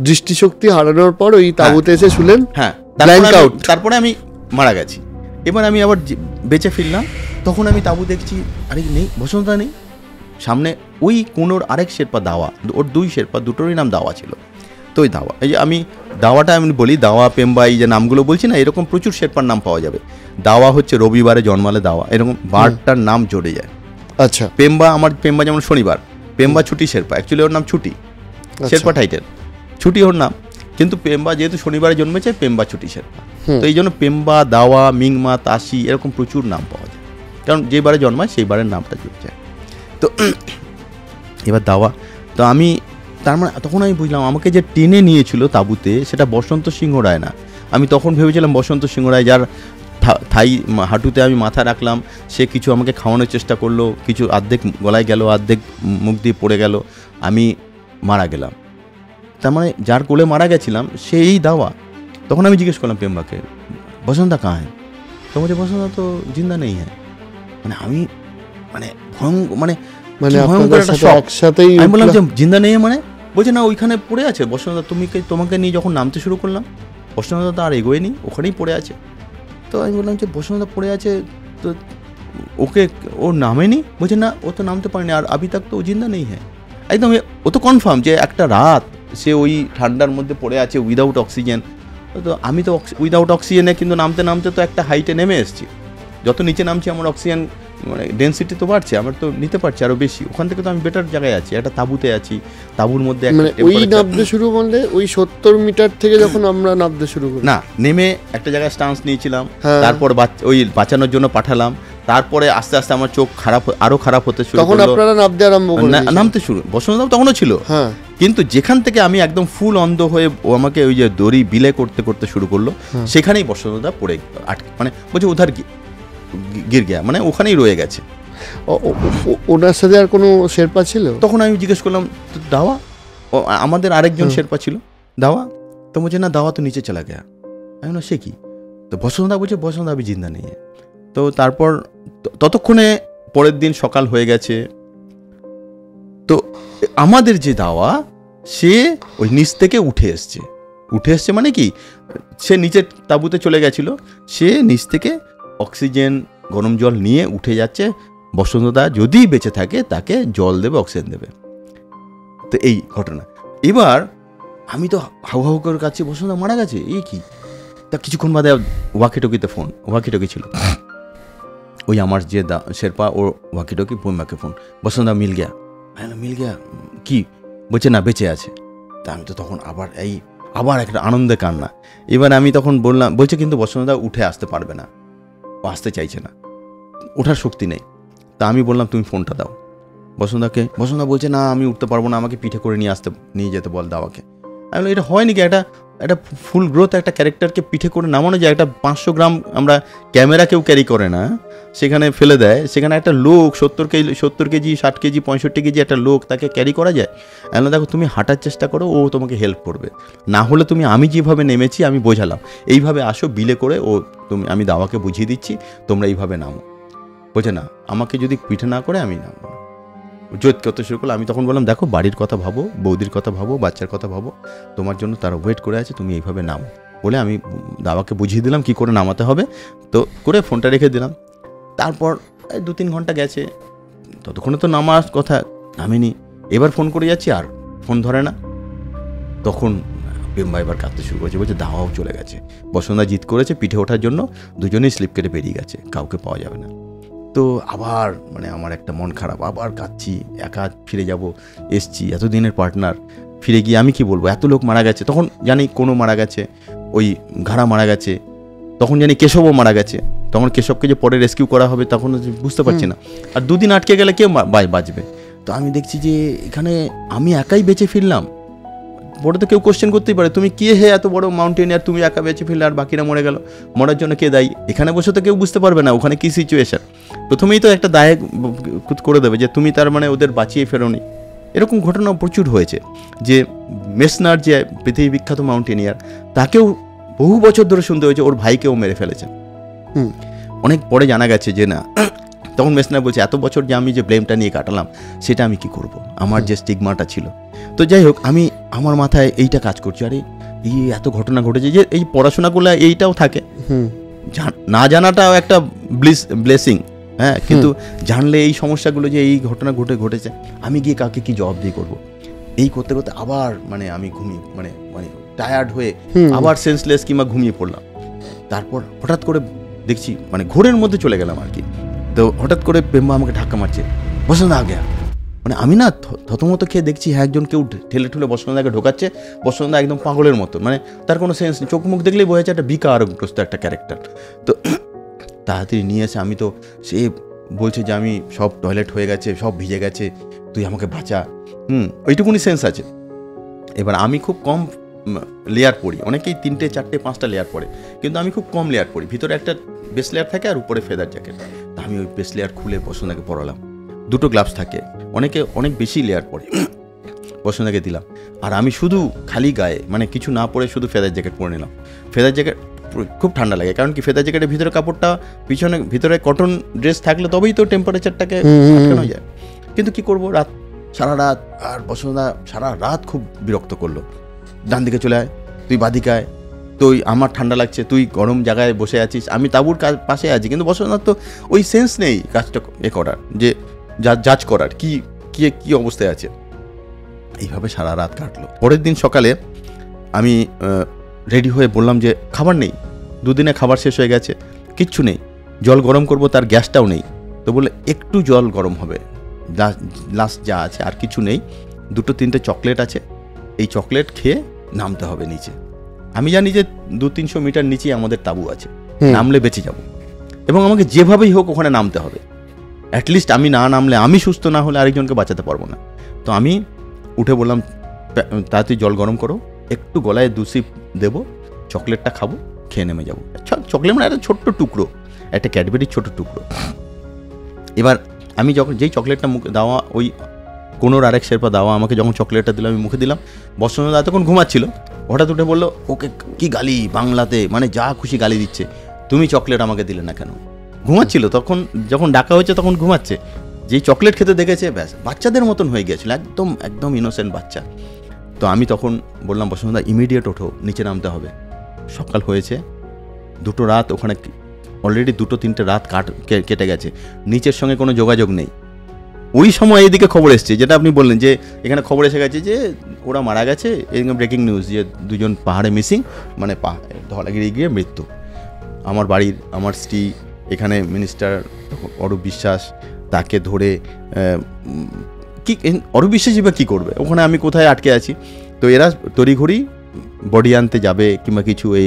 দৃষ্টিশক্তি হারানোর পর ওই তাঁবুতে এসে শুলেন। হ্যাঁ, তারপরে আমি মারা গেছি। এবার আমি আবার বেঁচে ফিরলাম, তখন আমি তাঁবু দেখছি, আরে নেই, বসন্তদা নেই। সামনে ওই কোনোর আরেক শেরপা দাওয়া, ওর দুই শেরপা, দুটোরই নাম দাওয়া ছিল। তো ওই দাওয়া, এই যে আমি দাওয়াটা আমি বলি, দাওয়া পেম্বা, এই যে নামগুলো বলছি না, এরকম প্রচুর শেরপার নাম পাওয়া যাবে। দাওয়া হচ্ছে রবিবারে জন্মালে দাওয়া, এরকম বারটার নাম জড়ে যায়। আচ্ছা, পেম্বা, আমার পেম্বা যেমন শনিবার, পেম্বা ছুটি শেরপা, অ্যাকচুয়ালি ওর নাম ছুটি শেরপা টাইটেল, ছুটি ওর নাম, কিন্তু পেম্বা যেহেতু শনিবারে জন্মেছে, পেম্বা ছুটি শেরপা। তো এই জন্য পেম্বা, দাওয়া, মিংমা, তাসি এরকম প্রচুর নাম পাওয়া যায়, কারণ যে বারে জন্মায় সেই বারের নামটা জুড়ে যায়। তো এবার দাওয়া, তো আমি তার মানে তখন আমি বুঝলাম আমাকে যে টেনে নিয়েছিল তাঁবুতে সেটা বসন্ত সিংহ রায় না। আমি তখন ভেবেছিলাম বসন্ত সিংহ রায়, যার থাই হাঁটুতে আমি মাথা রাখলাম, সে কিছু আমাকে খাওয়ানোর চেষ্টা করলো, কিছু অর্ধেক গলায় গেল, অর্ধেক মুখ দিয়ে পড়ে গেল, আমি মারা গেলাম। তার মানে যার কোলে মারা গেছিলাম সেই দাওয়া। তখন আমি জিজ্ঞেস করলাম পেম্বাকে, বসন্তদা কাহা হ্যাঁ? তো বলছে বসন্তদা তো জিন্দা নেই হ্যাঁ। মানে আমি মানে ভয়ঙ্কর একটা শক। আমি বললাম যে জিন্দা নেই মানে? বলছে না, ওইখানে পড়ে আছে বসন্তদা, তোমাকে নিয়ে যখন নামতে শুরু করলাম, বসন্তদা তো আর এগোয় নি, ওখানেই পড়ে আছে। তো আমি বললাম যে বসন্তদা পড়ে আছে, তো ওকে ও নামেনি? বলছে না, ও তো নামতে পারেনি, আর আবি তাক তো ও জিন্দা নেই হ্যাঁ। একদম ও তো কনফার্ম যে একটা রাত সে ওই ঠান্ডার মধ্যে পড়ে আছে উইদাউট অক্সিজেন। তো আমি তো উইদাউট অক্সিজেনে কিন্তু নামতে নামতে তো একটা হাইটে নেমে এসেছি, যত নিচে নামছি আমার অক্সিজেন মানে ডেন্সিটি তো বাড়ছে, আমার তো নিতে পারছি আরও বেশি। ওখান থেকে তো আমি বেটার জায়গায় আছি, একটা তাঁবুতে আছি, তাঁবুর মধ্যে ওই নামতে শুরু করলে ওই 70 মিটার থেকে যখন আমরা নামতে শুরু করি, না নেমে একটা জায়গায় স্টান্স নিয়েছিলাম, তারপর ওই বাঁচানোর জন্য পাঠালাম, তারপরে আস্তে আস্তে আমার চোখ আরো খারাপ হতে শুরু করলো, তখন আপনারা নামতে শুরু বসন্তদা তখনও ছিল। কিন্তু যেখান থেকে আমি একদম ফুল অন্ধ হয়ে ও আমাকে ওই যে দড়ি বিলে করতে করতে শুরু করলো, সেখানেই বসন্তদা পড়ে মানে বলছে উধার গির গিয়া, মানে ওখানেই রয়ে গেছে। ওনার সাথে আর কোনো শেরপা ছিল? তখন আমি জিজ্ঞেস করলাম দাওয়া, আমাদের আরেকজন শেরপা ছিল, দাওয়া। তো বলছে না, দাওয়া তো নিচে চলা গেয়া। আমি না, সে কি? তো বসন্তদা বলছে বসন্তদা আবি জিন্দা নেই। তো তারপর ততক্ষণে পরের দিন সকাল হয়ে গেছে। তো আমাদের যে দাওয়া, সে ওই নিচ থেকে উঠে এসছে মানে কি, সে নিচে তাঁবুতে চলে গেছিল, সে নিচ থেকে অক্সিজেন গরম জল নিয়ে উঠে যাচ্ছে। বসন্তদা যদি বেঁচে থাকে তাকে জল দেবে, অক্সিজেন দেবে। তো এই ঘটনা। এবার আমি তো হাউ হাউ করে কাছে, বসন্তদা মারা গেছে, এই কি? তা কিছুক্ষণ বাদে ওয়াকিটকিতে ফোন, ওয়াকিটকি ছিল ওই আমার যে শেরপা, ওর ওয়াকিটকি পেম্বাকে ফোন, বসন্তদা মিল গিয়া কি? বলছে না, বেঁচে আছে। তা আমি তো তখন আবার একটা আনন্দে কান্না। এবার আমি তখন বললাম, বলছে কিন্তু বসন্তদা উঠে আসতে পারবে না, ও আসতে চাইছে না, ওঠার শক্তি নেই। তা আমি বললাম তুমি ফোনটা দাও বসন্তদাকে। বসন্তদা বলছে না, আমি উঠতে পারবো না, আমাকে পিঠে করে নিয়ে যেতে বল দাওয়াকে। আমি বললাম এটা হয় নাকি, একটা একটা ফুল গ্রোথ একটা ক্যারেক্টারকে পিঠে করে নামানো যায়। একটা 500 গ্রাম আমরা ক্যামেরা কেউ ক্যারি করে না, সেখানে ফেলে দেয়, সেখানে একটা লোক 70 কেজি 60 কেজি 65 কেজি একটা লোক তাকে ক্যারি করা যায়। এখন দেখো তুমি হাঁটার চেষ্টা করো, ও তোমাকে হেল্প করবে। না হলে তুমি আমি যেভাবে নেমেছি আমি বোঝালাম এইভাবে আসো বিলে করে, আমি দাওয়াকে বুঝিয়ে দিচ্ছি তোমরা এইভাবে নামো, বোঝে না, আমাকে যদি পিঠে না করে আমি নামবো না। জোর করতে শুরু করলো। আমি তখন বললাম দেখো বাড়ির কথা ভাবো, বৌদির কথা ভাবো, বাচ্চার কথা ভাবো, তোমার জন্য তারা ওয়েট করে আছে, তুমি এইভাবে নামো বলে আমি দাওয়াকে বুঝিয়ে দিলাম কি করে নামাতে হবে। তো করে ফোনটা রেখে দিলাম। তারপর 2-3 ঘন্টা গেছে, ততক্ষণে তো নামার কথা, নামেনি। এবার ফোন করে যাচ্ছি আর ফোন ধরে না। তখন পেম্বা এবার কাঁদতে শুরু করেছে, বলছে দাওয়াও চলে গেছে, বসন্তদা জিত করেছে পিঠে ওঠার জন্য, দুজনেই স্লিপ কেটে বেরিয়ে গেছে, কাউকে পাওয়া যাবে না। তো আবার মানে আমার একটা মন খারাপ, আবার কাঁদছি, একা ফিরে যাব, এসছি এতদিনের পার্টনার, ফিরে গিয়ে আমি কি বলবো, এত লোক মারা গেছে। তখন জানি কোনো মারা গেছে, ওই ঘাড়া মারা গেছে, তখন জানি কেশবও মারা গেছে। তখন কেশবকে যে পরে রেস্কিউ করা হবে তখন বুঝতে পারছি না। আর 2 দিন আটকে গেলে কে বাঁচবে? তো আমি দেখছি যে এখানে আমি একাই বেঁচে ফিরলাম। বড় তো কেউ কোশ্চেন করতেই পারে, তুমি কে হে এত বড় মাউন্টেনিয়ার, তুমি একা বেঁচে ফিরলে আর বাকিরা মরে গেল, মরার জন্য কে দায়ী? এখানে বসে তো কেউ বুঝতে পারবে না ওখানে কী সিচুয়েশন। প্রথমেই তো একটা দায় করে দেবে যে তুমি তার মানে ওদের বাঁচিয়ে ফেরোনি। এরকম ঘটনা প্রচুর হয়েছে যে মেসনার যে পৃথিবী বিখ্যাত মাউন্টেনিয়ার, তাকেও বহু বছর ধরে শুনতে হয়েছে ওর ভাইকেও মেরে ফেলেছে। অনেক পরে জানা গেছে যে না, তখন মেসনার বলছে এত বছর যে আমি যে ব্লেমটা নিয়ে কাটালাম সেটা আমি কি করব, আমার যে স্টিগমাটা ছিল। তো যাই হোক, আমার মাথায় এইটা কাজ করছে, আরে এই এত ঘটনা ঘটেছে যে এই পড়াশোনা করলে এইটাও থাকে, না জানাটাও একটা ব্লেসিং, হ্যাঁ, কিন্তু জানলে এই সমস্যাগুলো যে এই ঘটনা ঘটেছে, আমি গিয়ে কাকে কি জবাব দিয়ে করবো। এই করতে করতে আবার মানে আমি ঘুমিয়ে মানে টায়ার্ড হয়ে আবার সেন্সলেস কিংবা ঘুমিয়ে পড়লাম। তারপর হঠাৎ করে দেখছি মানে ঘোরের মধ্যে চলে গেলাম আর কি। তো হঠাৎ করে পেম্বা আমাকে ধাক্কা মারছে, বসন্তদা আগে। মানে আমি না থতমত খেয়ে দেখছি হ্যাঁ একজন কেউ ঠেলে ঠুলে বসন্তদাকে ঢোকাচ্ছে। বসন্তদা একদম পাগলের মতো, মানে তার কোনো সেন্স নেই, চোখ মুখ দেখলেই বোঝা যাচ্ছে একটা বিকারগ্রস্ত একটা ক্যারেক্টার। তো তাড়াতাড়ি নিয়ে এসে আমি তো সে বলছে যে আমি সব টয়লেট হয়ে গেছে, সব ভিজে গেছে, তুই আমাকে বাঁচা। ওইটুকুনি সেন্স আছে। এবার আমি খুব কম লেয়ার পরি, অনেকেই 3টে 4টে 5টা লেয়ার পরে, কিন্তু আমি খুব কম লেয়ার পরি। ভিতরে একটা বেস লেয়ার থাকে আর উপরে ফেদার জ্যাকেট। তা আমি ওই বেস লেয়ার খুলে বসন্তদাকে পরালাম। 2টো গ্লাভস থাকে, অনেকে অনেক বেশি লেয়ার পরে, বসন্তদাকে দিলাম। আর আমি শুধু খালি গায়ে মানে কিছু না পরে শুধু ফেদার জ্যাকেট পরে নিলাম। ফেদার জ্যাকেট খুব ঠান্ডা লাগে, কারণ কি ফেদার জ্যাকেটের ভিতরে কাপড়টা ভিতরে কটন ড্রেস থাকলে তবেই তো টেম্পারেচারটাকে আটকানো যায়। কিন্তু কি করবো, সারা রাত, আর বসন্তদা সারা রাত খুব বিরক্ত করলো, ডান দিকে চলে আয়, তুই বাদিকে আয়, তুই আমার ঠান্ডা লাগছে, তুই গরম জায়গায় বসে আছিস, আমি তাঁবুর পাশে আছি। কিন্তু বসন্তদার তো ওই সেন্স নেই কাজটা করার, যে জাজ করার কি অবস্থায় আছে। এইভাবে সারা রাত কাটলো। পরের দিন সকালে আমি রেডি হয়ে বললাম যে খাবার নেই, 2 দিনে খাবার শেষ হয়ে গেছে, কিচ্ছু নেই, জল গরম করব তার গ্যাসটাও নেই। তো বলে একটু জল গরম হবে, লাস্ট যা আছে আর কিছু নেই, 2-3টে চকলেট আছে, এই চকলেট খেয়ে নামতে হবে নিচে। আমি জানি যে 200-300 মিটার নিচেই আমাদের তাঁবু আছে, নামলে বেঁচে যাব, এবং আমাকে যেভাবেই হোক ওখানে নামতে হবে। অ্যাটলিস্ট আমি না নামলে, আমি সুস্থ না হলে আরেকজনকে বাঁচাতে পারবো না। তো আমি উঠে বললাম তাড়াতাড়ি জল গরম করো, একটু গলায় 2 সিপ দেবো, চকলেটটা খাবো, খেয়ে নেমে যাবো। চকলেট মানে একটা ছোট্ট টুকরো, একটা ক্যাডবেরির ছোট টুকরো। এবার আমি যেই চকলেটটা মুখে দেওয়া, ওই কোনোর আরেক শেরপা দেওয়া আমাকে যখন চকলেটটা দিলাম, আমি মুখে দিলাম, বসন্তদা তখন ঘুমাচ্ছিল, হঠাৎ উঠে বললো ওকে কি গালি, বাংলাতে মানে যা খুশি গালি দিচ্ছে, তুমি চকলেট আমাকে দিলে না কেন? ঘুমাচ্ছিল তখন, যখন ডাকা হয়েছে তখন ঘুমাচ্ছে। যেই চকলেট খেতে দেখেছে ব্যাস বাচ্চাদের মতন হয়ে গিয়েছিল, একদম ইনোসেন্ট বাচ্চা। তো আমি তখন বললাম বসন্তদা ইমিডিয়েট ওঠো, নিচে নামতে হবে। সকাল হয়েছে, 2টো রাত ওখানে অলরেডি, 2-3টে রাত কেটে গেছে, নিচের সঙ্গে কোনো যোগাযোগ নেই। ওই সময় এদিকে খবর এসছে, যেটা আপনি বললেন যে এখানে খবর এসে গেছে যে ওরা মারা গেছে, এদিকে ব্রেকিং নিউজ যে 2জন পাহাড়ে মিসিং, মানে ধলাগিরি গিয়ে মৃত্যু। আমার স্ত্রী এখানে মিনিস্টার অরূপ বিশ্বাস, তাকে ধরে কি অরূপ বিশ্বাসই বা কী করবে, ওখানে আমি কোথায় আটকে আছি। তো এরা তড়িঘড়ি বডি আনতে যাবে কিংবা কিছু, এই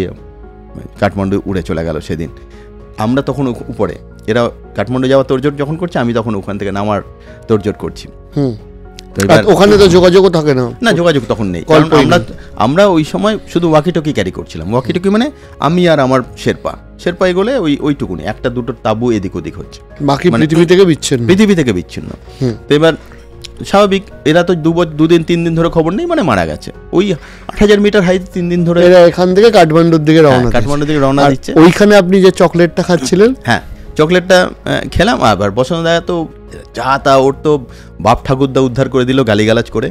কাঠমান্ডু উড়ে চলে গেল সেদিন। আমরা তখন উপরে, এরা কাঠমান্ডু যাওয়ার তোড়জোড় যখন করছে, আমি তখন ওখান থেকে নামার তোড়জোড় করছি। ওখানে তো যোগাযোগও থাকে না, যোগাযোগ তখন নেই, কারণ আমরা ওই সময় শুধু ওয়াকিটকি ক্যারি করছিলাম। ওয়াকিটকি মানে আমি আর আমার শেরপা এগোলে ওইটুকুনি, একটা দুটো তাবু এদিক ওদিক হচ্ছে, বাকি পৃথিবী থেকে বিচ্ছিন্ন। তো এবার স্বাভাবিক, এরা তো 2-3 দিন ধরে খবর নেই, মানে মারা গেছে। ওই 8000 মিটার হাইট 3 দিন ধরে এরা এখান থেকে কাঠমান্ডুর দিকে রওনা দিচ্ছে। ওইখানে আপনি যে চকলেটটা খাচ্ছিলেন, হ্যাঁ চকলেটটা খেলাম। আবার বসন্তদা তো যা তা, ওর তো বাপ ঠাকুরদা উদ্ধার করে দিল গালিগালাজ করে।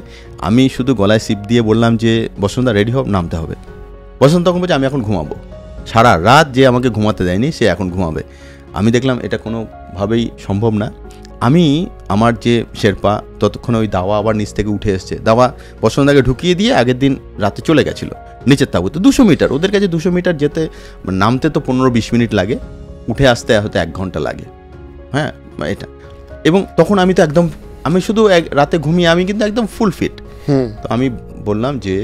আমি শুধু গলায় সিপ দিয়ে বললাম যে বসন্তদা রেডি হব, নামতে হবে। বসন্ত তখন বলছে আমি এখন ঘুমাবো, সারা রাত যে আমাকে ঘুমাতে দেয়নি সে এখন ঘুমাবে। আমি দেখলাম এটা কোনোভাবেই সম্ভব না। আমি আমার যে শেরপা ততক্ষণে ওই দাওয়া আবার নিচ থেকে উঠে এসছে, দাওয়া বসন্তদাকে ঢুকিয়ে দিয়ে আগের দিন রাতে চলে গেছিলো নিচের তাঁবুতে। 200 মিটার, ওদের কাছে 200 মিটার যেতে নামতে তো 15-20 মিনিট লাগে, উঠে আসতে হয়তো 1 ঘন্টা লাগে। হ্যাঁ এটা, এবং তখন আমি তো একদম, আমি শুধু রাতে ঘুমিয়ে আমি কিন্তু একদম ফুল ফিট। তো আমি বললাম যে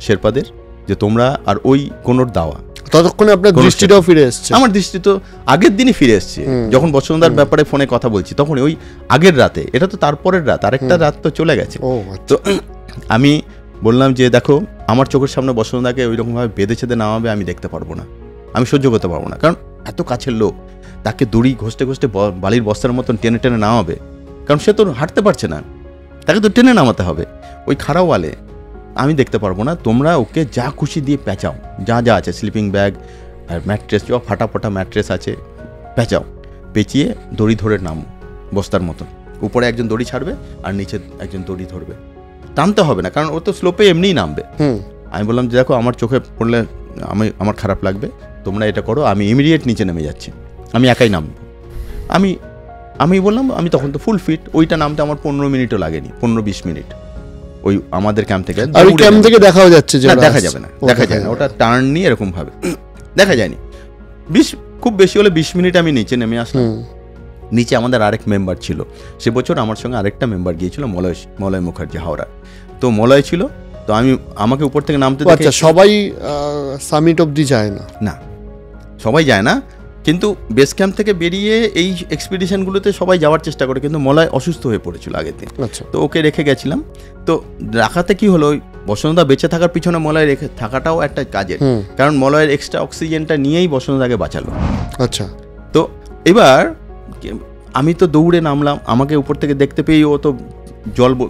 শেরপাদের যে তোমরা আর ওই কোনোর দাওয়া, ততক্ষণে আপনার দৃষ্টিটাও ফিরে এসছে। আমার দৃষ্টি তো আগের দিনই ফিরে এসছে, যখন বসন্তদার ব্যাপারে ফোনে কথা বলছি তখন ওই আগের রাতে, এটা তো তারপরের রাত, আরেকটা রাত তো চলে গেছে। তো আমি বললাম যে দেখো আমার চোখের সামনে বসন্তদাকে ওইরকমভাবে বেঁধে ছেদে নামাবে আমি দেখতে পারবো না, আমি সহ্য করতে পারবো না, কারণ এত কাছের লোক, তাকে দড়ি ঘষতে ঘষতে বালির বস্তার মতন টেনে টেনে নামাবে, কারণ সে তো হাঁটতে পারছে না, তাকে তো টেনে নামাতে হবে ওই খাড়া ওয়ালে, আমি দেখতে পারবো না। তোমরা ওকে যা খুশি দিয়ে পেঁচাও, যা যা আছে স্লিপিং ব্যাগ আর ম্যাট্রেস, যা ফাটা ম্যাট্রেস আছে পেঁচাও, পেঁচিয়ে দড়ি ধরে নামো বস্তার মতন। উপরে একজন দড়ি ছাড়বে আর নিচে একজন দড়ি ধরবে, টানতে হবে না কারণ ও তো স্লোপে এমনিই নামবে। আমি বললাম যে দেখো আমার চোখে পড়লে আমার খারাপ লাগবে, তোমরা এটা করো, আমি ইমিডিয়েট নিচে নেমে যাচ্ছি, আমি একাই নামবো। আমি বললাম আমি তখন তো ফুল ফিট, ওইটা নামতে আমার 15 মিনিটও লাগেনি, 15-20 মিনিট ওই আমাদের ক্যাম্প থেকে। দেখাও যাচ্ছে যে দেখা যাবে না, দেখা যায় না, ওটা টার্ন নিয়ে এরকম ভাবে দেখা যায়নি। খুব বেশি হলে 20 মিনিট আমি নিচে নেমে আসলাম। নিচে আমাদের আরেক মেম্বার ছিল, সে বছর আমার সঙ্গে আরেকটা মেম্বার গিয়েছিল মলয় মুখার্জি, হাওড়া। তো মলয় ছিল, তো আমাকে উপর থেকে নামতে দেখে, সবাই সামিট অবধি যায় না, সবাই যায় না, কিন্তু বেস ক্যাম্প থেকে বেরিয়ে এই এক্সপিডিশনগুলোতে সবাই যাওয়ার চেষ্টা করে, কিন্তু মলয় অসুস্থ হয়ে পড়েছিল আগের দিন, তো ওকে রেখে গেছিলাম। তো রাখাতে কি হলো, বসন্তদা বেঁচে থাকার পিছনে মলয় রেখে থাকাটাও একটা কাজের, কারণ মলয়ের এক্সট্রা অক্সিজেনটা নিয়েই বসন্তদাকে বাঁচালো। আচ্ছা, তো এবার আমি তো দৌড়ে নামলাম, আমাকে উপর থেকে দেখতে পেয়ে ও তো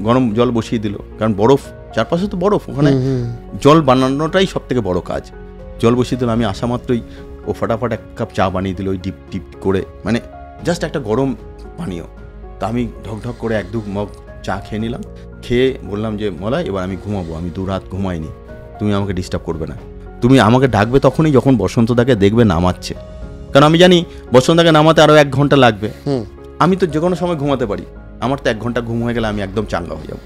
গরম জল বসিয়ে দিল, কারণ বরফ চারপাশে তো বরফ, ওখানে জল বানানোটাই সব থেকে বড় কাজ। জল বসিয়ে দিল, আমি আসা মাত্রই ও ফটাফট 1 কাপ চা বানিয়ে দিল, ওই ডিপ করে, মানে জাস্ট একটা গরম পানীয়। তা আমি ঢকঢক করে 1-2 মগ চা খেয়ে নিলাম, খেয়ে বললাম যে মলয় এবার আমি ঘুমাবো, আমি 2 রাত ঘুমাইনি, তুমি আমাকে ডিস্টার্ব করবে না, তুমি আমাকে ডাকবে তখনই যখন বসন্তদাকে দেখবে নামাচ্ছে, কারণ আমি জানি বসন্তদাকে নামাতে আরও 1 ঘন্টা লাগবে। আমি তো যে কোনো সময় ঘুমাতে পারি, আমার তো 1 ঘন্টা ঘুম হয়ে গেলে আমি একদম চাঙ্গা হয়ে যাব।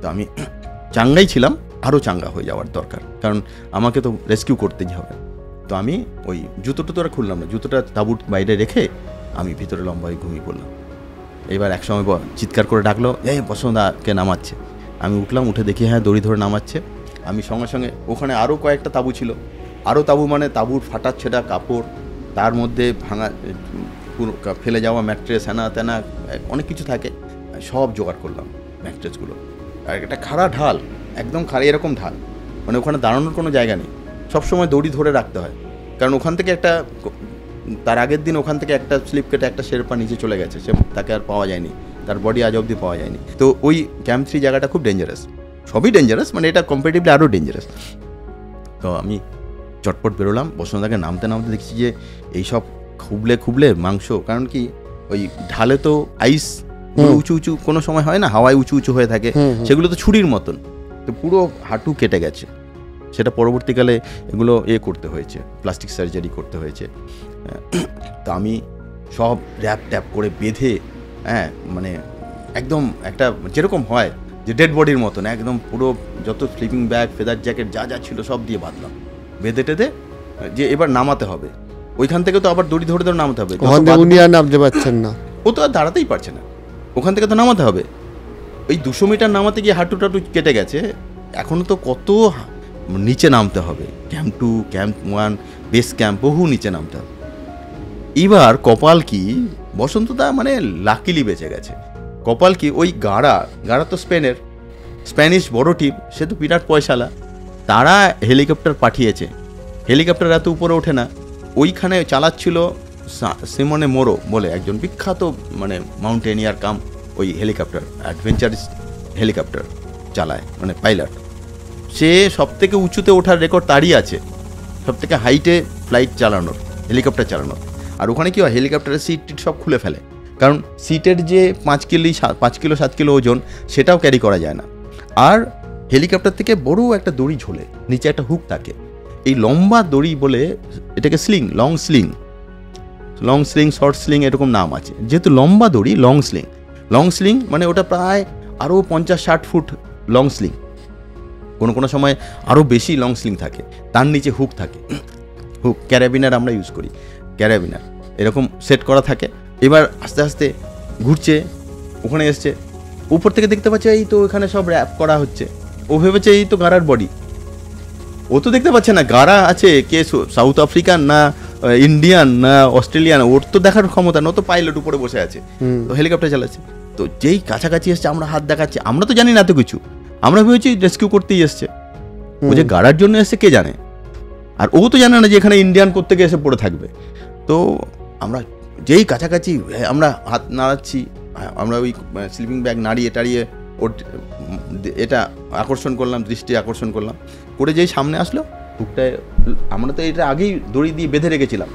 তো আমি চাঙ্গাই ছিলাম, আরও চাঙ্গা হয়ে যাওয়ার দরকার, কারণ আমাকে তো রেস্কিউ করতেই হবে। তো আমি ওই জুতোটা খুললাম না, জুতোটা তাঁবুর বাইরে রেখে আমি ভিতরে লম্বা হয়ে ঘুমিয়ে পড়লাম। এবার একসময় চিৎকার করে ডাকলো, এই বসন্তদাকে নামাচ্ছে। আমি উঠলাম, উঠে দেখি হ্যাঁ দড়ি ধরে নামাচ্ছে। আমি সঙ্গে সঙ্গে, ওখানে আরও কয়েকটা তাঁবু ছিল, আরও তাঁবু মানে তাঁবুর ফাটা ছেঁড়া কাপড়, তার মধ্যে ভাঙা পুরো ফেলে যাওয়া ম্যাট্রেস, হ্যানা ত্যানা অনেক কিছু থাকে, সব জোগাড় করলাম ম্যাট্রেসগুলো। আর একটা খাড়া ঢাল, একদম খাড়া এরকম ঢাল, মানে ওখানে দাঁড়ানোর কোনো জায়গা নেই, সবসময় দড়ি ধরে রাখতে হয়, কারণ ওখান থেকে তার আগের দিন ওখান থেকে একটা স্লিপ কেটে একটা শেরপা নিচে চলে গেছে, সে তাকে আর পাওয়া যায়নি, তার বডি আজ অবধি পাওয়া যায়নি। তো ওই ক্যাম্প 3 জায়গাটা খুব ডেঞ্জারাস, সবই ডেঞ্জারাস, মানে এটা কম্পারেটিভলি আরও ডেঞ্জারাস। তো আমি চটপট বেরোলাম, বসন্তদাকে নামতে দেখছি যে এইসব খুবলে মাংস, কারণ কি ওই ঢালে তো আইস উঁচু কোনো সময় হয় না, হাওয়ায় উঁচু হয়ে থাকে, সেগুলো তো ছুরির মতন, তো পুরো হাঁটু কেটে গেছে। সেটা পরবর্তীকালে এগুলো করতে হয়েছে, প্লাস্টিক সার্জারি করতে হয়েছে। তো আমি সব ট্যাপ করে বেঁধে, মানে একদম একটা যেরকম হয় যে ডেড বডির মতন, একদম পুরো যত স্লিপিং ব্যাগ, ফেদার জ্যাকেট যা ছিল সব দিয়ে বাঁধলাম, বেঁধে টেঁধে যে এবার নামাতে হবে। ওইখান থেকে তো আবার দড়ি ধরে নামাতে হবে, উনি আর নামতে পারছেন না, ও তো আর দাঁড়াতেই পারছে না, ওখান থেকে তো নামাতে হবে। ওই 200 মিটার নামাতে গিয়ে হাঁটু কেটে গেছে, এখনও তো কত নিচে নামতে হবে, ক্যাম্প 2, ক্যাম্প 1, বেস ক্যাম্প, বহু নিচে নামতে হবে। এবার কপাল কি, বসন্তদা মানে লাকিলি বেঁচে গেছে। কপাল কি, ওই গাড়া তো স্পেনিশ বড় টিম, সে তো বিরাট পয়সালা, তারা হেলিকপ্টার পাঠিয়েছে, হেলিকপ্টার এত উপরে ওঠে না, ওইখানে চালাচ্ছিল সিমনে মোরো বলে একজন বিখ্যাত মানে মাউন্টেনিয়ার কাম ওই হেলিকপ্টার অ্যাডভেঞ্চারিস হেলিকপ্টার চালায়, মানে পাইলট। সে সব থেকে উঁচুতে ওঠার রেকর্ড তারই আছে, সব থেকে হাইটে ফ্লাইট চালানোর, হেলিকপ্টার চালানোর। আর ওখানে কি হয়, হেলিকপ্টারের সিট টিট সব খুলে ফেলে, কারণ সিটের যে 5 কিলো 7 কিলো ওজন সেটাও ক্যারি করা যায় না। আর হেলিকপ্টার থেকে বড় একটা দড়ি ঝোলে, নিচে একটা হুক থাকে, এই লম্বা দড়ি বলে এটাকে sling, long sling short sling এরকম নাম আছে। যেহেতু লম্বা দড়ি লং স্লিং মানে ওটা প্রায় আরও 50-60 ফুট লং স্লিং, কোনো সময় আরও বেশি লং স্লিং থাকে, তার নিচে হুক থাকে, হুক ক্যারাবিনার আমরা ইউজ করি, ক্যারাবিনার এরকম সেট করা থাকে। এবার আস্তে আস্তে ঘুরছে, ওখানে এসছে, উপর থেকে দেখতে পাচ্ছে এই তো এখানে সব র্যাপ করা হচ্ছে। ও ভেবেছে এই তো গাড়ার বডি, ও তো দেখতে পাচ্ছে না গাড়া আছে কে সাউথ আফ্রিকান না ইন্ডিয়ান না অস্ট্রেলিয়ান, ওর তো দেখার ক্ষমতা না, ও তো পাইলট উপরে বসে আছে, তো হেলিকপ্টার চালাচ্ছে। তো যেই কাছাকাছি এসছে আমরা হাত দেখাচ্ছি, আমরা তো জানি না এত কিছু, আমরা ভেবেছি রেস্কিউ করতেই এসছে, ও যে গাড়ার জন্য এসছে কে জানে, আর ও তো জানে না যে এখানে ইন্ডিয়ান করতে গিয়ে এসে পড়ে থাকবে। তো আমরা যেই কাছাকাছি আমরা হাত নাড়াচ্ছি, আমরা ওই স্লিপিং ব্যাগ নাড়িয়ে টাড়িয়ে ওর এটা আকর্ষণ করলাম, দৃষ্টি আকর্ষণ করলাম, করে যেই সামনে আসলো হুকটায়, আমরা তো এটা আগেই দড়ি দিয়ে বেঁধে রেখেছিলাম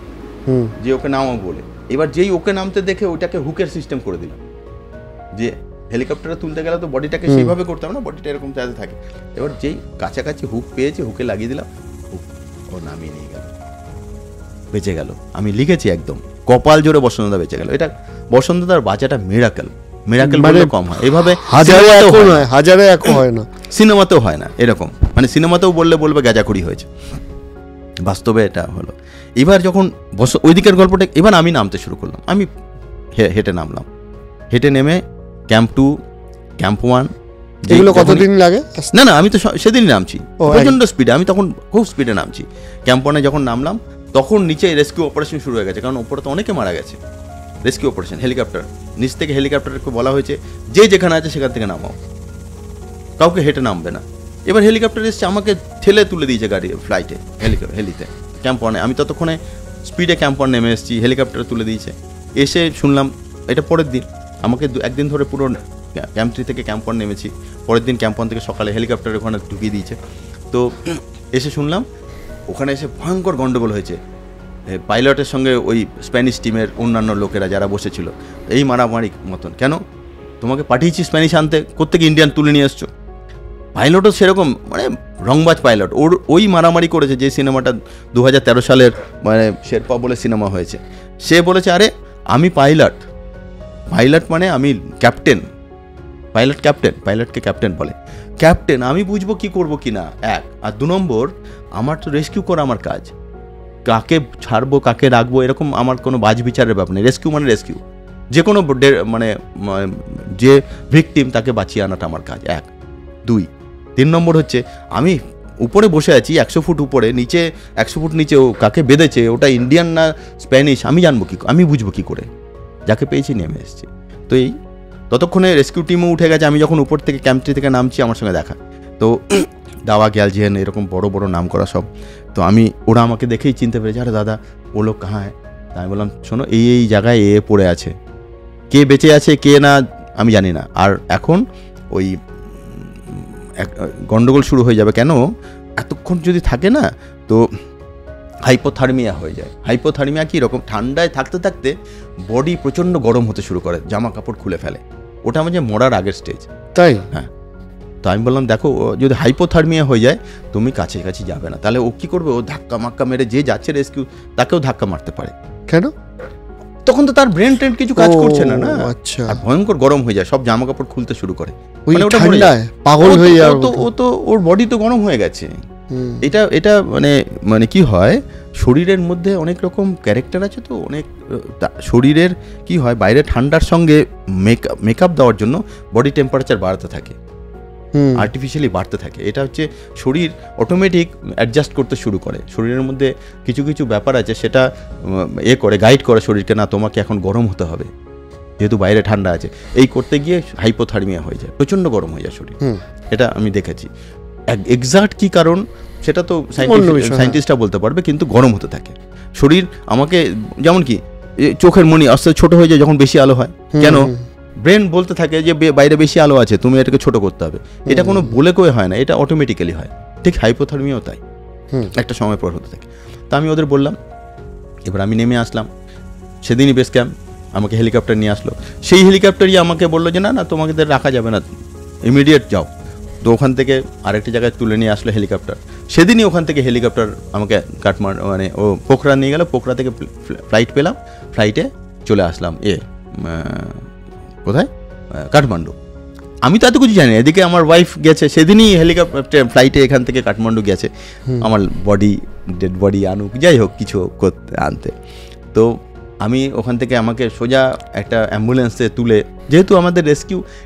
যে ওকে নামাবো বলে। এবার যেই ওকে নামতে দেখে ওইটাকে হুকের সিস্টেম করে দিলাম, যে হেলিকপ্টারে তুলতে গেলে তো বডিটাকে সেইভাবে করতে হবে না, বডিটা এরকম চাঁদে থাকে। এবার যেই কাছাকাছি হুক পেয়েছে, হুকে লাগিয়ে দিলাম, হুক ও নামিয়ে নিয়ে গেল, বেঁচে গেল। আমি লিখেছি একদম কপাল জোরে বসন্তদা বেঁচে গেল। এটা বসন্তদার বাঁচাটা মিরাকেল মানে কম হয়, এভাবে হাজারে এক হয় না, সিনেমাতেও হয় না এরকম, মানে সিনেমাতেও বলবে গাঁজাখুরি হয়েছে, বাস্তবে এটা হলো। এবার যখন ওই দিকের গল্পটা, এবার আমি নামতে শুরু করলাম, আমি হেঁটে নামলাম, হেঁটে নেমে ক্যাম্প 2 ক্যাম্প 1। এগুলো কতদিন লাগে? না আমি তো সেদিনই নামছি, প্রচণ্ড স্পিডে, আমি তখন খুব স্পিডে নামছি। ক্যাম্প 1-এ যখন নামলাম তখন নিচে রেস্কিউ অপারেশন শুরু হয়ে গেছে, কারণ ওপরে তো অনেকে মারা গেছে। রেস্কিউ অপারেশন হেলিকপ্টার নিচ থেকে, হেলিকপ্টারকে বলা হয়েছে যে যেখানে আছে সেখান থেকে নামাও, কাউকে হেঁটে নামবে না। এবার হেলিকপ্টার এসছে, আমাকে ঠেলে তুলে দিয়েছে গাড়ি ফ্লাইটে, হেলিতে ক্যাম্প 1-এ। আমি ততক্ষণে স্পিডে ক্যাম্প 1 নেমে এসেছি, হেলিকপ্টারে তুলে দিয়েছে। এসে শুনলাম, এটা পরের দিন, আমাকে একদিন ধরে পুরো ক্যাম্প 3 থেকে ক্যাম্প 1 নেমেছি, পরের দিন ক্যাম্প 1 থেকে সকালে হেলিকপ্টারের ওখানে ঢুকিয়ে দিয়েছে। তো এসে শুনলাম ওখানে এসে ভয়ঙ্কর গন্ডগোল হয়েছে পাইলটের সঙ্গে ওই স্প্যানিশ টিমের অন্যান্য লোকেরা যারা বসেছিল, এই মারামারি মতন। কেন তোমাকে পাঠিয়েছি স্প্যানিশ আনতে, কোত্থেকে ইন্ডিয়ান তুলে নিয়ে এসছো? পাইলটও সেরকম মানে রংবাজ পাইলট, ওই মারামারি করেছে যে সিনেমাটা 2013 সালের মানে শেরপা বলে সিনেমা হয়েছে। সে বলেছে আরে আমি পাইলট মানে আমি ক্যাপ্টেন, পাইলটকে ক্যাপ্টেন বলে, ক্যাপ্টেন আমি বুঝবো কি করব কি না, এক। আর 2 নম্বর আমার তো রেস্কিউ করা আমার কাজ, কাকে ছাড়বো কাকে রাখবো এরকম আমার কোনো বাজ বিচারের ব্যাপার নেই। রেস্কিউ মানে রেস্কিউ, যে কোনো মানে যে ভিকটিম তাকে বাঁচিয়ে আনাটা আমার কাজ, 1 2। 3 নম্বর হচ্ছে আমি উপরে বসে আছি 100 ফুট উপরে, নিচে 100 ফুট নিচে ও কাকে বেঁধেছে, ওটা ইন্ডিয়ান না স্প্যানিশ আমি জানবো কি, আমি বুঝবো কি করে? যাকে পেয়েছি নেমে এসেছি। তো এই ততক্ষণে রেস্কিউ টিমও উঠে গেছে। আমি যখন উপর থেকে ক্যাম্প 3 থেকে নামছি, আমার সঙ্গে দেখা তো দাওয়া গ্যালজিয়ান এরকম বড় বড় নাম করা সব। তো ওরা আমাকে দেখেই চিনতে পেরেছে, আরে দাদা ও লোক কাহা হ্যাঁ। তা আমি বললাম শোনো এই জায়গায় পড়ে আছে, কে বেঁচে আছে কে না আমি জানি না। আর এখন ওই গন্ডগোল শুরু হয়ে যাবে, কেন এতক্ষণ যদি থাকে না তো হাইপোথার্মিয়া হয়ে যায়। হাইপোথার্মিয়া কি রকম, ঠান্ডায় থাকতে থাকতে বডি প্রচণ্ড গরম হতে শুরু করে, জামা কাপড় খুলে ফেলে, ওটা আমার যে মরার আগের স্টেজ। তাই হ্যাঁ। তো আমি বললাম দেখো যদি হাইপোথার্মিয়া হয়ে যায় তুমি কাছাকাছি যাবে না, তাহলে ও কী করবে, ও ধাক্কা মাক্কা মেরে যে যাচ্ছে রেস্কিউ তাকেও ধাক্কা মারতে পারে। কেন? তখন তো তার ব্রেন ট্রেন কিছু কাজ করছে না। আচ্ছা। আর ভয়ঙ্কর গরম হয়ে যায়, সব জামা কাপড় খুলতে শুরু করে, পাগল হয়ে যায়। ও তো ওর বডি তো গরম হয়ে গেছে। এটা মানে কি হয়, শরীরের মধ্যে অনেক রকম ক্যারেক্টার আছে, তো অনেক শরীরের কি হয় বাইরে ঠান্ডার সঙ্গে মেকআপ দেওয়ার জন্য বডি টেম্পারেচার বাড়তে থাকে, আর্টিফিশিয়ালি বাড়তে থাকে। এটা হচ্ছে শরীর অটোমেটিক অ্যাডজাস্ট করতে শুরু করে, শরীরের মধ্যে কিছু কিছু ব্যাপার আছে সেটা গাইড করে শরীরকে, না তোমাকে এখন গরম হতে হবে যেহেতু বাইরে ঠান্ডা আছে। এই করতে গিয়ে হাইপোথার্মিয়া হয়ে যায়, প্রচণ্ড গরম হয়ে যায় শরীর, এটা আমি দেখেছি। এক্সাক্ট কী কারণ সেটা তো সায়েন্টিস্টরা বলতে পারবে, কিন্তু গরম হতে থাকে শরীর। আমাকে যেমন কি চোখের মণি আস্তে ছোট হয়ে যায় যখন বেশি আলো হয়, কেন? ব্রেন বলতে থাকে যে বাইরে বেশি আলো আছে, তুমি এটাকে ছোট করতে হবে। এটা কোনো বলে কয়ে হয় না, এটা অটোমেটিক্যালি হয়। ঠিক হাইপোথার্মিয়াও তাই, একটা সময় পর হতে থাকে। তা আমি ওদের বললাম, এবার আমি নেমে আসলাম। সেদিনই বেস ক্যাম্প আমাকে হেলিকপ্টার নিয়ে আসলো। সেই হেলিকপ্টারই আমাকে বললো যে না না, তোমাকে রাখা যাবে না, ইমিডিয়েট যাও। তো ওখান থেকে আরেকটি জায়গায় তুলে নিয়ে আসলো হেলিকপ্টার। সেদিনই ওখান থেকে হেলিকপ্টার আমাকে কাঠমান্ডু মানে ও পোখরা নিয়ে গেল। পোখরা থেকে ফ্লাইট পেলাম, ফ্লাইটে চলে আসলাম কোথায়, কাঠমান্ডু। আমি তো এত কিছু জানি না, এদিকে আমার ওয়াইফ গেছে সেদিনই হেলিকপ্টার ফ্লাইটে এখান থেকে কাঠমান্ডু গেছে আমার ডেড বডি আনুক, যাই হোক কিছু করতে আনতে। তো আমি ওখান থেকে আমাকে সোজা একটা অ্যাম্বুলেন্সে তুলে, যেহেতু আমাদের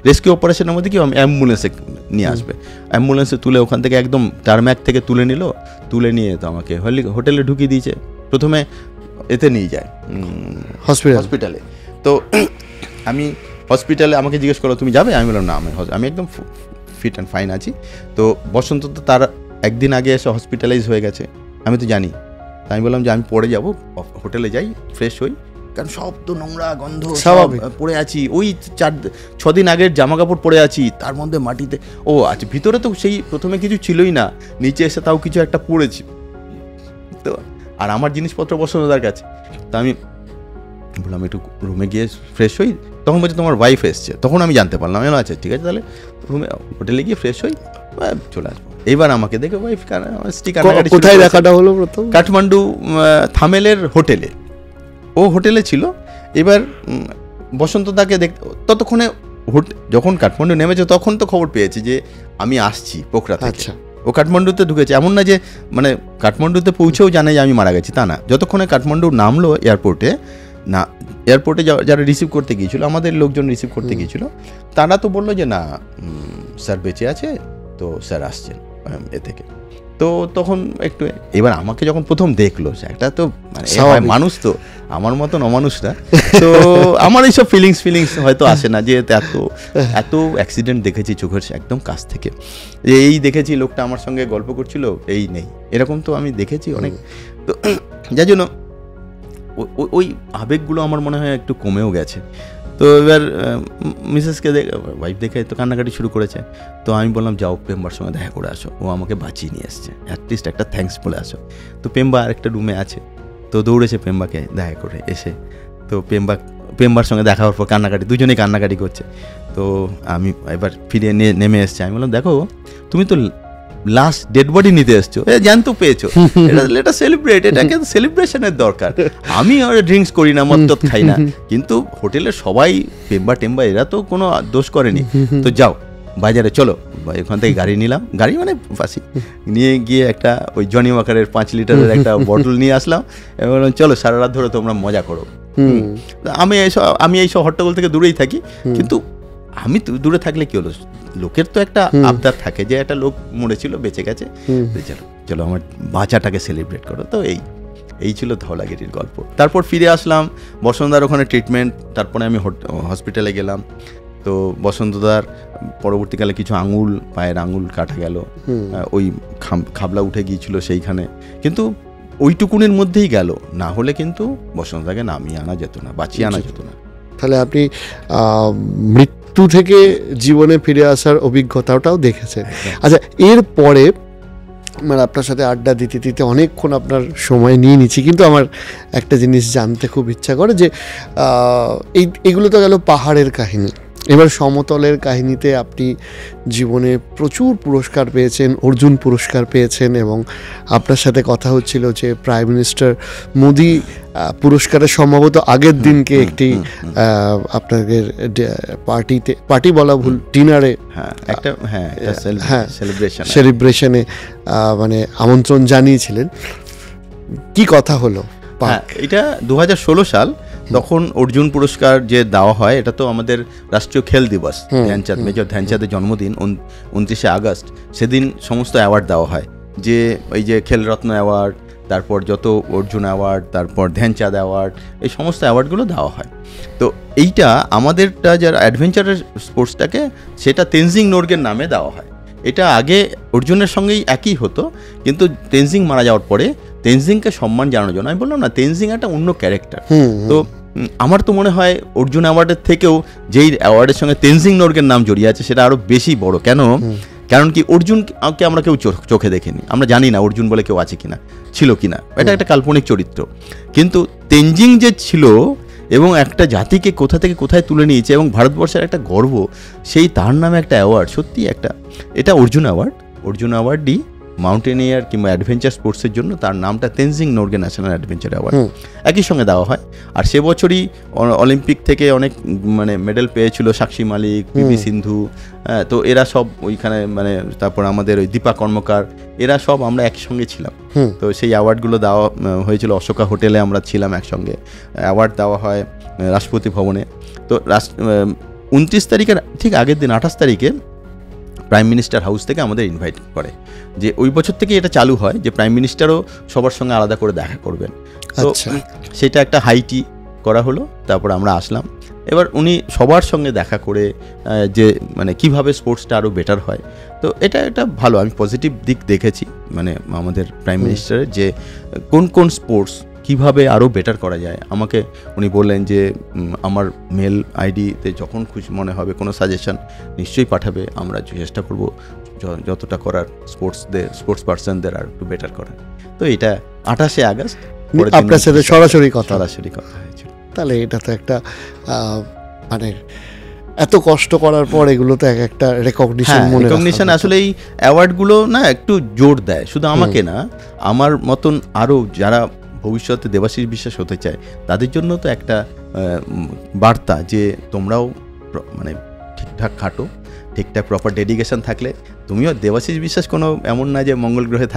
রেস্কিউ অপারেশনের মধ্যে কি অ্যাম্বুলেন্সে নিয়ে আসবে, অ্যাম্বুলেন্সে তুলে ওখান থেকে একদম টারম্যাক থেকে তুলে নিয়ে তো আমাকে হোটেলে ঢুকিয়ে দিয়েছে। প্রথমে এতে নিয়ে যায় হসপিটালে। তো আমি হসপিটালে আমাকে জিজ্ঞেস করলো তুমি যাবে? আমি বললাম না, আমি একদম ফিট অ্যান্ড ফাইন আছি। তো বসন্ত তো তার একদিন আগে এসে হসপিটালাইজ হয়ে গেছে, আমি তো জানি। তাই আমি বললাম যে আমি পরে যাব, হোটেলে যাই, ফ্রেশ হই, কারণ সব তো নোংরা গন্ধ পড়ে আছি, ওই 4-6 দিন আগের জামা কাপড় পরে আছি, তার মধ্যে মাটিতে। ও আচ্ছা, ভিতরে তো সেই প্রথমে কিছু ছিলই না, নিচে এসে তাও কিছু একটা পড়েছি। তো আর আমার জিনিসপত্র বসন্তদার কাছে। তা আমি বললাম একটু রুমে গিয়ে ফ্রেশ হই। তখন বলছে তোমার ওয়াইফ এসছে। তখন আমি জানতে পারলাম, আমি আচ্ছা ঠিক আছে, তাহলে রুমে হোটেলে গিয়ে ফ্রেশ হই, চলে আসবো। এইবার আমাকে দেখে ওয়াইফ কোথায় দেখাটা হলো প্রথম? কাঠমান্ডু থামেলের হোটেলে, ও হোটেলে ছিল। এবার বসন্তদাকে ততক্ষণে যখন কাঠমান্ডু নেমেছে তখন তো খবর পেয়েছি যে আমি আসছি পোখরা থেকে। ও কাঠমান্ডুতে ঢুকেছে, এমন না যে মানে কাঠমান্ডুতে পৌঁছেও জানে যে আমি মারা গেছি, তা না। যতক্ষণে কাঠমান্ডু নামলো এয়ারপোর্টে, না এয়ারপোর্টে যারা রিসিভ করতে গিয়েছিল, আমাদের লোকজন রিসিভ করতে গিয়েছিল, তারা তো বললো যে না স্যার বেঁচে আছে, তো স্যার আসছেন এ থেকে। তো তখন একটু এবার আমাকে যখন প্রথম দেখলো, একটা তো মানে মানুষ তো আমার মতন অমানুষ না, তো আমার এইসব ফিলিংস হয়তো আসে না, যে এত অ্যাক্সিডেন্ট দেখেছি চোখের একদম কাছ থেকে, এই দেখেছি লোকটা আমার সঙ্গে গল্প করছিল, এই নেই, এরকম তো আমি দেখেছি অনেক। তো যার জন্য ওই আবেগগুলো আমার মনে হয় একটু কমেও গেছে। তো এবার মিসেসকে ওয়াইফ দেখে তো কান্নাকাটি শুরু করেছে। তো আমি বললাম যাও পেম্বার সঙ্গে দেখা করে আসো, ও আমাকে বাঁচিয়ে নিয়ে এসছে, অ্যাটলিস্ট একটা থ্যাঙ্কস বলে আসো। তো পেম্বা আরেকটা রুমে আছে, তো দৌড়েছে পেম্বাকে দেখা করে এসে। তো পেম্বার সঙ্গে দেখা হওয়ার পর দুজনেই কান্নাকাটি করছে। তো আমি এবার ফিরে নেমে এসছে। আমি বললাম দেখো তুমি তো লাস্ট ডেড বডি নিতে এসছো, জ্যান্ত পেয়েছো, এটা সেলিব্রেট, এটাকে সেলিব্রেশনের দরকার। আমি ড্রিঙ্কস করি না, মদ খাই না, কিন্তু হোটেলের সবাই টেম্বা এরা তো কোনো দোষ করেনি। তো যাও বাজারে চলো, ওখান থেকে গাড়ি নিলাম, গাড়ি মানে পাশি নিয়ে গিয়ে একটা ওই জনি ওয়াকারের 5 লিটারের একটা বটল নিয়ে আসলাম এবং চলো সারা রাত ধরে তোমরা মজা করো। আমি এইসব হট্টগোল থেকে দূরেই থাকি, কিন্তু আমি দূরে থাকলে কি হলো, লোকের তো একটা আবদার থাকে যে একটা লোক মরেছিল বেঁচে গেছে, চলো আমার বাঁচাটাকে সেলিব্রেট করো। তো এই ছিল ধওলাগিরির গল্প। তারপর ফিরে আসলাম, বসন্তদার ওখানে ট্রিটমেন্ট, তারপরে আমি হসপিটালে গেলাম। তো বসন্তদার পরবর্তীকালে কিছু পায়ের আঙুল কাটা গেল, ওই খাবলা উঠে গিয়েছিল সেইখানে, কিন্তু ওইটুকুনের মধ্যেই গেল, না হলে কিন্তু বসন্তদাকে নামিয়ে আনা যেত না, বাঁচিয়ে আনা যেত না। তাহলে আপনি মৃত্যু থেকে জীবনে ফিরে আসার অভিজ্ঞতাটাও দেখেছেন। আচ্ছা, এরপরে মানে আপনার সাথে আড্ডা দিতে দিতে অনেকক্ষণ আপনার সময় নিয়ে নিচ্ছি, কিন্তু আমার একটা জিনিস জানতে খুব ইচ্ছা করে যে এগুলো তো গেল পাহাড়ের কাহিনী, এবার সমতলের কাহিনীতে আপনি জীবনে প্রচুর পুরস্কার পেয়েছেন, অর্জুন পুরস্কার পেয়েছেন, এবং আপনার সাথে কথা হচ্ছিল যে প্রাইম মিনিস্টার মোদি পুরস্কারের সম্ভবত আগের দিনকে একটি আপনাদের পার্টি বলা ভুল, ডিনারে সেলিব্রেশনে মানে আমন্ত্রণ জানিয়েছিলেন। কি কথা হলো? এটা 2016 সাল, তখন অর্জুন পুরস্কার যে দেওয়া হয়, এটা তো আমাদের রাষ্ট্রীয় খেল দিবস, ধ্যানচাঁদ, মেজর ধ্যানচাঁদের জন্মদিন 29শে আগস্ট, সেদিন সমস্ত অ্যাওয়ার্ড দেওয়া হয়, যে এই যে খেলরত্ন অ্যাওয়ার্ড, তারপর যত অর্জুন অ্যাওয়ার্ড, তারপর ধ্যানচাঁদ অ্যাওয়ার্ড, এই সমস্ত অ্যাওয়ার্ডগুলো দেওয়া হয়। তো এইটা আমাদেরটা যারা অ্যাডভেঞ্চারের স্পোর্টসটাকে, সেটা তেনজিং নোরগের নামে দেওয়া হয়, এটা আগে অর্জুনের সঙ্গেই একই হতো, কিন্তু তেনজিং মারা যাওয়ার পরে তেনজিংকে সম্মান জানানোর জন্য, আমি বললাম না তেনজিং একটা অন্য ক্যারেক্টার, তো আমার তো মনে হয় অর্জুন অ্যাওয়ার্ডের থেকেও যেই অ্যাওয়ার্ডের সঙ্গে তেনজিং নরগের নাম জড়িয়ে আছে সেটা আরও বেশি বড়। কারণ কি অর্জুনকে আমরা কেউ চোখে দেখিনি, আমরা জানি না অর্জুন বলে কেউ আছে কিনা, ছিল কিনা, এটা একটা কাল্পনিক চরিত্র। কিন্তু তেনজিং যে ছিল এবং একটা জাতিকে কোথা থেকে কোথায় তুলে নিয়েছে এবং ভারতবর্ষের একটা গর্ব, সেই তার নামে একটা অ্যাওয়ার্ড, সত্যি একটা, এটা অর্জুন অ্যাওয়ার্ডই মাউন্টেনিয়ার কিংবা অ্যাডভেঞ্চার স্পোর্টসের জন্য তার নামটা Tenzing Norgay national adventure award একই সঙ্গে দেওয়া হয়। আর সে বছরই অলিম্পিক থেকে অনেক মানে মেডেল পেয়েছিল সাক্ষী মালিক, পিভি সিন্ধু, তো এরা সব ওইখানে মানে, তারপর আমাদের ওই দীপা কর্মকার, এরা সব আমরা একসঙ্গে ছিলাম। তো সেই অ্যাওয়ার্ডগুলো দেওয়া হয়েছিল অশোকা হোটেলে, আমরা ছিলাম একসঙ্গে। অ্যাওয়ার্ড দেওয়া হয় রাষ্ট্রপতি ভবনে। তো 29 তারিখের ঠিক আগের দিন 28 তারিখে প্রাইম মিনিস্টার হাউস থেকে আমাদের ইনভাইট করে, যে ওই বছর থেকে এটা চালু হয় যে প্রাইম মিনিস্টারও সবার সঙ্গে আলাদা করে দেখা করবেন। তো সেটা একটা হাইটি করা হলো, তারপর আমরা আসলাম। এবার উনি সবার সঙ্গে দেখা করে যে মানে কিভাবে স্পোর্টসটা আরও বেটার হয়, তো এটা ভালো, আমি পজিটিভ দিক দেখেছি মানে আমাদের প্রাইম মিনিস্টারের, যে কোন কোন স্পোর্টস কিভাবে আরও বেটার করা যায়। আমাকে উনি বললেন যে আমার মেল আইডিতে যখন খুশি মনে হবে কোনো সাজেশন নিশ্চয়ই পাঠাবে, আমরা চেষ্টা করব যতটা করার স্পোর্টস পার্সনদের আর একটু বেটার করার। তো এটা 28শে আগস্ট আপনার সাথে সরাসরি কথা হয়েছিল। তাহলে এটা তো একটা মানে এত কষ্ট করার পর এগুলো তো একটা রেকগনিশন। আসলে এই অ্যাওয়ার্ডগুলো না একটু জোর দেয়, শুধু আমাকে না, আমার মতন আরও যারা ভবিষ্যতে দেবাশিস বিশ্বাস হতে চায় তাদের জন্য তো একটা বার্তা যে তোমরাও মানে ঠিকঠাক খাটো, ঠিকঠাক প্রপার ডেডিকেশন থাকলে তুমিও দেবাশিস বিশ্বাস কোনো এমন না যে মঙ্গল গ্রহে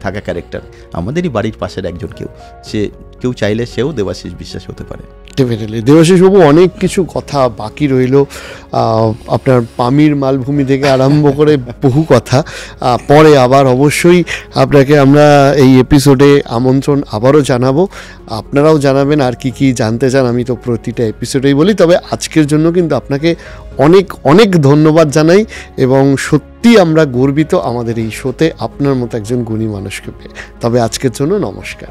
থাকা ক্যারেক্টার, আমাদেরই বাড়ির পাশের একজন কেউ চাইলে সেও দেবাশিস বিশ্বাস হতে পারে। ডেফিনেটলি দেবাশিসবাবু, অনেক কিছু কথা বাকি রইল, আপনার পামির মালভূমি থেকে আরম্ভ করে বহু কথা পরে আবার অবশ্যই আপনাকে আমরা এই এপিসোডে আমন্ত্রণ আবারও জানাবো, আপনারাও জানাবেন আর কি জানতে চান। আমি তো প্রতিটা এপিসোডেই বলি, তবে আজকের জন্য কিন্তু আপনাকে অনেক অনেক ধন্যবাদ জানাই এবং সত্যি আমরা গর্বিত আমাদের এই শোতে আপনার মতো একজন গুণী মানুষকে পেয়ে। তবে আজকের জন্য নমস্কার।